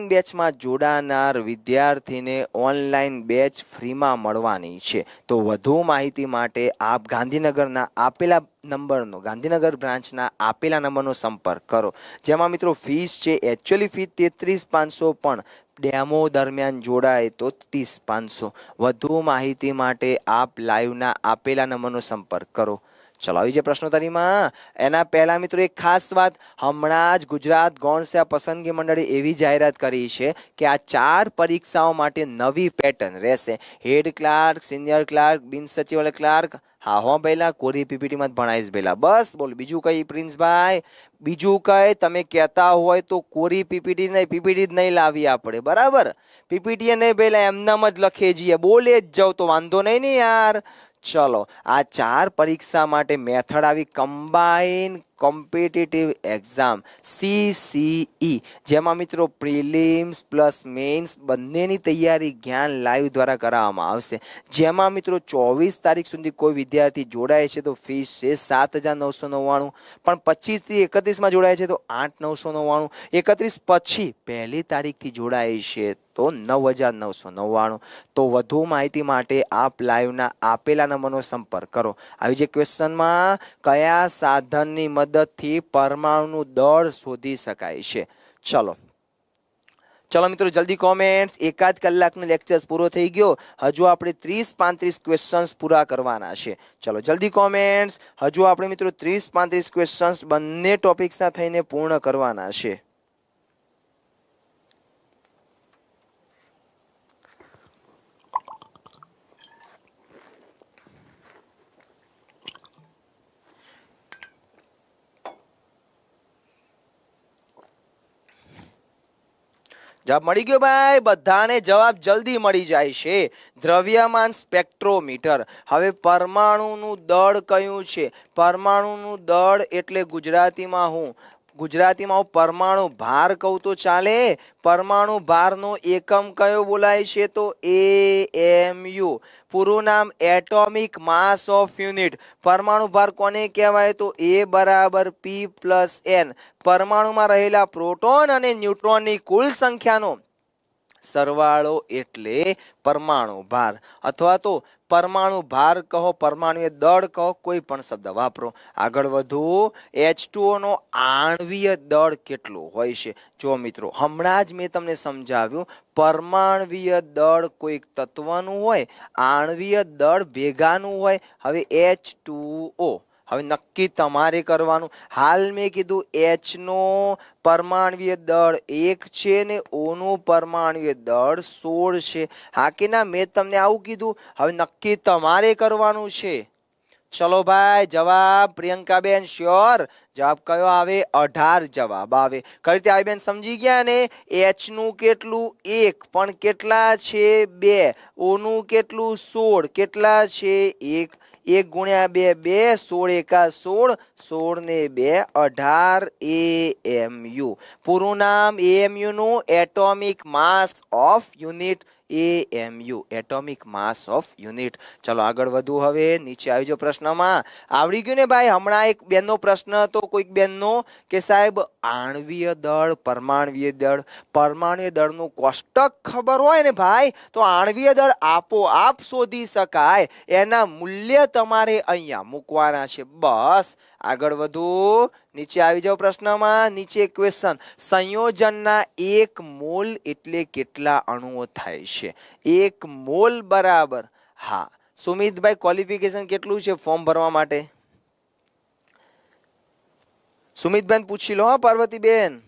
બેચમાં જોડાનાર વિદ્યાર્થીને ઓનલાઈન બેચ ફ્રીમાં મળવાની છે. તો વધુ માહિતી માટે આપ ગાંધીનગરના આપેલા નંબરનો, ગાંધીનગર બ્રાન્ચના આપેલા નંબરનો સંપર્ક કરો. જેમાં મિત્રો ફીસ છે, એકચ્યુઅલી ફી 33,500, પણ ડેમો દરમિયાન જોડાય તો 30,500. વધુ માહિતી માટે આપ લાઈવના આપેલા નંબરનો સંપર્ક કરો. ચલો આવી જાય પ્રશ્નોત્તરીમાં. એના પહેલા મિત્રો એક ખાસ વાત, હમણાં જ ગુજરાત ગૌણ સેવા પસંદગી મંડળે એવી જાહેરાત કરી છે કે આ 4 પરીક્ષાઓ માટે નવી પેટર્ન રહેશે. હેડ ક્લાર્ક, સિનિયર ક્લાર્ક, બિન સચિવાલય ક્લાર્ક. હા હો પહેલા કોરી પીપીટીમાં જ ભણાવીશ પહેલા. બસ બોલ, બીજું કઈ પ્રિન્સભાઈ? બીજું કઈ તમે કહેતા હોય તો કોરી પીપીટી જ નહીં લાવી આપણે, બરાબર? પીપીટી નહીં પહેલા એમનામ જ લખે જઈએ, બોલે જ જાવ તો વાંધો નહીં ને યાર. ચલો આ 4 પરીક્ષા માટે મેથડ આવી કમ્બાઇન કોમ્પિટિટિવ એક્ઝામ CCE, જેમાં મિત્રો પ્રિલિમ્સ પ્લસ મેઇન્સ બંનેની તૈયારી જ્ઞાન લાઈવ દ્વારા કરાવવામાં આવશે. જેમાં મિત્રો 24 તારીખ સુધી કોઈ વિદ્યાર્થી જોડાય છે તો ફીસ છે 7,999, પણ 25 થી 31માં જોડાય છે તો 8,999, 31 પછી 1લી તારીખથી જોડાય છે તો 9,999. તો વધુ માહિતી માટે આપ લાઈવના આપેલા નંબરનો સંપર્ક કરો. આવી જે ક્વેશ્ચનમાં કયા સાધનની મદદથી પરમાણુનું દળ શોધી શકાય છે? ચલો चलो मित्रों जल्दी कॉमेंट्स। एकाद कलाकનો લેક્ચર પૂરો થઈ ગયો, હજુ આપણે 30-35 ક્વેશ્ચન્સ પૂરા કરવાના છે। ચલો જલ્દી કોમેન્ટ્સ। હજુ આપણે મિત્રો 30-35 ક્વેશ્ચન્સ બંને ટોપિક્સના થઈને પૂર્ણ કરવાના છે। जवाब मળી ગયો ભાઈ, બધાને જવાબ જલ્દી મળી જાય છે। દ્રવ્યમાન સ્પેક્ટ્રોમીટર। હવે પરમાણુનું દળ કયું છે? પરમાણુનું દળ એટલે ગુજરાતીમાં હું પરમાણુ ભાર કહું તો ચાલે? પરમાણુ ભારનો એકમ કયો બોલાય છે? તો AMU। પૂરું નામ એટોમિક માસ ઓફ યુનિટ। પરમાણુ ભાર કોને કહેવાય? તો A બરાબર P+N। પરમાણુમાં રહેલા પ્રોટોન અને ન્યુટ્રોનની કુલ સંખ્યાનો સરવાળો એટલે પરમાણુ ભાર, અથવા તો પરમાણુ ભાર કહો, પરમાણુય દળ કહો, કોઈ પણ શબ્દ વાપરો। આગળ વધુ, H2O નો આણ્વીય દળ કેટલો હોય છે? જો મિત્રો હમણાં જ મેં તમને સમજાવ્યું, પરમાણ્વીય દળ કોઈક તત્વનું હોય, આણ્વીય દળ ભેગાનું હોય। હવે H2O હવે નક્કી તમારે કરવાનું। હાલ મેં કીધું H નો પરમાણ્વીય દળ 1 છે ને O નું પરમાણ્વીય દળ 16 છે। હા કે ના? મેં તમને આવું કીધું। હવે નક્કી તમારે કરવાનું છે। ચલો ભાઈ, જવાબ પ્રિયંકાબેન શ્યોર? જવાબ કયો આવે? 18 જવાબ આવે। કઈ રીતે આવી બેન, સમજી ગયા ને? H નું કેટલું? 1, પણ કેટલા છે? 2। O નું કેટલું? 16, કેટલા છે? 1। 1 ગુણ્યા 2 2, 16 એકા 16, 16 ને 2 18 AMU। પૂરું નામ AMU નું atomic mass of unit, AMU atomic mass of unit. ચલો આગળ વધુ। હવે નીચે આવી જાઓ પ્રશ્નમાં। આવડી ગયું ને ભાઈ? હમણાં એક બેનનો પ્રશ્ન હતો, કોઈક બેનનો, કે સાહેબ આણ્વીય દળ, પરમાણ્વીય દળ, પરમાણ્વીય દળનું કોષ્ટક ખબર હોય ને ભાઈ તો આણ્વીય દળ આપોઆપ શોધી શકાય। એના મૂલ્ય તમારે અહીંયા મૂકવાના છે, બસ। આગળ વધુ, નીચે આવી જાઓ પ્રશ્નમાં। નીચે ક્વેશ્ચન, સંયોજનના 1 મોલ એટલે કેટલા અણુઓ થાય છે? 1 મોલ બરાબર, હા સુમિતભાઈ ક્વોલિફિકેશન કેટલું છે ફોર્મ ભરવા માટે? સુમિતભાઈ પૂછી લો હા, પાર્વતીબેન।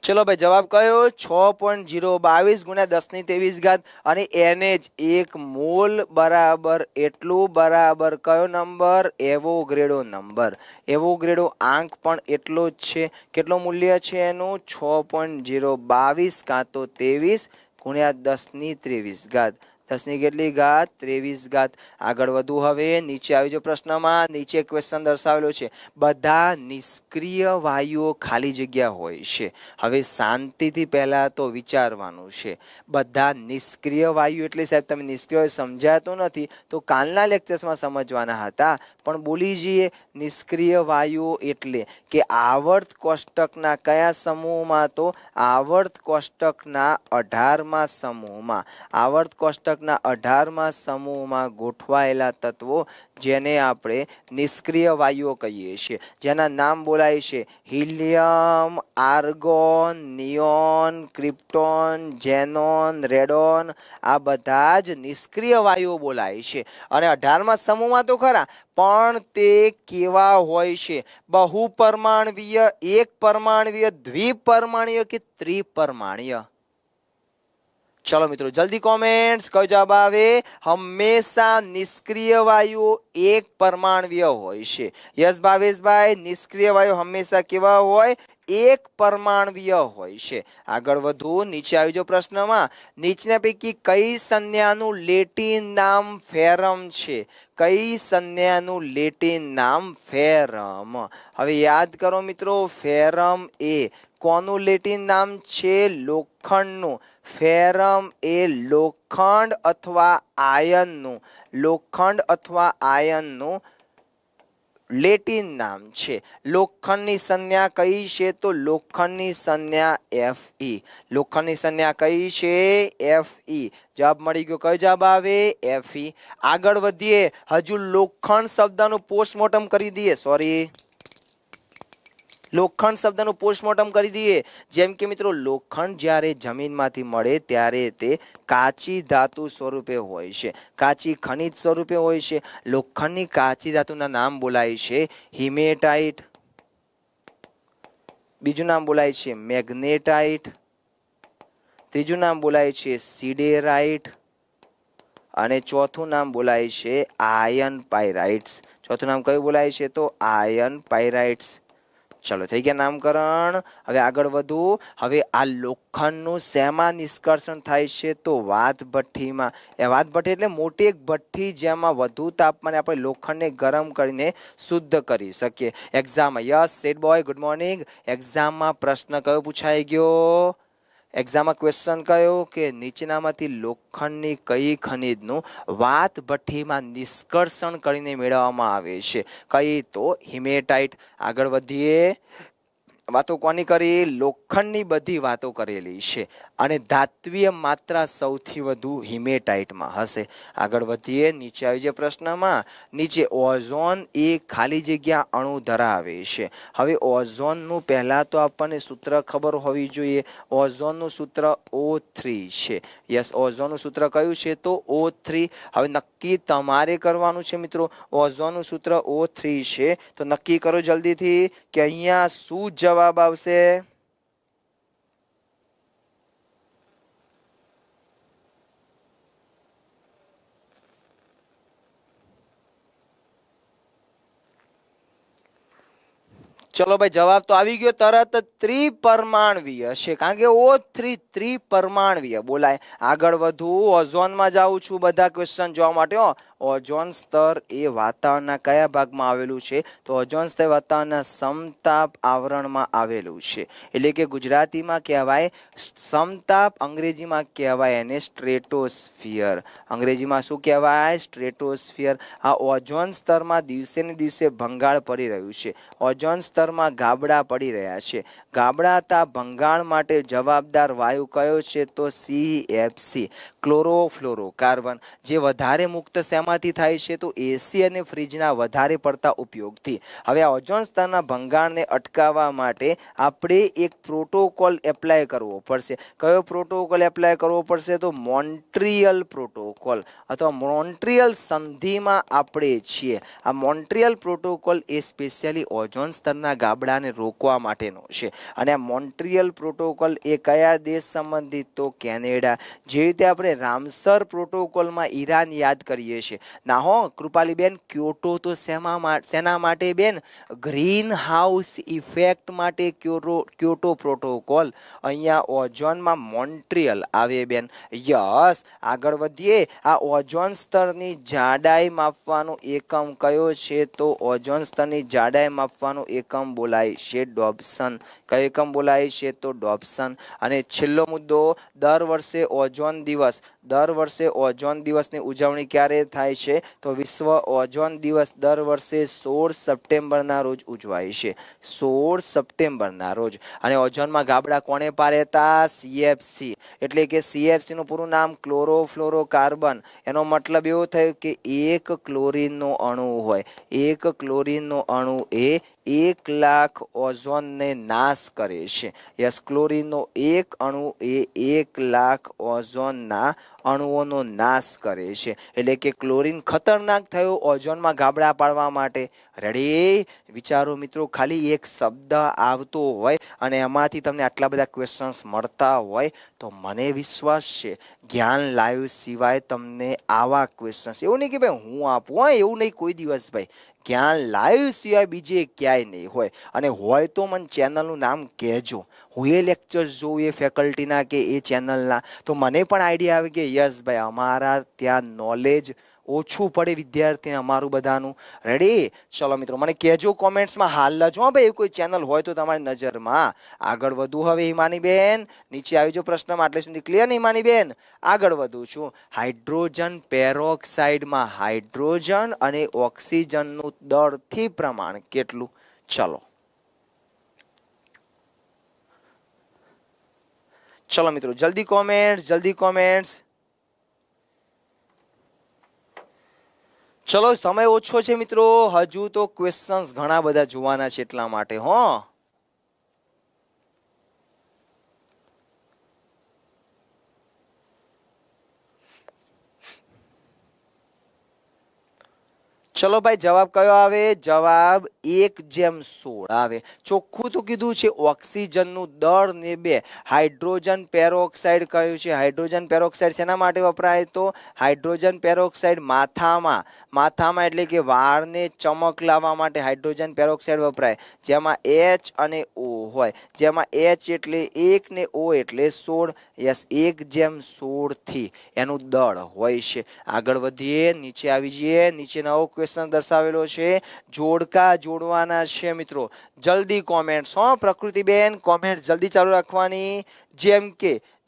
चलो भाई जवाब कयो? 6.022 गुण્યા 10 ની 23 ઘાત। અને NH 1 મોલ બરાબર એટલું બરાબર કયો નંબર? એવોગ્રેડો નંબર। એવોગ્રેડો આંક પણ એટલો જ છે। કેટલો મૂલ્ય છે એનું? 6.022 કાં તો 23 ગુણ્યા 10 ની 23 ઘાત। 10 ની કેટલી ઘાત? 23 ઘાત। આગળ વધુ। હવે નીચે આવી જાઓ પ્રશ્નમાં। નીચે ક્વેશ્ચન દર્શાવેલો છે, બધા નિષ્ક્રિય વાયુઓ ખાલી જગ્યા હોય છે। હવે શાંતિથી પહેલા તો વિચારવાનું છે। બધા નિષ્ક્રિય વાયુ એટલે સાહેબ તમે નિષ્ક્રિય સમજાતો નથી તો કાલના લેક્ચર્સમાં સમજવાના હતા, પણ બોલી જઈએ। નિષ્ક્રિય વાયુઓ એટલે કે આવર્ત કોષ્ટકના કયા સમૂહમાં? તો આવર્ત કોષ્ટકના 18મા સમૂહમાં। આવર્ત કોષ્ટકના 18મા સમૂહમાં ગોઠવાયેલા તત્વો જેને આપણે નિષ્ક્રિય વાયુઓ કહીએ છીએ, જેના નામ બોલાય છે helium, argon, neon, krypton, xenon, radon. આ બધા જ નિષ્ક્રિય વાયુઓ બોલાય છે। અને 18મા સમૂહમાં તો ખરા, પણ તે કેવા હોય છે? બહુપરમાણવીય, એક પરમાણવીય, દ્વિપરમાણીય કે ત્રિપરમાણીય? चलो मित्रों जल्दी कमेंट्स, कयो जवाब आवे? हमेशा निष्क्रिय वायु एक परमाणवीय होय छे। यस भावेश भाई, निष्क्रिय वायु हमेशा केवा होय? एक परमाणवीय होय छे। आगळ वधू। नीचे आवी जाओ प्रश्નમાં। નીચેના પૈકી કઈ સંજ્ઞાનું લેટિન નામ ફેરમ છે? કઈ સંજ્ઞાનું લેટિન નામ ફેરમ? હવે યાદ કરો મિત્રો, ફેરમ એ કોનું લેટિન નામ છે? લોખંડનું। ફેરમ એ લોખંડ અથવા આયનનું, લોખંડ અથવા આયનનું લેટિન નામ છે. લોખંડની સંજ્ઞા કઈ છે? તો લોખંડની સંજ્ઞા Fe. લોખંડની સંજ્ઞા કઈ છે? Fe. જવાબ મળી ગયો. કયો જવાબ આવે? Fe. આગળ વધીએ. હજુ લોખંડ શબ્દનું પોસ્ટમોર્ટમ કરી દઈએ. લોખંડ શબ્દનું પોસ્ટમોર્ટમ કરી દઈએ. જેમ કે મિત્રો લોખંડ જ્યારે જમીનમાંથી મળે ત્યારે તે કાચી ધાતુ સ્વરૂપે હોય છે, કાચી ખનિજ સ્વરૂપે હોય છે. લોખંડની કાચી ધાતુના નામ બોલાય છે હિમેટાઇટ, બીજું નામ બોલાય છે મેગ્નેટાઇટ, ત્રીજું નામ બોલાય છે સિડેરાઇટ અને ચોથું નામ બોલાય છે આયર્ન પાયરાઇટ્સ. ચોથું નામ કયું બોલાય છે? તો આયર્ન પાયરાઇટ્સ. ચલો થઈ ગયા નામકરણ. હવે આગળ વધુ. હવે આ લોખંડનું શેમાં નિષ્કર્ષણ થાય છે? તો વાત ભઠ્ઠીમાં. એ વાત ભઠ્ઠી એટલે મોટી એક ભઠ્ઠી જેમાં વધુ તાપમાને આપણે લોખંડને ગરમ કરીને શુદ્ધ કરી શકીએ. એક્ઝામમાં yes said boy good morning. એક્ઝામમાં પ્રશ્ન કયો પૂછાઈ ગયો? એક્ઝામમાં ક્વેશ્ચન કયો કે નીચેનામાંથી લોખંડની કઈ ખનિજનું વાત ભઠ્ઠીમાં નિષ્કર્ષણ કરીને મેળવવામાં આવે છે? કઈ? તો હિમેટાઇટ. આગળ વધીએ. વાતો કોની કરી? લોખંડની બધી વાતો કરેલી છે અને ધાત્વીય માત્રા સૌથી વધુ હિમેટાઇટમાં હશે. આગળ વધીએ. નીચે આવી જાય પ્રશ્નમાં. નીચે ઓઝોન એ ખાલી જગ્યા અણુ ધરાવે છે. હવે ઓઝોનનું પહેલા તો આપણને સૂત્ર ખબર હોવી જોઈએ. ઓઝોનનું સૂત્ર O3 છે. યસ, ઓઝોનનું સૂત્ર કયું છે? તો O3. હવે નક્કી તમારે કરવાનું છે મિત્રો. ઓઝોનનું સૂત્ર O3 છે તો નક્કી કરો જલ્દીથી કે અહીંયા શું જવાબ આવશે. ચલો ભાઈ, જવાબ તો આવી ગયો તરત. ત્રિપરમાણવીય છે, કારણ કે O3 ત્રિપરમાણવીય બોલાય. આગળ વધુ. ઓઝોનમાં જાઉં છું બધા ક્વેશ્ચન જોવા માટે. ઓઝોન સ્તર એ વાતાવરણના કયા ભાગમાં આવેલું છે? તો ઓઝોન સ્તર વાતાવરણના સમતાપ આવરણમાં આવેલું છે. એટલે કે ગુજરાતીમાં કહેવાય સમતાપ, અંગ્રેજીમાં કહેવાય એને સ્ટ્રેટોસ્ફિયર. અંગ્રેજીમાં શું કહેવાય? સ્ટ્રેટોસ્ફિયર. આ ઓઝોન સ્તરમાં દિવસે ને દિવસે ભંગાણ પડી રહ્યું છે. ઓઝોન સ્તરમાં ગાબડા પડી રહ્યા છે. ગાબડા હતા ભંગાણ માટે જવાબદાર વાયુ કયો છે? તો CFC, ક્લોરોફ્લોરોકાર્બન. જે વધારે મુક્ત શેમાંથી થાય છે? તો એસી અને ફ્રીજના વધારે પડતા ઉપયોગથી. હવે આ ઓઝોન સ્તરના ભંગાણને અટકાવવા માટે આપણે એક પ્રોટોકોલ એપ્લાય કરવો પડશે. કયો પ્રોટોકોલ એપ્લાય કરવો પડશે? તો મોન્ટ્રીયલ પ્રોટોકોલ અથવા મોન્ટ્રીયલ સંધિમાં આપણે છીએ. આ મોન્ટ્રીયલ પ્રોટોકોલ એ સ્પેશિયલી ઓઝોન સ્તરના ગાબડાને રોકવા માટેનો છે. અને આ મોન્ટ્રીયલ પ્રોટોકોલ એ કયા દેશ સંબંધિત? તો કેનેડા. જે રીતે આપણે રામસર પ્રોટોકોલમાં ઈરાન યાદ કરીએ છીએ. ના હો કૃપાલીબેન, ક્યોટો તો શેના માટે બેન? ગ્રીન હાઉસ ઇફેક્ટ માટે ક્યોટો પ્રોટોકોલ. અહીંયા ઓઝોનમાં મોન્ટ્રીયલ આવે બેન. યસ. આગળ વધીએ. આ ઓઝોન સ્તરની જાડાઈ માપવાનો એકમ કયો છે? તો ઓઝોન સ્તરની જાડાઈ માપવાનો એકમ બોલાય છે ડોબ્સન. કયો એકમ બોલાય છે? તો ડોબ્સન. અને છેલ્લો મુદ્દો. દર વર્ષે ઓઝોન દિવસની ઉજવણી ક્યારે થાય છે? તો વિશ્વ ઓઝોન દિવસ દર વર્ષે 16 સપ્ટેમ્બરના રોજ ઉજવાય છે. 16 સપ્ટેમ્બરના રોજ. અને ઓઝોનમાં ગાબડા કોણે પાડ્યા? CFC. એટલે કે CFC નું પૂરું નામ ક્લોરોફ્લોરોકાર્બન. એનો મતલબ એવો થયો કે એક ક્લોરીનનો અણુ હોય. એક ક્લોરીનનો અણુ એ 1 લાખ ઓઝોનને નાશ કરે છે. યસ, ક્લોરીનનો એક અણુ એ 1 લાખ ઓઝોનના અણુઓનો નાશ કરે છે. એટલે કે ક્લોરીન ખતરનાક થયો ઓઝોનમાં ગાબડા પાડવા માટે. રેડી? વિચારો મિત્રો, ખાલી એક શબ્દ આવતો હોય અને એમાંથી તમને આટલા બધા ક્વેશ્ચન્સ મળતા હોય તો મને વિશ્વાસ છે જ્ઞાન લાઈવ સિવાય તમને આવા ક્વેશ્ચન્સ, એવું નહીં કે ભાઈ હું આપું, એવું નહીં કોઈ દિવસ ભાઈ, જ્ઞાન લાઈવ સિવાય બીજે ક્યાંય નહીં હોય. અને હોય તો મને ચેનલનું નામ કહેજો. હું એ લેક્ચર્સ જોઉં એ ફેકલ્ટીના કે એ ચેનલના, તો મને પણ આઈડિયા આવે કે યસ ભાઈ અમારા ત્યાં નોલેજ ઓછું પડે વિદ્યાર્થીને અમારું બધાનું. રેડી? ચલો મિત્રો મને કહેજો કોમેન્ટ્સમાં હાલ જ હો ભાઈ, કોઈ ચેનલ હોય તો તમારી નજરમાં. આગળ વધુ હવે હિમાનીબેન, નીચે આવી જો પ્રશ્નમાં. આટલે સુધી ક્લિયર ને હિમાનીબેન? આગળ વધુ છું. હાઇડ્રોજન પેરોક્સાઇડમાં હાઇડ્રોજન અને ઓક્સિજનનું દળથી પ્રમાણ કેટલું? ચલો ચલો મિત્રો જલ્દી કોમેન્ટ્સ, જલ્દી કોમેન્ટ્સ. ચલો સમય ઓછો છે મિત્રો, હજુ તો ક્વેશ્ચન્સ ઘણા બધા જોવાના છે એટલા માટે હો. ચલો ભાઈ જવાબ કયો આવે? જવાબ 1:16 આવે. ચોખ્ખું તો કીધું છે ઓક્સિજનનું દળ ને 2. હાઇડ્રોજન પેરોક્સાઇડ કયું છે? હાઇડ્રોજન પેરોક્સાઇડ શેના માટે વપરાય? તો હાઇડ્રોજન પેરોક્સાઇડ માથામાં એટલે કે વાળને ચમક લાવવા માટે હાઇડ્રોજન પેરોક્સાઇડ વપરાય, જેમાં H અને O હોય. જેમાં H એટલે 1 ને O એટલે 16. યસ, 1:16 થી એનું દળ હોય છે. આગળ વધીએ, નીચે આવી જઈએ. નીચે નવો ક્વેશ્ચન દર્શાવેલો છે, જોડકા જોડવાના છે મિત્રો. જલ્દી કોમેન્ટ્સ હો પ્રકૃતિબેન, કોમેન્ટ જલ્દી ચાલુ રાખવાની.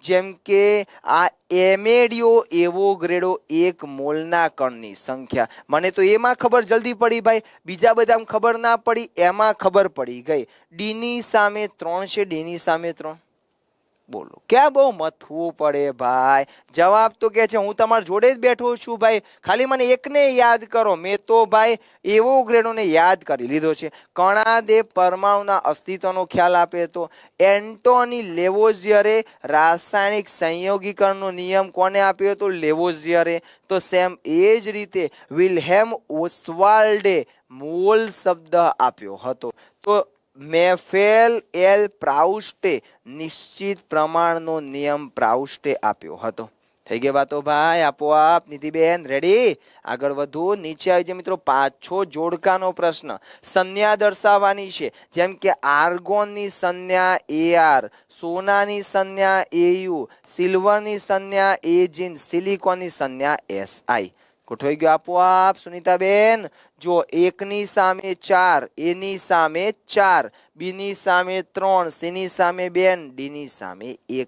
જેમ કે આ એમેડિયો એવોગ્રેડો 1 મોલના કણની સંખ્યા. મને તો એમાં ખબર જલ્દી પડી ભાઈ, બીજા બધામાં ખબર ના પડી, એમાં ખબર પડી ગઈ. ડી ની સામે 3 છે, ડી ની સામે 3. બોલો ક્યાં બહુ મથવું પડે ભાઈ? જવાબ તો કે છે હું તમારા જોડે જ બેઠો છું ભાઈ, ખાલી મને એકને યાદ કરો. મેં તો ભાઈ એવોગ્રેડોને યાદ કરી લીધો છે. કણાદે પરમાણુના અસ્તિત્વનો ખ્યાલ આપે તો એન્ટોની લેવોઝિયરે રાસાયણિક સંયોગીકરણનો નિયમ કોને આપ્યો હતો? લેવોઝિયરે. તો સેમ એ જ રીતે વિલ્હેમ ઓસ્વાલ્ડે મોલ શબ્દ આપ્યો હતો. તો મેફેલ એલ પ્રાઉસ્ટે નિશ્ચિત પ્રમાણનો નિયમ પ્રાઉસ્ટે આપ્યો હતો. થઈ ગયા વાતો ભાઈ આપોઆપ. નિધિબેન રેડી? આગળ વધુ. નીચે આવી જાય મિત્રો પાછો જોડકાનો પ્રશ્ન. સંજ્ઞા દર્શાવવાની છે, જેમ કે આર્ગોનની સંજ્ઞા AR, સોનાની સંજ્ઞા AU, સિલ્વરની સંજ્ઞા AG, સિલિકોનની સંજ્ઞા SI. ગોઠવાઈ ગયો આપોઆપ સુનીતાબેન. જો 1 ની સામે 4, A ની સામે 4, B ની સામે 3, C ની સામે 2, D ની સામે 1.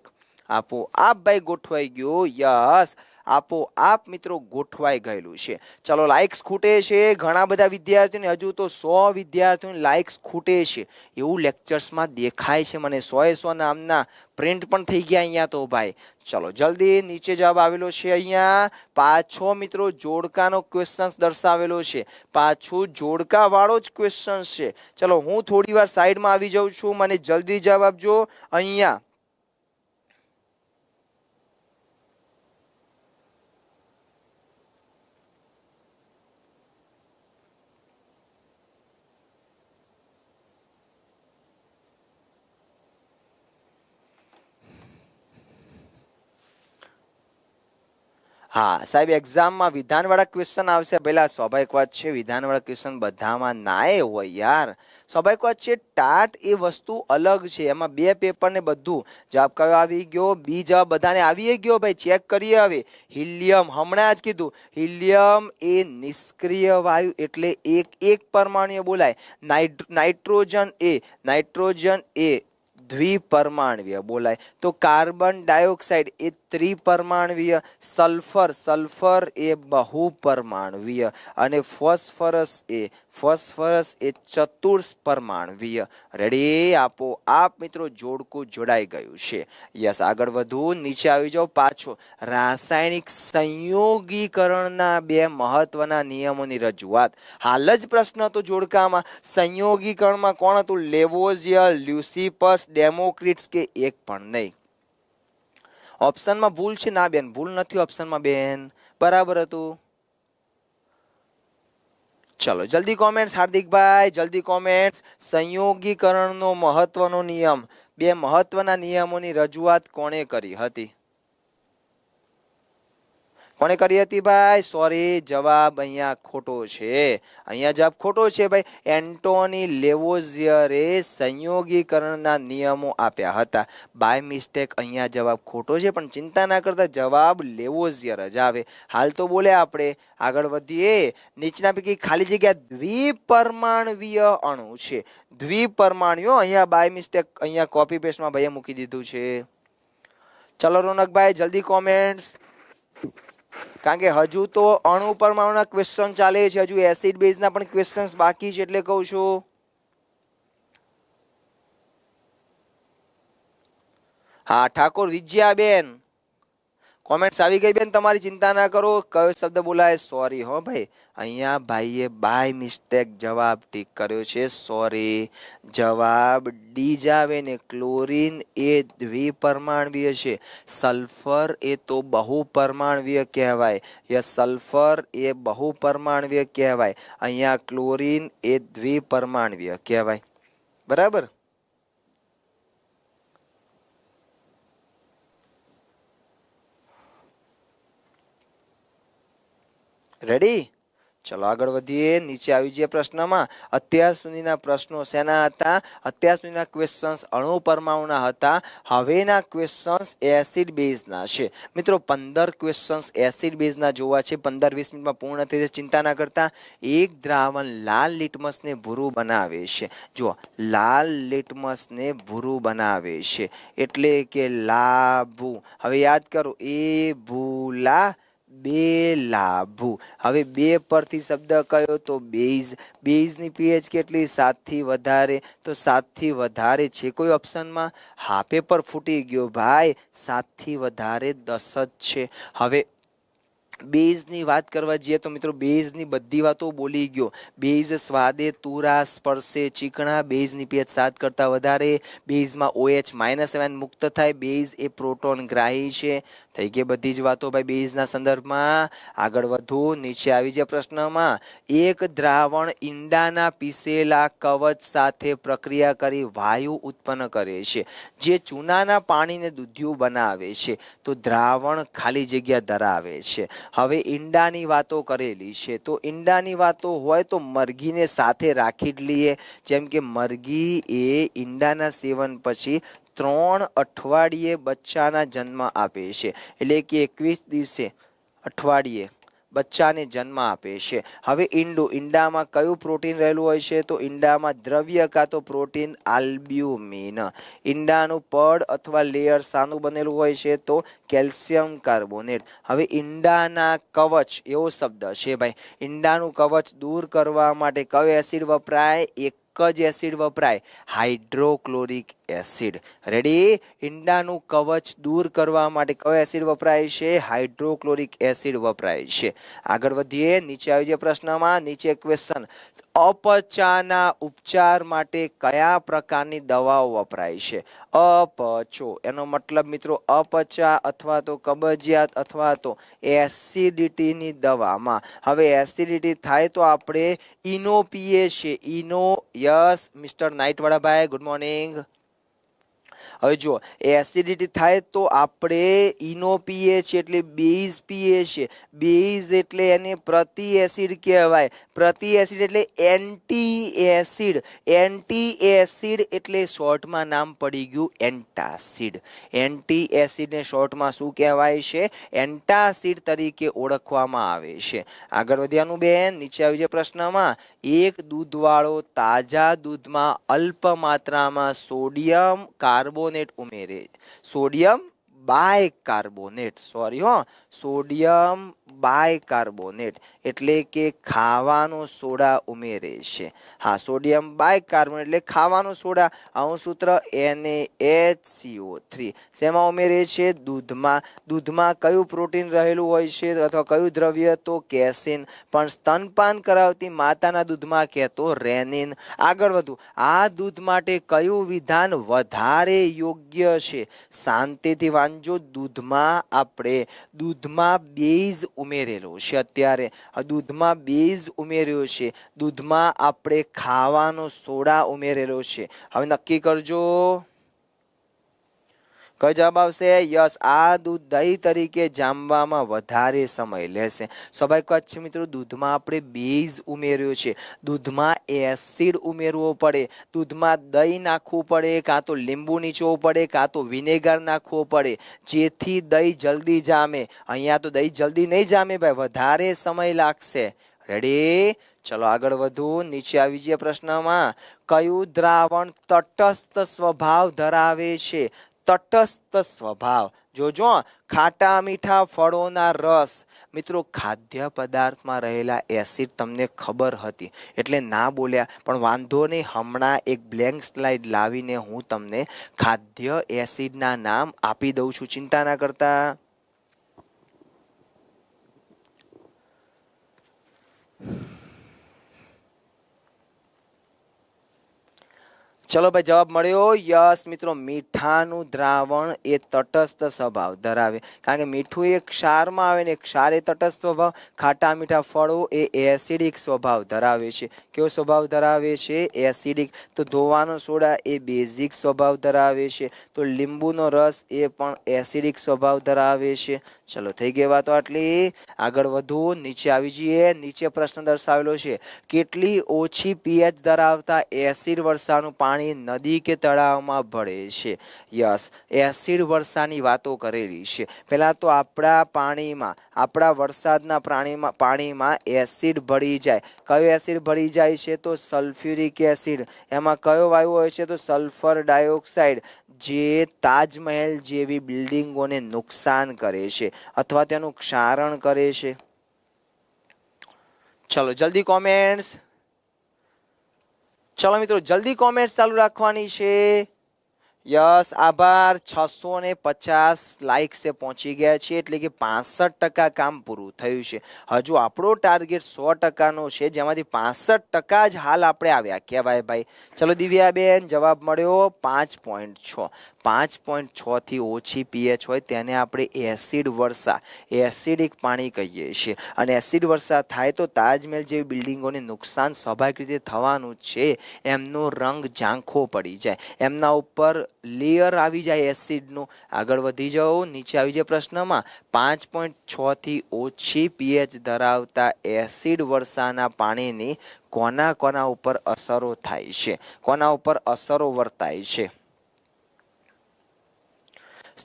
આપોઆપ ભાઈ ગોઠવાઈ ગયો. યસ, આપોઆપ મિત્રો ગોઠવાઈ ગયેલું છે. ચલો લાઇક્સ ખૂટે છે ઘણા બધા વિદ્યાર્થીઓને, હજુ તો 100 વિદ્યાર્થીઓને લાઇક્સ ખૂટે છે એવું લેક્ચર્સમાં દેખાય છે મને. 100 નામના પ્રિન્ટ પણ થઈ ગયા અહીંયા તો ભાઈ. ચલો જલ્દી, નીચે જવાબ આવેલો છે અહીંયા. પાછો મિત્રો જોડકાનો ક્વેશ્ચન દર્શાવેલો છે, પાછું જોડકા વાળો જ ક્વેશ્ચન છે. ચલો હું થોડી વાર સાઈડમાં આવી જાઉં છું, મને જલ્દી જવાબ આપજો અહીંયા. હા સાહેબ, એક્ઝામમાં વિધાનવાળા ક્વેશ્ચન આવશે. પહેલા સ્વાભાવિક વાત છે વિધાનવાળા ક્વેશ્ચન બધામાં નાય હોય યાર. સ્વાભાવિક વાત છે, ટાટ એ વસ્તુ અલગ છે. એમાં 2 પેપર ને બધું. જવાબ કયો આવી ગયો? બી જવાબ બધાને આવી ગયો ભાઈ. ચેક કરીએ હવે. હિલિયમ, હમણાં જ કીધું, હિલિયમ એ નિષ્ક્રિય વાયુ એટલે એક પરમાણુય બોલાય. નાઇટ્રોજન એ દ્વિપરમાણવીય બોલાય. તો કાર્બન ડાયોક્સાઇડ એ ત્રિપરમાણવીય. સલ્ફર એ બહુપરમાણવીય. અને ફોસ્ફરસ એ ચતુષ્પરમાણવીય. રેડી? આપો આપ મિત્રો જોડકું જોડાઈ ગયું છે. યસ, આગળ વધુ. નીચે આવી જાઓ પાછો. રાસાયણિક સંયોગીકરણના 2 મહત્વના નિયમોની રજૂઆત. હાલ જ પ્રશ્ન હતો જોડકામાં. સંયોગીકરણમાં કોણ હતું? લેવોઝિયર, લ્યુસિપસ, ડેમોક્રિટ્સ કે એક પણ નહીં? ઓપ્શનમાં ભૂલ છે? ના બેન, ભૂલ નથી ઓપ્શનમાં બેન, બરાબર હતું. ચલો જલ્દી કોમેન્ટ્સ હાર્દિકભાઈ, જલ્દી કોમેન્ટ્સ. સંયોગીકરણનો મહત્વનો નિયમ, 2 મહત્વના નિયમોની રજૂઆત કોણે કરી હતી? કોણે કરી હતી ભાઈ? સોરી, જવાબ અહીંયા ખોટો છે. અહીંયા જવાબ ખોટો છે ભાઈ. એન્ટોની લેવોઝિયરે સંયોગીકરણના નિયમો આપ્યા હતા. બાય મિસ્ટેક અહીંયા જવાબ ખોટો છે, પણ ચિંતા ના કરતા જવાબ લેવોઝિયર જ આવે. હાલ તો બોલે આપણે આગળ વધીએ. નીચેના પૈકી ખાલી જગ્યા દ્વિપરમાણવીય અણુ છે. દ્વિપરમાણ્યો અહીંયા બાય મિસ્ટેક અહીંયા કોપી પેસ્ટમાં ભાઈએ મૂકી દીધું છે. ચલો રોનકભાઈ જલ્દી કોમેન્ટ્સ, કારણ કે હજુ તો અણુ પરમાણુના ક્વેશ્ચન ચાલે છે, હજુ એસિડ બેઝના પણ ક્વેશ્ચન્સ બાકી છે, એટલે કહું છું. હા ઠાકોર વિજયાબેન કોમેન્ટ્સ આવી ગઈ બેન, તમારી ચિંતા ના કરો. કયો શબ્દ બોલાય? સોરી હો ભાઈ, અહીંયા ભાઈએ બાય મિસ્ટેક જવાબ ટીક કર્યો છે. સોરી, જવાબ ડી જ આવે ને. ક્લોરીન એ દ્વિપરમાણવીય છે, સલ્ફર એ તો બહુપરમાણવીય કહેવાય. સલ્ફર એ બહુપરમાણવીય કહેવાય. અહીંયા ક્લોરીન એ દ્વિપરમાણવીય કહેવાય. બરાબર. રેડી? ચલો આગળ વધીએ. નીચે આવી જઈએ પ્રશ્નમાં. અત્યાર સુધીના પ્રશ્નો શેના હતા? અત્યાર સુધીના ક્વેશ્ચન્સ અણુ પરમાણુના હતા. હવેના ક્વેશ્ચન્સ એસિડ બેઝના છે. મિત્રો 15 ક્વેશ્ચન્સ એસિડ બેઝના જોવા છે. 15-20 મિનિટમાં પૂર્ણ થઈ જશે, ચિંતા ના કરતા. એક દ્રાવણ લાલ લિટમસને ભૂરું બનાવે છે. જો લાલ લિટમસને ભૂરું બનાવે છે એટલે કે લાભુ. હવે યાદ કરો, એ ભૂલા બે લાભુ. હવે બે પરથી શબ્દ કયો? તો બેઝ. બેઝની પીએચ કેટલી? 7 થી વધારે. તો 7 થી વધારે છે કોઈ ઓપ્શનમાં? હા, પેપર ફૂટી ગયો ભાઈ. 7 થી વધારે 10 જ છે. હવે બેઝની વાત કરવા જઈએ તો મિત્રો બેઝની બધી વાતો બોલી ગયો. બેઝ સ્વાદે તુરા સ્પર્શે ચીકણા. બેઝની પીએચ 7 કરતા વધારે. બેઝમાં OH- મુક્ત થાય. બેઝ એ પ્રોટોન ગ્રાહી છે. થઈ ગઈ બધી જ વાતો ભાઈ બેઝના સંદર્ભમાં. આગળ વધુ. નીચે આવી જાય પ્રશ્નમાં. એક દ્રાવણ ઈંડાના પીસેલા કવચ સાથે પ્રક્રિયા કરી વાયુ ઉત્પન્ન કરે છે, જે ચૂનાના પાણીને દૂધિયું બનાવે છે, તો દ્રાવણ ખાલી જગ્યા ધરાવે છે. હવે ઈંડાની વાતો કરેલી છે, તો ઈંડાની વાતો હોય તો મરઘીને સાથે રાખી જ લઈએ. જેમ કે મરઘી એ ઈંડાના સેવન પછી 3 અઠવાડિયે બચ્ચાના જન્મ આપે છે, એટલે કે 21 દિવસે અઠવાડિયે બચ્ચાને જન્મ આપે છે. હવે ઈંડામાં કયું પ્રોટીન રહેલું હોય છે? તો ઈંડામાં દ્રવ્ય કાં તો પ્રોટીન આલ્બ્યુમિન. ઈંડાનું પડ અથવા લેયર શાનું બનેલું હોય છે? તો કેલ્શિયમ કાર્બોનેટ. હવે ઈંડાના કવચ એવો શબ્દ છે ભાઈ. ઈંડાનું કવચ દૂર કરવા માટે કયો એસિડ વપરાય? એક જ એસિડ વપરાય, હાઇડ્રોક્લોરિક એસિડ. રેડી? ઈંડાનું કવચ દૂર કરવા માટે કયો એસિડ વપરાય છે? હાઇડ્રોક્લોરિક એસિડ વપરાય છે. આગળ વધીએ. નીચે આવી જાય પ્રશ્નમાં. નીચે ક્વેશ્ચન. અપચાના ઉપચાર માટે કયા પ્રકારની દવાઓ વપરાય છે? અપચો એનો મતલબ મિત્રો અપચા અથવા તો કબજિયાત અથવા તો એસિડિટીની દવામાં. હવે એસિડિટી થાય તો આપણે ઈનો પીએ છીએ. ઈનો. યસ મિસ્ટર નાઇટવાળા ભાઈ, ગુડ મોર્નિંગ. હવે જો એસિડિટી થાય તો આપણે ઈનો પીએ છીએ, એટલે બેઝ પીએ છીએ. બેઝ એટલે એને પ્રતિ એસિડ કહેવાય. પ્રતિ એસિડ એટલે એન્ટી એસિડ. એન્ટી એસિડ એટલે શોર્ટમાં નામ પડી ગયું એન્ટાસિડ. એન્ટી એસિડને શોર્ટમાં શું કહેવાય છે? એન્ટાસિડ તરીકે ઓળખવામાં આવે છે. આગળ વધ્યાનું બેન. નીચે આવી જાય પ્રશ્નમાં. એક દૂધવાળો તાજા દૂધમાં અલ્પ માત્રામાં સોડિયમ કાર્બોનેટ ઉમેરે. Sodium bicarbonate. સોરી હો, સોડિયમ બાયકાર્બોનેટ એટલે કે ખાવાનો સોડા ઉમેરે છે. હા, સોડિયમ બાયકાર્બોનેટ એટલે ખાવાનો સોડા. આવું સૂત્ર NaHCO3 શેમાં ઉમેરે છે? દૂધમાં. દૂધમાં કયું પ્રોટીન રહેલું હોય છે અથવા કયું દ્રવ્ય? તો કેસીન. પણ સ્તનપાન કરાવતી માતાના દૂધમાં કહેતો રેનિન. આગળ વધુ. આ દૂધ માટે કયું વિધાન વધારે યોગ્ય છે? શાંતિથી વાંચો. દૂધમાં બેઝ ઉમેરેલો છે. અત્યારે દૂધમાં બેઝ ઉમેર્યો છે. દૂધમાં આપણે ખાવાનો સોડા ઉમેરેલો છે. હવે નક્કી કરજો કયો જવાબ આવશે? યસ, આ દૂધ દહીં તરીકે જામવામાં વધારે સમય લેશે. સ્વાભાવિક વાત છે મિત્રો, દૂધમાં આપણે બેઝ ઉમેર્યો છે, દૂધમાં એસિડ ઉમેરવો પડે, દૂધમાં દહીં નાખવું પડે, કાં તો લીંબુ નીચોવવું પડે, કાં તો વિનેગર નાખવો પડે, જેથી દહીં જલ્દી જામે. અહીંયા તો દહીં જલ્દી નહીં જામે ભાઈ, વધારે સમય લાગશે. રેડી? ચલો આગળ વધુ. નીચે આવી જઈએ પ્રશ્નમાં. કયું દ્રાવણ તટસ્થ સ્વભાવ ધરાવે છે? તટસ્થ સ્વભાવ. જોજો, ખાટા મીઠા ફળોના રસ. મિત્રો, ખાદ્ય પદાર્થમાં રહેલા એસિડ તમને ખબર હતી એટલે ના બોલ્યા, પણ વાંધો નહીં, હમણાં એક બ્લેન્ક સ્લાઇડ લાવીને હું તમને ખાદ્ય એસિડના નામ આપી દઉં છું, ચિંતા ના કરતા. ચલો ભાઈ, જવાબ મળ્યો. યસ મિત્રો, મીઠાનું દ્રાવણ એ તટસ્થ સ્વભાવ ધરાવે, કારણ કે મીઠું એ ક્ષારમાં આવે ને ક્ષાર એ તટસ્થ સ્વભાવ, ખાટા મીઠા ફળો એ એસિડિક સ્વભાવ ધરાવે છે. કેવો સ્વભાવ ધરાવે છે? એસિડિક. તો ધોવાનો સોડા એ બેઝિક સ્વભાવ ધરાવે છે, તો લીંબુનો રસ એ પણ એસિડિક સ્વભાવ ધરાવે છે. ચલો, થઈ ગઈ વાતો આટલી. આગળ વધુ. નીચે આવી જઈએ. નીચે પ્રશ્ન દર્શાવેલો છે, કેટલી ઓછી પીએચ ધરાવતા એસિડ વર્ષાનું પાણી નદી કે તળાવમાં ભળે છે? યસ, એસિડ વર્ષાની વાતો કરેલી છે. પહેલા તો આપણા પાણીમાં, આપણા વરસાદના પાણીમાં એસિડ ભળી જાય. કયો એસિડ ભળી જાય છે? તો સલ્ફ્યુરિક એસિડ. એમાં કયો વાયુ હોય છે? તો સલ્ફર ડાયોક્સાઇડ, જે તાજમહેલ જેવી બિલ્ડિંગોને નુકસાન કરે છે અથવા તેનું ક્ષારણ કરે છે. ચલો જલ્દી કોમેન્ટ્સ. ચલો મિત્રો, જલ્દી કોમેન્ટ્સ ચાલુ રાખવાની છે. યસ, આભાર. 650 લાઇક્સ પહોંચી ગયા છે, એટલે કે 65% કામ પૂરું થયું છે. હજુ આપણો ટાર્ગેટ 100%નો છે, જેમાંથી 65% જ હાલ આપણે આવ્યા કહેવાય ભાઈ. ચલો દિવ્યાબેન, જવાબ મળ્યો 5.6. 5.6 થી ઓછી પીએચ હોય તેને આપણે એસિડ વર્ષા, એસિડિક પાણી કહીએ છીએ. અને એસિડ વર્ષા થાય તો તાજમહેલ જેવી બિલ્ડિંગોને નુકસાન સ્વાભાવિક રીતે થવાનું છે. એમનો રંગ ઝાંખો પડી જાય, એમના ઉપર લેયર આવી જાય એસિડનું. આગળ વધી જાઓ. નીચે આવી જાય પ્રશ્નમાં. 5.6 થી ઓછી પીએચ ધરાવતા એસિડ વર્ષાના પાણીની કોના કોના ઉપર અસરો થાય છે? કોના ઉપર અસરો વર્તાય છે?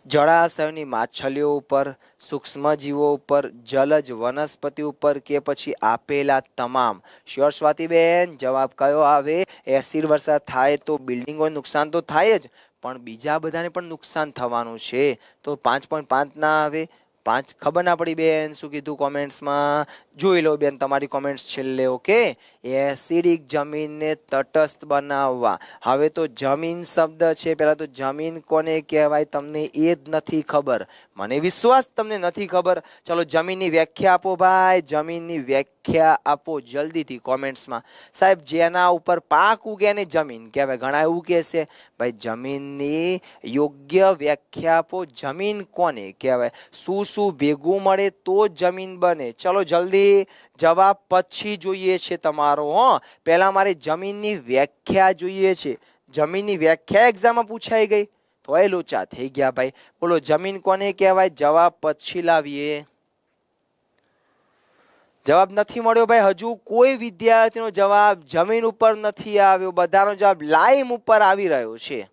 જળાશયની માછલીઓ ઉપર, સૂક્ષ્મજીવો ઉપર, જલજ વનસ્પતિ ઉપર, કે પછી આપેલા તમામ? શ્યોર સ્વાતિબેન, જવાબ કયો આવે? એસિડ વર્ષા થાય તો બિલ્ડિંગોને નુકસાન તો થાય જ, પણ બીજા બધાને પણ નુકસાન થવાનું છે. તો 5.5 ના આવે? 5 ખબર ના પડી બેન, શું કીધું કોમેન્ટ્સમાં? જોઈ લો બેન તમારી કોમેન્ટ્સ છેલ્લે. ઓકે, એસિડિક જમીનને તટસ્થ બનાવવા. હવે તો જમીન શબ્દ છે, પહેલા તો જમીન કોને કહેવાય તમને એ જ નથી ખબર. મને વિશ્વાસ તમને નથી ખબર. ચલો જમીનની વ્યાખ્યા આપો ભાઈ, જમીનની વ્યાખ્યા આપો જલ્દીથી કોમેન્ટ્સમાં. સાહેબ, જેના ઉપર પાક ઉગે ને જમીન કહેવાય. ઘણા એવું કહેશે ભાઈ, જમીનની યોગ્ય વ્યાખ્યા આપો, જમીન કોને કહેવાય? શું શું ભેગું મળે તો જમીન બને? ચલો જલ્દી જવાબ પછી જોઈએ છે તમારો. પહેલા મારે જમીનની વ્યાખ્યા જોઈએ છે. જમીનની વ્યાખ્યા એક્ઝામમાં પૂછાઈ ગઈ તો એ લોચા થઈ ગયા ભાઈ. બોલો જમીન કોને કહેવાય? જવાબ પછી લાવીએ. જવાબ નથી મળ્યો ભાઈ. હજુ કોઈ વિદ્યાર્થીનો જવાબ જમીન ઉપર નથી આવ્યો. બધાનો જવાબ લાઈમ ઉપર આવી રહ્યો છે.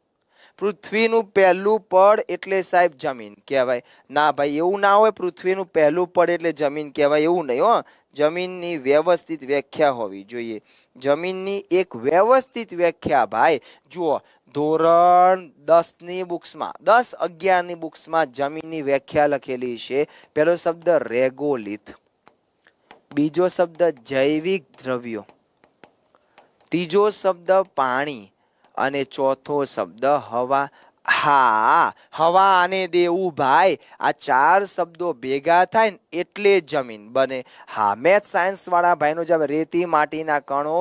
પૃથ્વીનું પહેલું પડ એટલે સાહેબ જમીન કહેવાય. ના ભાઈ, એવું ના હોય. પૃથ્વીનું પહેલું પડ એટલે જમીન કહેવાય એવું નહીં હો. જમીનની વ્યવસ્થિત વ્યાખ્યા હોવી જોઈએ. જમીનની એક વ્યવસ્થિત વ્યાખ્યા ભાઈ જુઓ, ધોરણ 10 ની બુક્સમાં, 10, 11 ની બુક્સમાં જમીનની વ્યાખ્યા લખેલી છે. પહેલો શબ્દ રેગોલિથ, બીજો શબ્દ જૈવિક દ્રવ્યો, ત્રીજો શબ્દ પાણી અને ચોથો શબ્દ હવા. હા, હવા અને દેવું ભાઈ, આ 4 શબ્દો ભેગા થાય ને એટલે જમીન બને. હા, મેથ સાયન્સ વાળા ભાઈનો જવાબ રેતી માટીના કણો,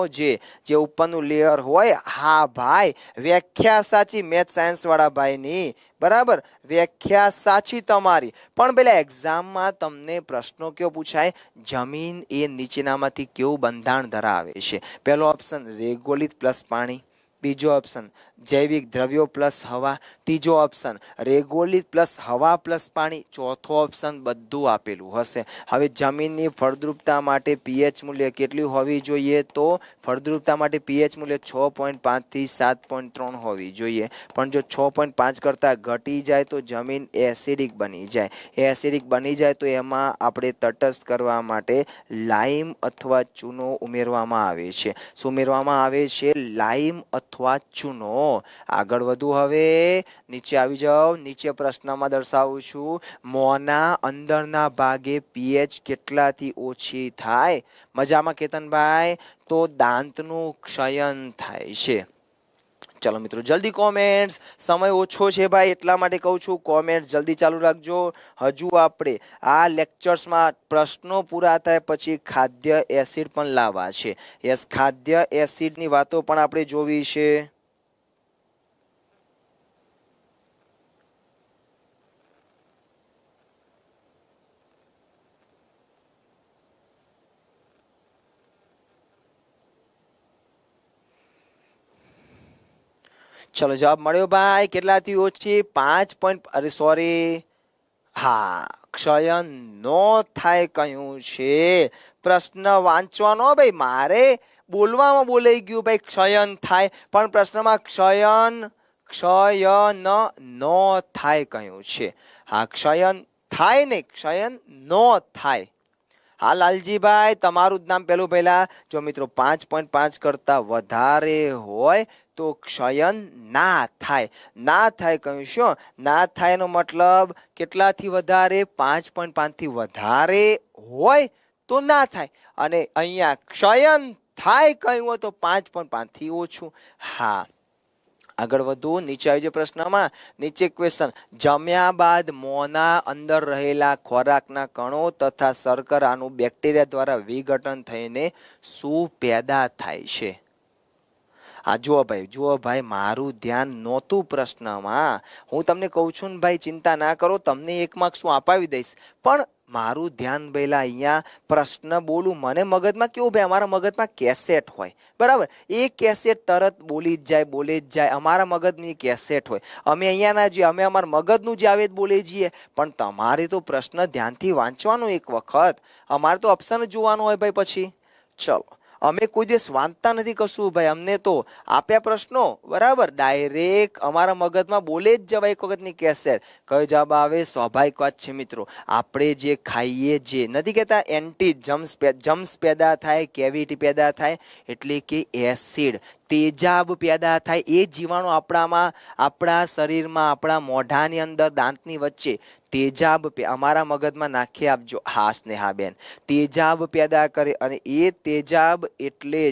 જે ઉપરનું લેયર હોય. હા ભાઈ, વ્યાખ્યા સાચી મેથ સાયન્સ વાળા ભાઈની. બરાબર, વ્યાખ્યા સાચી તમારી. પણ પેલા એક્ઝામમાં તમને પ્રશ્નો કયો પૂછાય? જમીન એ નીચેનામાંથી કેવું બંધારણ ધરાવે છે? પહેલો ઓપ્શન રેગોલિથ પ્લસ પાણી, બીજો ઓપ્શન जैविक द्रव्यो प्लस हवा, तीजो ऑप्शन रेगोलित प्लस हवा प्लस पानी, चौथो ऑप्शन बधुं आपेલું હશે। હવે જમીનની ફળદ્રુપતા માટે પીએચ મૂલ્ય કેટલું હોવી જોઈએ? તો ફળદ્રુપતા માટે પીએચ મૂલ્ય 6.5 થી 7.3 હોવી જોઈએ, પણ જો 6.5 કરતા ઘટી જાય તો જમીન એસિડિક બની જાય। એસિડિક બની જાય તો એમાં આપણે તટસ્થ કરવા માટે લાઇમ અથવા ચૂનો ઉમેરવામાં આવે છે। શું ઉમેરવામાં આવે છે? લાઇમ અથવા ચૂનો। આગળ વધુ, હવે નીચે આવી જાઓ। નીચે પ્રશ્નમાં દર્શાવું છું, મોંના અંદરના ભાગે પીએચ કેટલાથી ઓછી થાય? મજામાં કેતનભાઈ? તો દાંતનું ક્ષયન થાય છે। चलो मित्रों जल्दी कॉमेंट्स, समय ओछो छे भाई એટલા માટે કહું છું કોમેન્ટ જલ્દી ચાલુ રાખજો। હજુ આપણે આ લેક્ચર્સમાં પ્રશ્નો પૂરા થાય પછી ખાદ્ય એસિડ પણ લાવવા છે। યસ, ખાદ્ય એસિડની વાતો પણ આપણે જોવી છે। चलो जवाब મળ્યો ભાઈ, કેટલાથી ઓછી? 5. અરે સોરી, હા, ક્ષયન નો થાય કહ્યું છે। પ્રશ્ન વાંચવાનો ભાઈ, મારે બોલવામાં બોલાઈ ગયું ભાઈ, ક્ષયન થાય, પણ પ્રશ્નમાં ક્ષયન નો થાય કહ્યું છે। હા, ક્ષયન થાય ને, ક્ષયન નો થાય। હા લાલજીભાઈ, તમારું જ નામ પેલું પહેલા। જો મિત્રો 5.5 કરતા વધારે હોય તો ક્ષયન ના થાય। ના થાય કહ્યું શું? ના થાય નો મતલબ કેટલાથી વધારે? 5.5 થી વધારે હોય તો ના થાય, અને અહીંયા ક્ષયન થાય કહ્યું હોય તો 5.5 થી ઓછું। હા, આગળ વધુ, નીચે આવી જાય પ્રશ્નમાં। નીચે ક્વેશ્ચન, જમ્યા બાદ મોંના અંદર રહેલા ખોરાકના કણો તથા શર્કરાનું બેક્ટેરિયા દ્વારા વિઘટન થઈને શું પેદા થાય છે? આ જુઓ ભાઈ, મારું ધ્યાન નહોતું પ્રશ્નમાં। હું તમને કહું છું ને ભાઈ, ચિંતા ના કરો, તમને 1 માર્ક શું અપાવી દઈશ, પણ મારું ધ્યાન પહેલા અહીંયા પ્રશ્ન બોલું। મને મગજમાં કેવું ભાઈ, અમારા મગજમાં કેસેટ હોય, બરાબર? એ કેસેટ તરત બોલી જ જાય। અમારા મગજની કેસેટ હોય, અમે અહીંયા ના જોઈએ, અમે અમારા મગજનું જે આવે બોલે જઈએ, પણ તમારે તો પ્રશ્ન ધ્યાનથી વાંચવાનો એક વખત, અમારે તો ઓપ્શન જ જોવાનું હોય ભાઈ। પછી ચલો, અમે કોઈ દિવસ વાંચતા નથી કશું ભાઈ, અમને તો આપ્યા પ્રશ્નો બરાબર ડાયરેક્ટ અમારા મગજમાં બોલે જ જવાય એક વખતની કેસેટ। કયો જવાબ આવે? સ્વાભાવિક વાત છે મિત્રો, આપણે જે ખાઈએ, જે નથી કહેતા એન્ટી જમ્સ પેદા થાય, કેવિટી પેદા થાય, એટલે કે એસિડ, તેજાબ પેદા થાય। એ જીવાણુ આપણામાં, આપણા શરીરમાં, આપણા મોઢાની અંદર, દાંતની વચ્ચે તેજાબ અમારા મગજમાં નાખી આપજો। હા સ્નેહાબેન, તેજાબ પેદા કરે, અને એ તેજાબ એટલે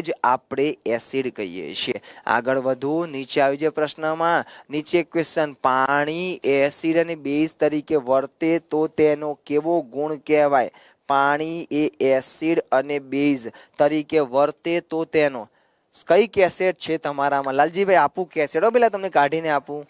જ આપણે એસિડ કહીએ છીએ। આગળ વધુ, નીચે આવી જાય પ્રશ્નમાં। નીચે ક્વેશ્ચન, પાણી એસિડ અને બેઝ તરીકે વર્તે તો તેનો કેવો ગુણ કહેવાય? પાણી એ એસિડ અને બેઝ તરીકે વર્તે તો તેનો કઈ કેસેટ છે તમારામાં? લાલજીભાઈ આપું કેસેટ હો, પેલા તમને કાઢીને આપું।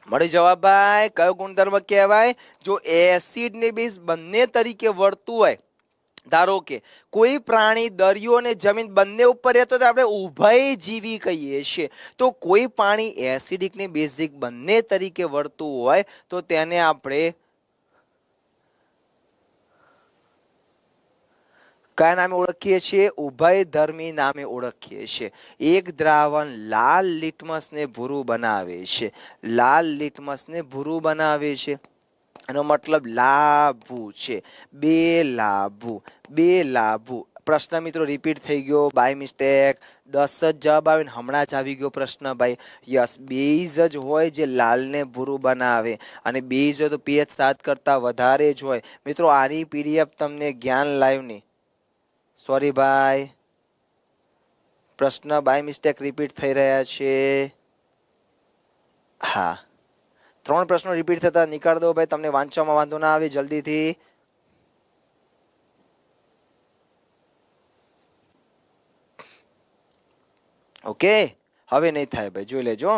મળી જવાબ ભાઈ, કયો ગુણધર્મ કહેવાય? જો એસિડ ને બેઝ બંને તરીકે વર્તું હોય, ધારો કે કોઈ પ્રાણી દરિયો અને જમીન બંને ઉપર રહેતો તો આપણે ઉભયજીવી કહીએ છીએ। તો કોઈ પાણી એસિડિક ને બેઝિક બંને તરીકે વર્તું હોય તો તેને આપણે કયા નામે ઓળખીએ છીએ? ઉભયધર્મી નામે ઓળખીએ છીએ। એક દ્રાવણ લાલ લિટમસ ને ભૂરું બનાવે છે, લાલ લિટમસ ને ભૂરું બનાવે છે, એનો મતલબ લાભુ છે, બે લાભુ। પ્રશ્ન મિત્રો રિપીટ થઈ ગયો બાય મિસ્ટેક, 10 જ જવાબ આવે, હમણાં જ આવી ગયો પ્રશ્ન ભાઈ। યસ, બેઝ જ હોય જે લાલ ને ભૂરું બનાવે, અને બેઝ હોય તો pH 7 કરતા વધારે જ હોય। મિત્રો આની પીડીએફ તમને જ્ઞાન લાઈવ ની, સોરી ભાઈ, પ્રશ્ન બાય મિસ્ટેક રિપીટ થઈ રહ્યા છે। હા, 3 પ્રશ્નો રિપીટ થતા નીકાળ દો ભાઈ, તમને વાંચવામાં વાંધો ના આવે જલ્દીથી. ઓકે, હવે નહીં થાય ભાઈ, જોઈ લેજો.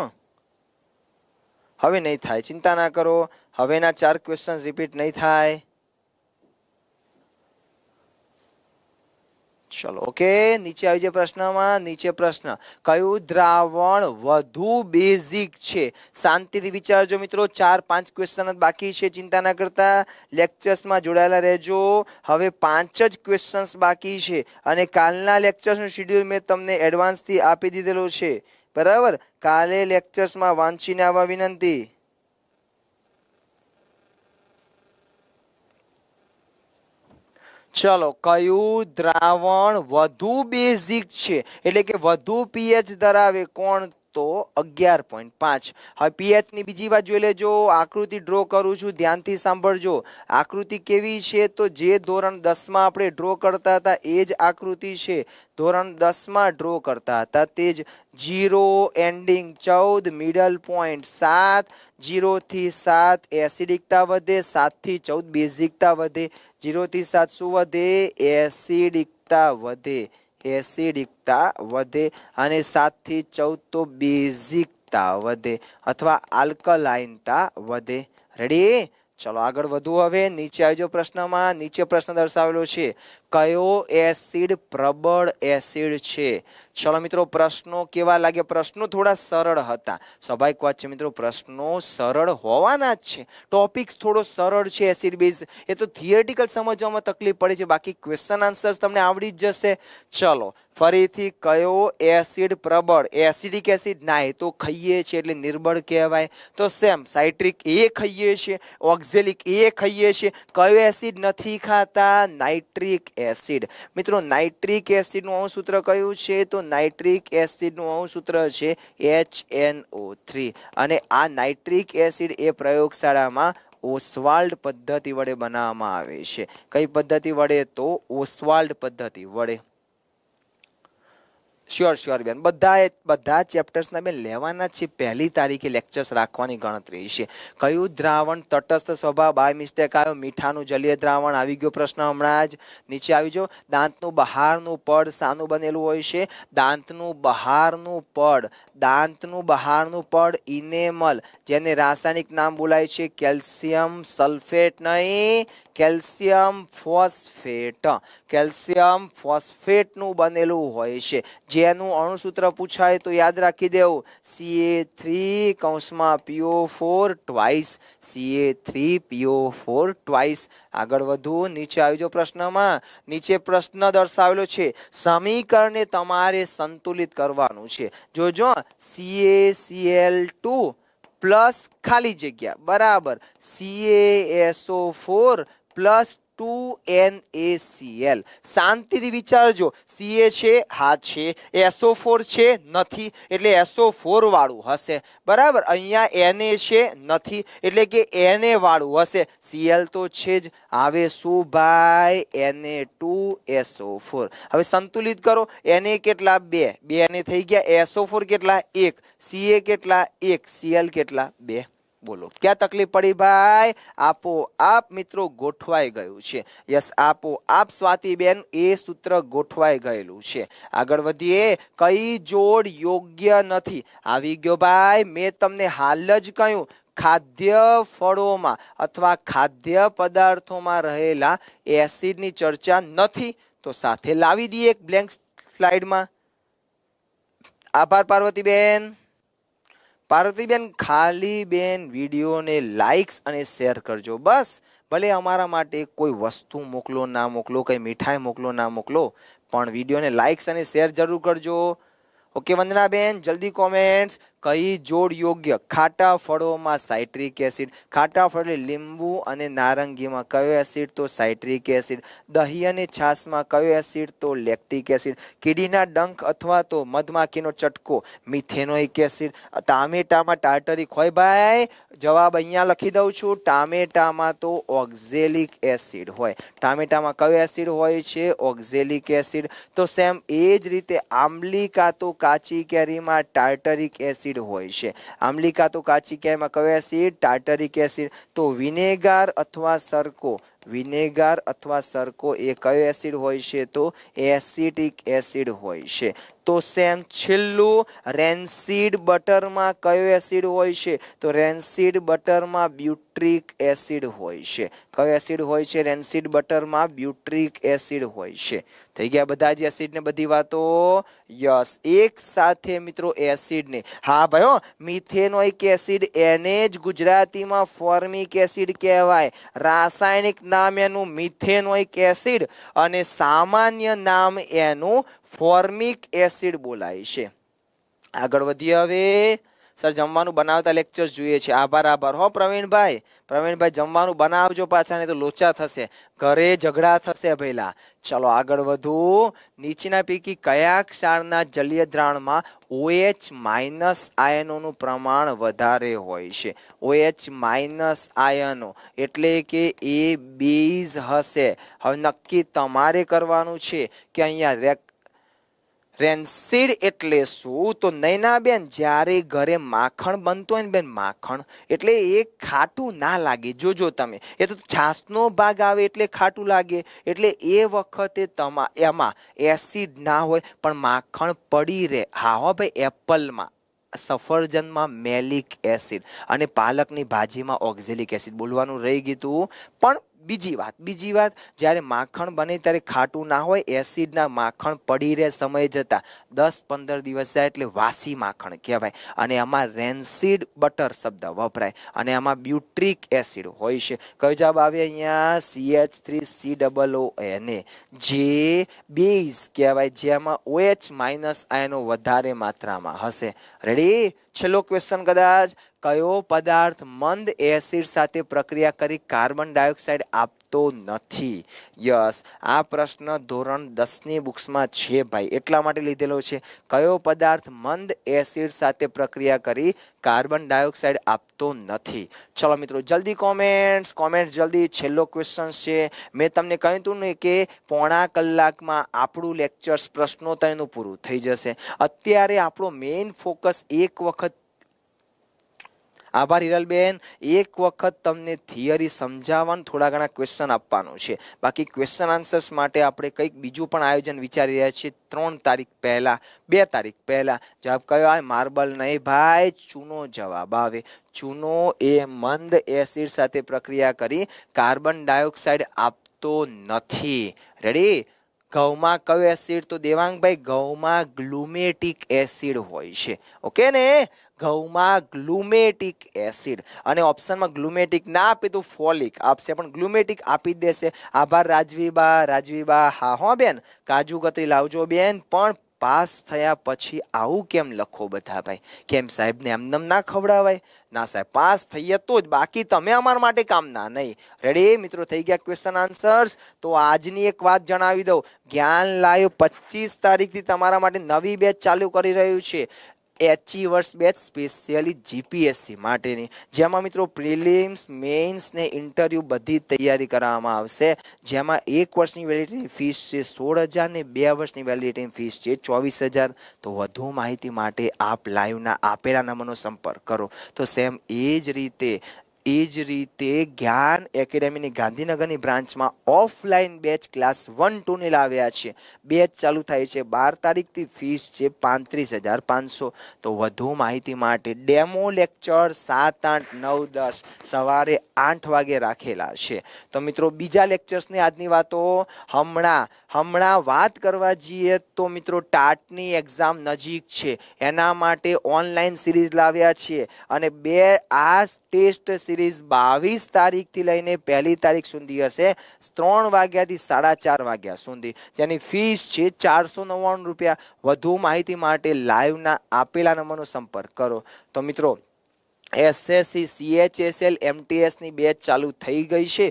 હવે નહીં થાય, ચિંતા ના કરો. હવેના 4 ક્વેશ્ચન રિપીટ નહીં થાય. ચલો ઓકે, નીચે આવી જાય પ્રશ્નમાં. નીચે પ્રશ્ન, કયું દ્રાવણ વધુ બેઝિક છે? શાંતિથી વિચારજો મિત્રો, 4-5 ક્વેશ્ચન જ બાકી છે, ચિંતા ના કરતા. લેક્ચર્સમાં જોડાયેલા રહેજો. હવે 5 જ ક્વેશ્ચન્સ બાકી છે અને કાલના લેક્ચર્સનું શેડ્યુલ મેં તમને એડવાન્સથી આપી દીધેલું છે, બરાબર? કાલે લેક્ચર્સમાં વાંચીને આવવા વિનંતી. ચલો, કયું દ્રાવણ વધુ બેઝિક છે એટલે કે વધુ પીએચ ધરાવે? કોણ? તો 11.5. હવે પીએચ ની બીજી વાત જોઈ લેજો. આકૃતિ ડ્રો કરું છું, ધ્યાનથી સાંભળજો. આકૃતિ કેવી છે? તો જે ધોરણ 10 માં આપણે ડ્રો કરતા હતા એ જ આકૃતિ છે. ધોરણ 10 માં ડ્રો કરતા હતા તે જ. 0 એન્ડિંગ 14, મિડલ પોઈન્ટ 7. 0 થી 7 એસિડિકતા વધે, 7 થી 14 બેઝિકતા વધે. 0 થી 7 શું વધે? એસિડિકતા વધે. એસિડિકતા વધે અને 7 થી 14 તો બેઝિકતા વધે અથવા આલ્કલાઇનતા વધે. રેડી? ચલો આગળ વધુ. હવે નીચે આવજો પ્રશ્નમાં. નીચે પ્રશ્ન દર્શાવેલો છે, કયો એસિડ પ્રબળ એસિડ છે? ચલો મિત્રો, પ્રશ્નો કેવા લાગે? પ્રશ્નો થોડા સરળ હતા, સ્વાભાવિક વાત છે મિત્રો, પ્રશ્નો સરળ હોવાના જ છે. ટોપિક્સ થોડો સરળ છે, એસિડ બેઝ, એ તો થિયરિટિકલ સમજવામાં તકલીફ પડે છે, બાકી ક્વેશ્ચન આન્સર્સ તમને આવડી જ જશે. ચલો ફરીથી, કયો એસિડ પ્રબળ? એસિડિક એસિડ ના, એ તો ખાઈએ છે એટલે નિર્બળ કહેવાય. તો સેમ સાઇટ્રિક એ ખાઈએ છે, ઓક્ઝેલિક એ ખાઈએ છે. કયો એસિડ નથી ખાતા? Nitric acid. મિત્રો નાઇટ્રિક એસિડ નું અણુસૂત્ર કયું છે? તો નાઇટ્રિક એસિડ નું અણુસૂત્ર છે HNO3 અને આ નાઇટ્રિક એસિડ એ પ્રયોગશાળામાં ઓસ્વાલ્ડ પદ્ધતિ વડે બનાવવામાં આવે છે. કઈ પદ્ધતિ વડે? તો ઓસ્વાલ્ડ પદ્ધતિ વડે. શ્યોર બેન, બધા ચેપ્ટર્સના બેન લેવાના છે. 1લી તારીખે લેક્ચર્સ રાખવાની ગણતરી છે. કયું દ્રાવણ તટસ્થ સ્વભાવ? બાય મિસ્ટેક આવ્યો, મીઠાનું જલીય દ્રાવણ આવી ગયો પ્રશ્ન હમણાં જ. નીચે આવી જો, દાંતનું બહારનું પડ શાનું બનેલું હોય છે? દાંતનું બહારનું પડ ઇનેમલ, જેને રાસાયણિક નામ બોલાય છે કેલ્શિયમ સલ્ફેટ નહીં, કેલ્શિયમ ફોસ્ફેટ. કેલ્શિયમ ફોસ્ફેટ નું બનેલું હોય છે. જેનું અણુસૂત્ર પૂછાય તો યાદ રાખી દેવું, Ca3 કૌંસમાં PO4 twice. Ca3 PO4 twice. આગળ વધુ. નીચે આવી જો પ્રશ્નમાં. નીચે પ્રશ્ન દર્શાવેલો છે, સમીકરણને તમારે સંતુલિત કરવાનું છે. જોજો, CaCl2 પ્લસ ખાલી જગ્યા બરાબર CaSO4 પ્લસ 2NaCl. શાંતિથી વિચારજો. Ca છે, હા છે. SO4 છે, નથી, એટલે SO4 વાળું હશે, બરાબર. અહીંયા Na છે, નથી, એટલે કે Na વાળું હશે. Cl તો છે જ. આવે શું ભાઈ? Na2SO4. હવે સંતુલિત કરો. Na કેટલા? 2. 2 ને થઈ ગયા. SO4 કેટલા? 1. Ca કેટલા? 1. Cl કેટલા? 2. બોલો, ક્યાં તકલીફ પડી ભાઈ? આપોઆપ મિત્રો ગોઠવાઈ ગયું છે. યસ, આપોઆપ સ્વાતિબેન એ સૂત્ર ગોઠવાઈ ગયેલું છે. આગળ વધીએ. કઈ જોડ યોગ્ય નથી? આવી ગયો ભાઈ, મેં તમને હાલ જ કહ્યું, ખાદ્ય ફળોમાં અથવા ખાદ્ય પદાર્થોમાં રહેલા એસિડની ચર્ચા નથી, તો સાથે લાવી દઈએ એક બ્લેન્ક સ્લાઇડમાં. આભાર પાર્વતીબેન. પાર્વતીબેન ખાલી બેન વિડીયોને લાઇક્સ અને શેર કરજો બસ. ભલે અમારા માટે કોઈ વસ્તુ મોકલો ના મોકલો, કઈ મીઠાઈ મોકલો ના મોકલો, પણ વિડીયોને લાઇક્સ અને શેર જરૂર કરજો. ઓકે વંદનાબેન, જલ્દી કોમેન્ટ્સ. કઈ જોડ યોગ્ય? ખાટા ફળોમાં સાઇટ્રિક એસિડ. ખાટા ફળ એટલે લીંબુ અને નારંગીમાં કયો એસિડ? તો સાઇટ્રિક એસિડ. દહીં અને છાશમાં કયો એસિડ? તો લેક્ટિક એસિડ. કીડીના ડંખ અથવા તો મધમાખીનો ચટકો? Methanoic acid. ટામેટામાં ટાર્ટરિક હોય ભાઈ? જવાબ અહીંયા લખી દઉં છું. ટામેટામાં તો ઓક્ઝેલિક એસિડ હોય. ટામેટામાં કયો એસિડ હોય છે? Oxalic acid. તો સેમ એ જ રીતે આંબલી કાં તો કાચી કેરીમાં ટાર્ટરિક એસિડ એસિડ હોય છે. આમ્લિકા તો કાચી ક્યાંયમાં કયો એસિડ? Tartaric acid. તો વિનેગાર અથવા સરકો, વિનેગાર અથવા સરકો એ કયો એસિડ હોય છે? તો એસિટિક એસિડ હોય છે. તો સેમ છેલ્લું, રેન્સીડ બટરમાં કયો એસિડ હોય છે? તો રેન્સીડ બટરમાં બ્યુટ્રિક એસિડ હોય છે. કયો એસિડ હોય છે? રેન્સીડ બટરમાં બ્યુટ્રિક એસિડ હોય છે. થઈ ગયા બધા જ એસિડ ને બધી વાતો? યસ, એક સાથે મિત્રો એસિડ ને, હા ભાઈઓ, મિથેનોઇક એસિડ એને જ ગુજરાતીમાં ફોર્મિક એસિડ કહેવાય. રાસાયણિક નામ એનું મિથેનોઇક એસિડ અને સામાન્ય નામ એનું ફોર્મિક એસિડ બોલાય છે. આગળ વધીએ હવે. સર જમવાનું બનાવતા લેક્ચર જોઈએ છે. આભાર હો પ્રવીણભાઈ. પ્રવીણભાઈ જમવાનું બનાવજો પાછા, નહીં તો લોચા થશે, ઘરે ઝઘડા થશે પહેલા. ચલો આગળ વધુ. નીચેના પૈકી કયા ક્ષારના જલીય દ્રાવણમાં OH માઇનસ આયનોનું પ્રમાણ વધારે હોય છે? OH માઇનસ આયનો એટલે કે એ બેઝ હશે. હવે નક્કી તમારે કરવાનું છે કે અહીંયા રેન્સીડ એટલે શું? તો નૈના બેન, જ્યારે ઘરે માખણ બનતો હોય ને બેન, માખણ એટલે એ ખાટું ના લાગે. જોજો તમે, એ તો છાસનો ભાગ આવે એટલે ખાટું લાગે. એટલે એ વખતે એમાં એસિડ ના હોય પણ માખણ પડી રહે. હા હો ભાઈ, એપલમાં, સફરજનમાં મેલિક એસિડ અને પાલકની ભાજીમાં ઓક્ઝેલિક એસિડ. બોલવાનું રહી ગયું. પણ બીજી વાત, જ્યારે માખણ બને ત્યારે ખાટું ના હોય, એસિડના માખણ પડી રહે સમય જતા, 10-15 દિવસ જાય એટલે વાસી માખણ કહેવાય. અને આમાં રેન્સીડ બટર શબ્દ વપરાય અને આમાં બ્યુટ્રિક એસિડ હોય છે. કયો જવાબ આવે અહીંયા? CH3COONA, જે બેઝ કહેવાય, જેમાં OH માઇનસ આયનો વધારે માત્રામાં હશે. રેડી? છેલ્લો ક્વેશ્ચન કદાચ, કયો પદાર્થ મંદ એસિડ સાથે પ્રક્રિયા કરી કાર્બન ડાયોક્સાઇડ આપતો નથી? યસ, આ પ્રશ્ન ધોરણ 10 ની બુક્સમાં છે ભાઈ, એટલા માટે લીધેલો છે. કયો પદાર્થ મંદ એસિડ સાથે પ્રક્રિયા કરી કાર્બન ડાયોક્સાઇડ આપતો નથી? ચલો મિત્રો જલ્દી કોમેન્ટ જલ્દી. છેલ્લો ક્વેશ્ચન છે. મેં તમને કહ્યું હતું ને કે પોણા કલાકમાં આપણું લેક્ચર્સ પ્રશ્નોત્તરીનું પૂરું થઈ જશે. અત્યારે આપણો મેઇન ફોકસ એક વખત, આભાર હિરલબેન, એક વખત તમને થિયરી સમજાવવાનું, થોડા ઘણા ક્વેશ્ચન આપવાનું છે. બાકી ક્વેશ્ચન આન્સર્સ માટે આપણે કંઈક બીજું પણ આયોજન વિચારી રહ્યા છીએ. 3 તારીખ પહેલા, 2 તારીખ પહેલા. જવાબ કયો આવે? માર્બલ નહીં ભાઈ, ચૂનો જવાબ આવે. ચૂનો એ મંદ એસિડ સાથે પ્રક્રિયા કરી કાર્બન ડાયોક્સાઇડ આપતો નથી. રેડી? ઘઉંમાં કયો એસિડ? તો દેવાંગભાઈ, ઘઉંમાં ગ્લુમેટિક એસિડ હોય છે. ઓકે ને? ઘઉંમાં ગ્લુમેટિક એસિડ. અને ઓપ્શનમાં ગ્લુમેટિક ના આપે તો ફોલિક આપશે, પણ ગ્લુમેટિક આપી જ દેશે. આભાર રાજવીબા. હા હો બેન, કાજુ કતરી લાવજો બેન. પણ પાસ થયા પછી આવું કેમ લખો બધા ભાઈ? કેમ સાહેબને એમનેમ ના ખવડાવાય? ના સાહેબ, પાસ થઈએ તો જ, બાકી તમે અમારા માટે કામના નહીં. રેડી મિત્રો? થઈ ગયા ક્વેશ્ચન આન્સર્સ? તો આજની એક વાત જણાવી દઉં, જ્ઞાન લાઈવ 25 તારીખથી તમારા માટે નવી બેચ ચાલુ કરી રહ્યું છે. એચીવર્સ બેચ સ્પેશિયલી જીપીએસસી માટેની, જેમાં મિત્રો પ્રિલિમ્સ, મેઇન્સ ને ઇન્ટરવ્યુ બધી તૈયારી કરવામાં આવશે. જેમાં 1 વર્ષની વેલિડિટી ફીસ છે 16,000 ને 2 વર્ષની વેલિડિટી ફીસ છે 24,000. તો વધુ માહિતી માટે આપ લાઈવના આપેલા નંબરનો સંપર્ક કરો. તો સેમ એ જ રીતે જ્ઞાન એકેડેમીની ગાંધીનગરની બ્રાન્ચમાં ઓફલાઈન બેચ ક્લાસ 1-2 ને લાવ્યા છે. બેચ ચાલુ થાય છે 12 તારીખથી. ફીસ છે 35,500. તો વધુ માહિતી માટે ડેમો લેક્ચર 7, 8, 9, 10 સવારે 8 વાગે રાખેલા છે. તો મિત્રો બીજા લેક્ચર્સની આજની વાતો હમણાં વાત કરવા જઈએ તો મિત્રો ટાટની એક્ઝામ નજીક છે, એના માટે ઓનલાઈન સિરીઝ લાવ્યા છીએ. અને આ ટેસ્ટ સિરીઝ 22 તારીખથી લઈને 1 તારીખ સુધી હશે, 3 વાગ્યાથી 4:30 વાગ્યા સુધી, જેની ફીસ છે 499 રૂપિયા. વધુ માહિતી માટે લાઈવના આપેલા નંબરનો સંપર્ક કરો. તો મિત્રો એસએસસી CHSL MTS ની બેચ ચાલુ થઈ ગઈ છે.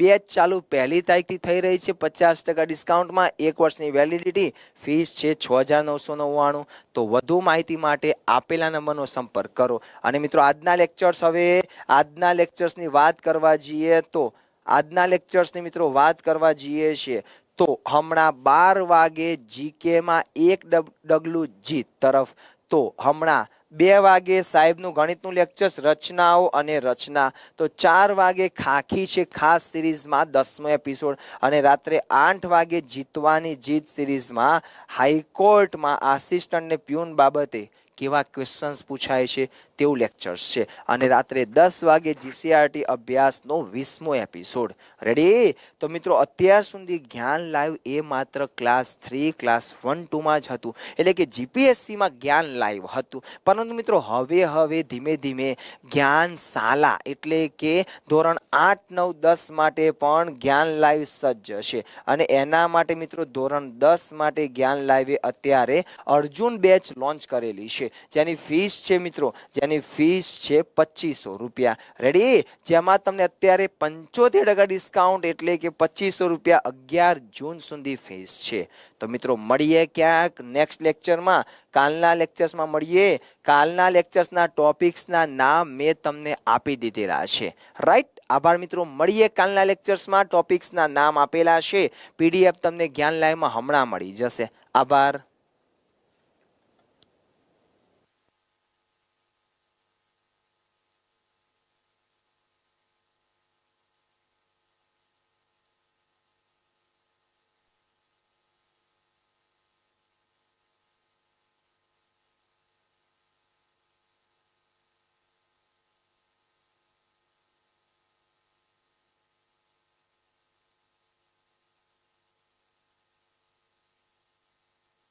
બેચ ચાલુ 1 તારીખથી થઈ રહી છે 50% ડિસ્કાઉન્ટમાં. 1 વર્ષની વેલિડિટી, ફીસ છે 6,999. તો વધુ માહિતી માટે આપેલા નંબરનો સંપર્ક કરો. અને મિત્રો આજના લેક્ચર્સની વાત કરવા જઈએ છીએ તો હમણાં 12 વાગે જીકેમાં એક ડગલું જીત તરફ, તો હમણાં 2 વાગે સાહેબનું ગણિતનું લેક્ચર રચનાઓ અને રચના, તો 4 વાગે ખાખી છે ખાસ સિરીઝમાં 10મો એપિસોડ, અને રાત્રે 8 વાગે જીતવાની જીત સિરીઝમાં હાઈકોર્ટમાં આસિસ્ટન્ટ ને પ્યુન બાબતે કેવા ક્વેશ્ચન્સ પૂછાય છે તેવું લેક્ચર્સ છે. અને રાત્રે 10 વાગે જીસીઆરટી અભ્યાસનો 20મો એપિસોડ. રેડી? તો મિત્રો અત્યાર સુધી જ્ઞાન લાઈવ એ માત્ર ક્લાસ 3 ક્લાસ 1 2 માં જ હતું, એટલે કે જીપીએસસી માં જ્ઞાન લાઈવ હતું. પરંતુ મિત્રો હવે ધીમે ધીમે જ્ઞાન શાલા એટલે કે ધોરણ 8 9 10 માટે પણ જ્ઞાન લાઈવ સજ્જ છે. અને એના માટે મિત્રો ધોરણ 10 માટે જ્ઞાન લાઈવે અત્યારે અર્જુન બેચ લોન્ચ કરેલી છે, જેની ફીસ છે મિત્રો, જેની ફીસ છે 2500 રૂપિયા. રેડી? જેમાં તમને અત્યારે 75% ડિસ્કાઉન્ટ એટલે કે 2500 રૂપિયા 11 જૂન સુધી ફીસ છે. તો મિત્રો મળીએ ક્યાંક નેક્સ્ટ લેક્ચરમાં, કાલના લેક્ચર્સમાં મળીએ. કાલના લેક્ચર્સના ટોપિક્સના નામ મેં તમને આપી દીધેલા છે. રાઈટ? આભાર મિત્રો. મળીએ કાલના લેક્ચર્સમાં, ટોપિક્સના નામ આપેલા છે. પીડીએફ તમને જ્ઞાન લાઈવમાં હમણાં મળી જશે. આભાર.